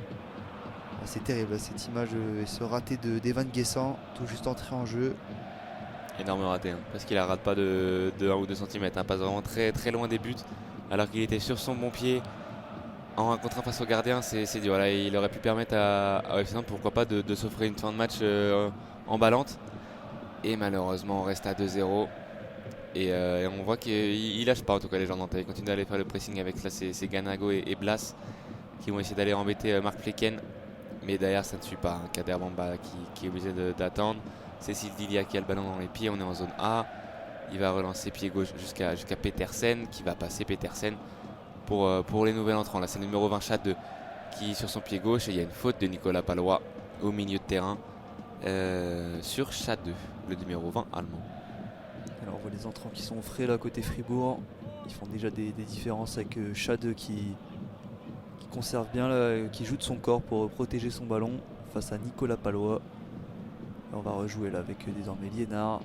C'est terrible cette image et ce raté d'Evan Guessant, tout juste entré en jeu. Énorme raté, hein, parce qu'il ne rate pas de 1 ou 2 cm, hein, passe vraiment très, très loin des buts, alors qu'il était sur son bon pied. En 1 contre 1 face au gardien, c'est dur. Voilà, il aurait pu permettre à FC Nantes, pourquoi pas, de s'offrir une fin de match emballante. Et malheureusement, on reste à 2-0. Et on voit qu'il lâche pas, en tout cas, les gens nantais. Ils continuent d'aller faire le pressing avec là, c'est Ganago et Blas qui vont essayer d'aller embêter Marc Flecken. Mais derrière, ça ne suit pas. Hein. Kader Bamba qui est obligé d'attendre. Cécile Dilia qui a le ballon dans les pieds. On est en zone A. Il va relancer pied gauche jusqu'à Petersen, qui va passer Petersen pour les nouvelles entrants. Là, c'est le numéro 20, Chade, qui est sur son pied gauche. Et il y a une faute de Nicolas Palois au milieu de terrain sur Chade, le numéro 20 allemand. Alors on voit les entrants qui sont frais là côté Fribourg. Ils font déjà des différences avec Chade qui conserve bien là, qui joue de son corps pour protéger son ballon face à Nicolas Palois. Et on va rejouer là avec désormais Liénard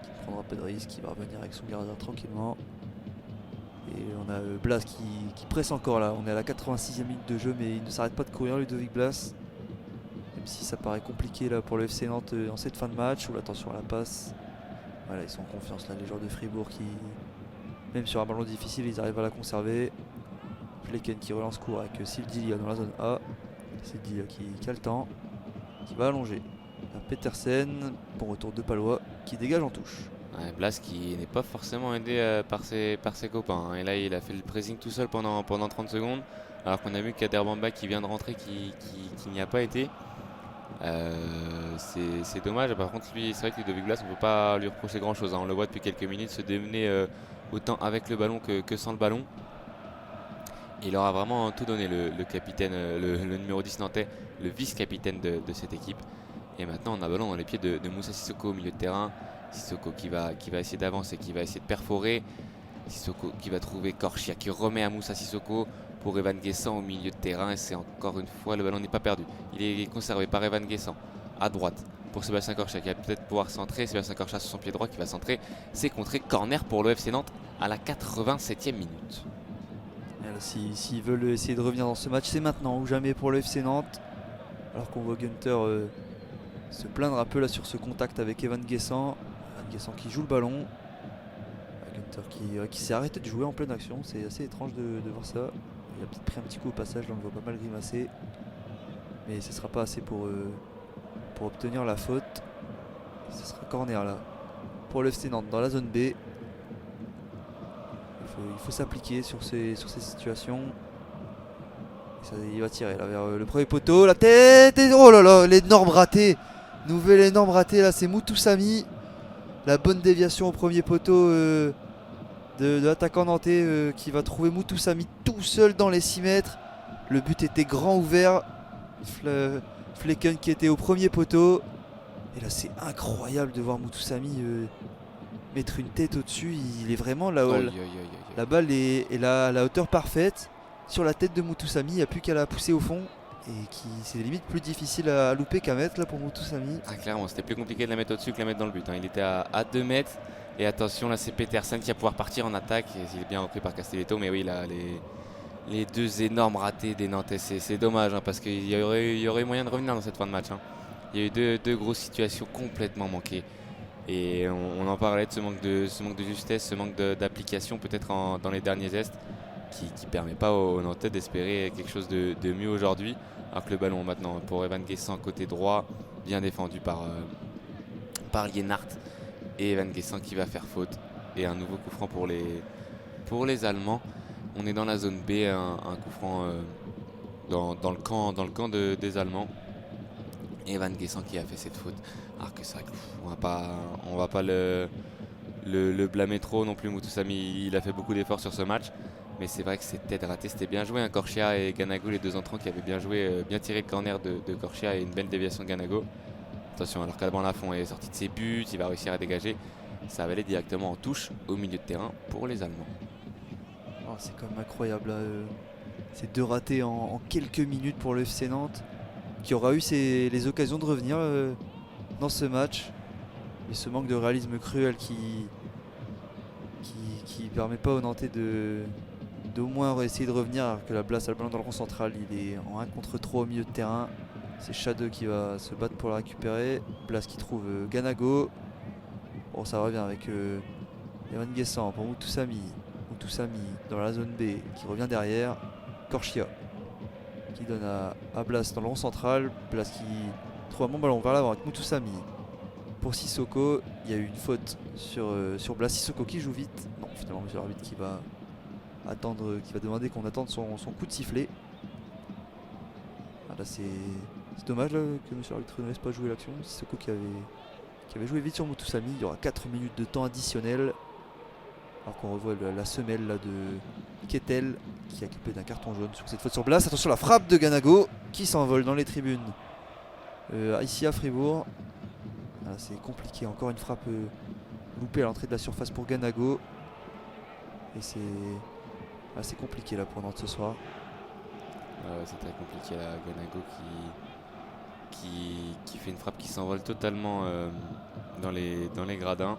qui ne prendra pas de risque, qui va revenir avec son gardien tranquillement. Et on a Blas qui presse encore là. On est à la 86e minute de jeu, mais il ne s'arrête pas de courir, Ludovic Blas. Même si ça paraît compliqué là pour le FC Nantes en cette fin de match. Ou attention à la passe. Voilà, ils sont en confiance là, les joueurs de Fribourg qui, même sur un ballon difficile, ils arrivent à la conserver. Flecken qui relance court avec Sildilia dans la zone A. Sildilia qui a le temps, qui va allonger. Petersen, bon retour de Palois qui dégage en touche. Ouais, Blas qui n'est pas forcément aidé par ses copains. Hein. Et là, il a fait le pressing tout seul pendant 30 secondes. Alors qu'on a vu Kader Bamba qui vient de rentrer qui n'y a pas été. C'est dommage. Par contre, lui, c'est vrai que Ludovic Blas, on ne peut pas lui reprocher grand chose. Hein. On le voit depuis quelques minutes se démener autant avec le ballon que sans le ballon. Il aura vraiment tout donné, le capitaine, le numéro 10 nantais, le vice-capitaine de cette équipe. Et maintenant, on a ballon dans les pieds de Moussa Sissoko au milieu de terrain. Sissoko qui va essayer d'avancer, qui va essayer de perforer. Sissoko qui va trouver Korchia, qui remet à Moussa Sissoko pour Evan Guessant au milieu de terrain. Et c'est encore une fois, le ballon n'est pas perdu. Il est conservé par Evan Guessant à droite pour Sébastien Korchia qui va peut-être pouvoir centrer. Sébastien Korchia sur son pied droit qui va centrer. C'est contré, corner pour le FC Nantes à la 87e minute. S'ils veulent essayer de revenir dans ce match, c'est maintenant ou jamais pour le FC Nantes. Alors qu'on voit Gunther se plaindre un peu là sur ce contact avec Evan Guessant. Evan Guessant qui joue le ballon. Gunther qui s'est arrêté de jouer en pleine action. C'est assez étrange de voir ça. Il a peut-être pris un petit coup au passage, là on le voit pas mal grimacer. Mais ce ne sera pas assez pour obtenir la faute. Ce sera corner là pour le FC Nantes dans la zone B. Il faut s'appliquer sur ces situations. Il va tirer là vers le premier poteau. La tête et oh là là, l'énorme raté. Nouvelle énorme raté là, c'est Moutoussamy. La bonne déviation au premier poteau de l'attaquant nantais qui va trouver Moutoussamy tout seul dans les 6 mètres. Le but était grand ouvert. Flecken qui était au premier poteau. Et là c'est incroyable de voir Moutoussamy mettre une tête au-dessus. Il est vraiment là. La balle est à la hauteur parfaite sur la tête de Moutoussamy. Il n'y a plus qu'à la pousser au fond. Et c'est limite plus difficile à louper qu'à mettre là pour Moutoussamy. Ah, clairement, c'était plus compliqué de la mettre au-dessus que de la mettre dans le but. Hein. Il était à 2 mètres. Et attention, là c'est Petersen qui va pouvoir partir en attaque. Il est bien repris par Castelletto. Mais oui, là les deux énormes ratés des Nantais. C'est dommage hein, parce qu'il y aurait moyen de revenir dans cette fin de match. Hein. Il y a eu deux grosses situations complètement manquées. Et on en parlait de ce manque de justesse, ce manque d'application peut-être dans les derniers gestes qui ne permet pas aux Nantais d'espérer quelque chose de mieux aujourd'hui. Alors que le ballon maintenant pour Evan Guessant côté droit, bien défendu par Liénard. Et Evan Guessant qui va faire faute. Et un nouveau coup franc pour les Allemands. On est dans la zone B, un coup franc dans le camp des Allemands. Et Evan Guessant qui a fait cette faute. Alors que c'est vrai qu'on va pas le blâmer trop non plus. Moutoussamy, il a fait beaucoup d'efforts sur ce match. Mais c'est vrai que cette tête ratée, c'était bien joué. Hein. Korchia et Ganago, les deux entrants qui avaient bien joué, bien tiré le corner de Korchia et une belle déviation de Ganago. Attention, alors qu'Alban Lafont est sorti de ses buts, il va réussir à dégager. Ça va aller directement en touche au milieu de terrain pour les Allemands. Oh, c'est quand même incroyable. Ces deux ratés en quelques minutes pour le FC Nantes. qui aura eu les occasions de revenir dans ce match. Et ce manque de réalisme cruel qui permet pas aux Nantais d'au moins essayer de revenir, alors que la Blasse a le ballon dans le rond central. Il est en 1 contre 3 au milieu de terrain. C'est Chadeux qui va se battre pour la récupérer. Blasse qui trouve Ganago. Bon, ça revient avec Evan Guessant pour Moutoussamy. Moutoussamy dans la zone B qui revient derrière. Korchia qui donne à Blasse dans le rond central. Blasse qui trouve un bon ballon vers l'avant avec Moutoussamy. Pour Sissoko, il y a eu une faute sur Blasse. Sissoko qui joue vite. Non, finalement, monsieur l'arbitre qui va attendre, qui va demander qu'on attende son coup de sifflet. Ah, là, c'est dommage là, que monsieur l'arbitre ne laisse pas jouer l'action. Sissoko qui avait joué vite sur Moutoussamy. Il y aura 4 minutes de temps additionnel. Alors qu'on revoit la semelle là, de Kettel qui a occupé d'un carton jaune sur cette faute sur Blasse. Attention, la frappe de Ganago qui s'envole dans les tribunes. Ici à Fribourg. Ah, c'est compliqué. Encore une frappe loupée à l'entrée de la surface pour Ganago. Et c'est compliqué là pour Nantes ce soir. C'est très compliqué là. Ganago qui fait une frappe qui s'envole totalement dans les gradins.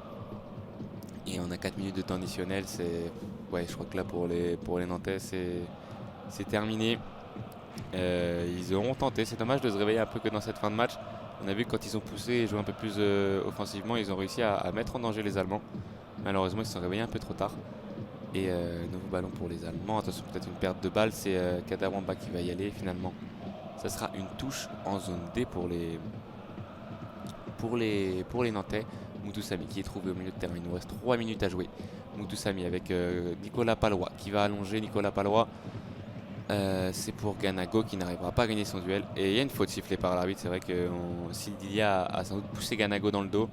Et on a 4 minutes de temps additionnel. Je crois que là pour les Nantais c'est terminé. Ils auront tenté. C'est dommage de se réveiller un peu que dans cette fin de match. On a vu que quand ils ont poussé et joué un peu plus offensivement, ils ont réussi à mettre en danger les Allemands. Malheureusement, ils se sont réveillés un peu trop tard. Et nouveau ballon pour les Allemands. Attention, peut-être une perte de balle. C'est Kaderwamba qui va y aller finalement. Ça sera une touche en zone D pour les Nantais. Moutoussamy qui est trouvé au milieu de terrain. Il nous reste 3 minutes à jouer. Moutoussamy avec Nicolas Palois qui va allonger. Nicolas Palois. C'est pour Ganago qui n'arrivera pas à gagner son duel. Et il y a une faute sifflée par l'arbitre. C'est vrai que Sildilia a sans doute poussé Ganago dans le dos.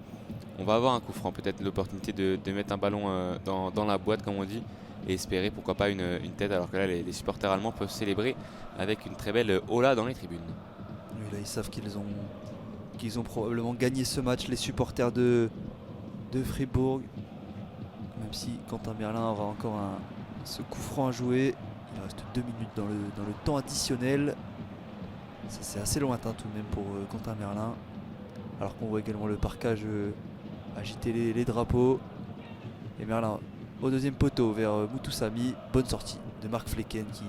On va avoir un coup franc, peut-être l'opportunité de mettre un ballon dans la boîte comme on dit. Et espérer pourquoi pas une tête. Alors que là les supporters allemands peuvent célébrer avec une très belle hola dans les tribunes. Oui, là ils savent qu'ils ont probablement gagné ce match, les supporters de Fribourg. Même si Quentin Merlin aura encore ce coup franc à jouer. Il reste 2 minutes dans le temps additionnel. Ça c'est assez lointain tout de même pour Quentin Merlin. Alors qu'on voit également le parquage agiter les drapeaux. Et Merlin au deuxième poteau vers Moutoussamy. Bonne sortie de Marc Flecken qui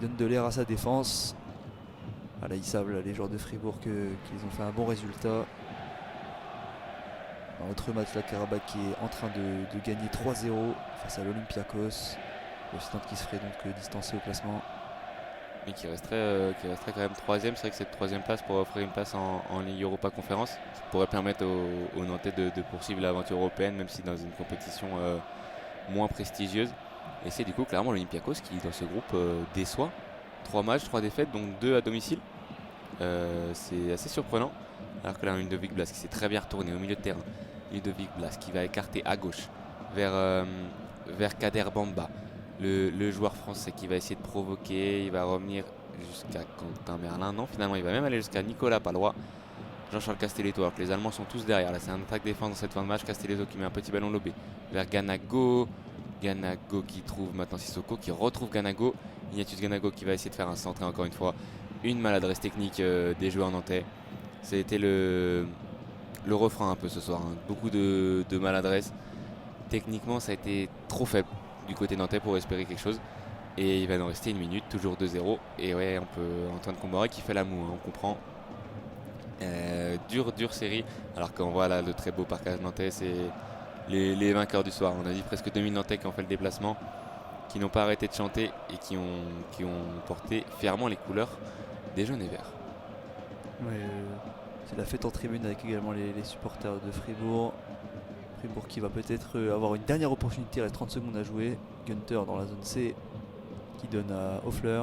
donne de l'air à sa défense. Ah, là ils savent là, les joueurs de Fribourg qu'ils ont fait un bon résultat. Dans l'autre match, la Karabakh qui est en train de gagner 3-0 face à l'Olympiakos. L'Occident qui se ferait donc distancer au classement. Mais qui resterait quand même 3ème. C'est vrai que cette 3ème place pourrait offrir une place en Ligue Europa Conférence. Ça pourrait permettre aux Nantais de poursuivre l'aventure européenne, même si dans une compétition moins prestigieuse. Et c'est du coup clairement l'Olympiakos qui dans ce groupe déçoit. 3 matchs, 3 défaites, donc 2 à domicile. C'est assez surprenant. Alors que là, Ludovic Blas qui s'est très bien retourné au milieu de terrain. Ludovic Blas qui va écarter à gauche vers Kader Bamba. Le joueur français qui va essayer de provoquer, il va revenir jusqu'à Quentin Merlin. Non, finalement, il va même aller jusqu'à Nicolas Palois. Jean-Charles Castelletto, alors que les Allemands sont tous derrière. Là, c'est un attaque-défense dans cette fin de match. Castelletto qui met un petit ballon lobé vers Ganago. Ganago qui trouve maintenant Sissoko, qui retrouve Ganago. Ignatius Ganago qui va essayer de faire un centré encore une fois. Une maladresse technique des joueurs nantais. Ça a été le refrain un peu ce soir. Hein. Beaucoup de maladresse. Techniquement, ça a été trop faible du côté nantais pour espérer quelque chose. Et il va nous rester 1 minute, toujours 2-0. Et ouais, on peut Antoine Comboiré qui fait la moue, hein, on comprend. Dure série. Alors qu'on voit là le très beau parcage nantais, c'est les vainqueurs du soir. On a dit presque 2000 Nantais qui ont fait le déplacement, qui n'ont pas arrêté de chanter et qui ont porté fièrement les couleurs des jaunes et verts. Ouais, c'est la fête en tribune avec également les supporters de Fribourg. Fribourg qui va peut-être avoir une dernière opportunité, il reste 30 secondes à jouer. Günther dans la zone C qui donne à Hoffler.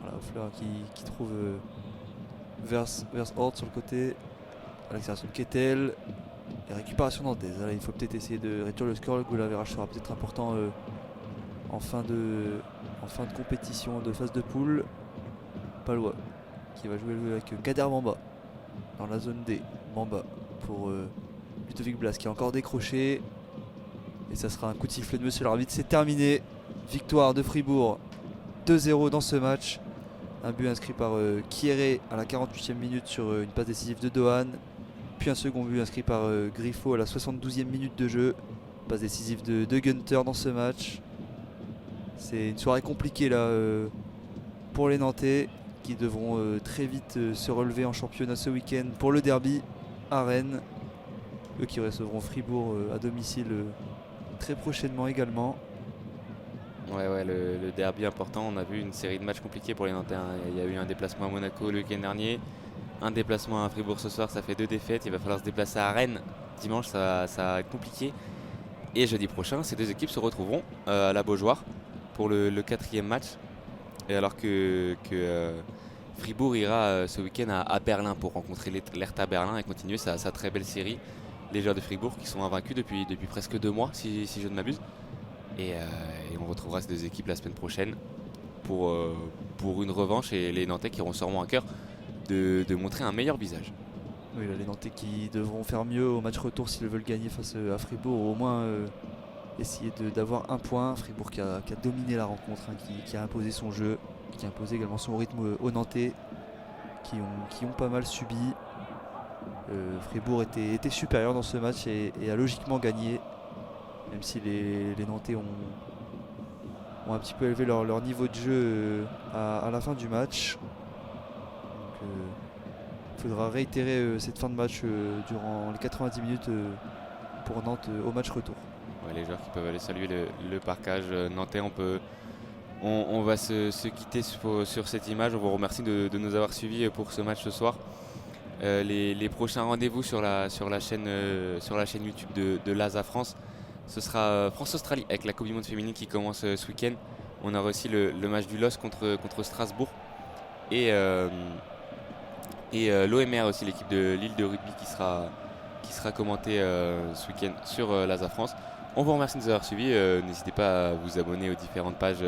Voilà, Hoffler qui trouve vers Hort sur le côté. L'accélération de Kettel. Et récupération nantaise. Là, il faut peut-être essayer de réduire le score. Le goal average sera peut-être important en fin de compétition de phase de poule. Palois qui va jouer avec Kader Bamba dans la zone D. Bamba pour Ludovic Blas qui a encore décroché. Et ça sera un coup de sifflet de monsieur l'arbitre. C'est terminé. Victoire de Fribourg 2-0 dans ce match Un but inscrit par Kieré à la 48e minute sur une passe décisive de Dohan. Puis un second but inscrit par Griffo à la 72e minute de jeu. Passe décisive de Gunter dans ce match. C'est une soirée compliquée là pour les Nantais qui devront très vite se relever en championnat ce week-end pour le derby à Rennes. Eux qui recevront Fribourg à domicile très prochainement également. Ouais, le derby important. On a vu une série de matchs compliqués pour les Nantais. Il y a eu un déplacement à Monaco le week-end dernier, un déplacement à Fribourg ce soir, ça fait 2 défaites. Il va falloir se déplacer à Rennes dimanche, ça va être compliqué. Et jeudi prochain, ces 2 équipes se retrouveront à la Beaujoire pour le 4e match. Et alors que Fribourg ira ce week-end à Berlin pour rencontrer l'Hertha Berlin et continuer sa très belle série. Les joueurs de Fribourg qui sont invaincus depuis presque 2 mois, si je ne m'abuse. Et on retrouvera ces 2 équipes la semaine prochaine pour une revanche, et les Nantais qui auront sûrement à cœur de montrer un meilleur visage. Oui, là, les Nantais qui devront faire mieux au match retour s'ils veulent gagner face à Fribourg, ou au moins essayer d'avoir un point. Fribourg qui a dominé la rencontre, qui a imposé son jeu, qui a imposé également son rythme aux Nantais, qui ont pas mal subi. Fribourg était supérieur dans ce match et a logiquement gagné, même si les Nantais ont un petit peu élevé leur niveau de jeu à la fin du match. Donc, il faudra réitérer cette fin de match durant les 90 minutes pour Nantes au match retour. Ouais, les joueurs qui peuvent aller saluer le parquage nantais. On va se quitter sur cette image. On vous remercie de nous avoir suivis pour ce match ce soir. Les prochains rendez-vous sur la chaîne YouTube de l'ASA France, ce sera France-Australie avec la Coupe du Monde féminine qui commence ce week-end. On aura aussi le match du LOS contre Strasbourg et l'OMR aussi, l'équipe de Lille de rugby qui sera commentée ce week-end sur l'ASA France. On vous remercie de nous avoir suivis. N'hésitez pas à vous abonner aux différentes pages,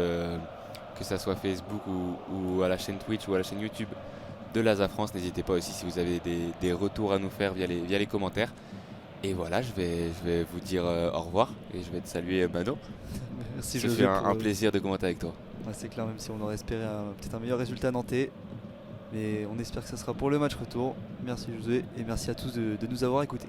que ce soit Facebook ou à la chaîne Twitch ou à la chaîne YouTube de l'ASA France. N'hésitez pas aussi si vous avez des retours à nous faire via les commentaires. Et voilà, je vais vous dire au revoir et je vais te saluer Mano. Merci José. C'est un plaisir de commenter avec toi. Ouais, c'est clair, même si on aurait espéré peut-être un meilleur résultat nantais. Mais on espère que ça sera pour le match retour. Merci José et merci à tous de nous avoir écoutés.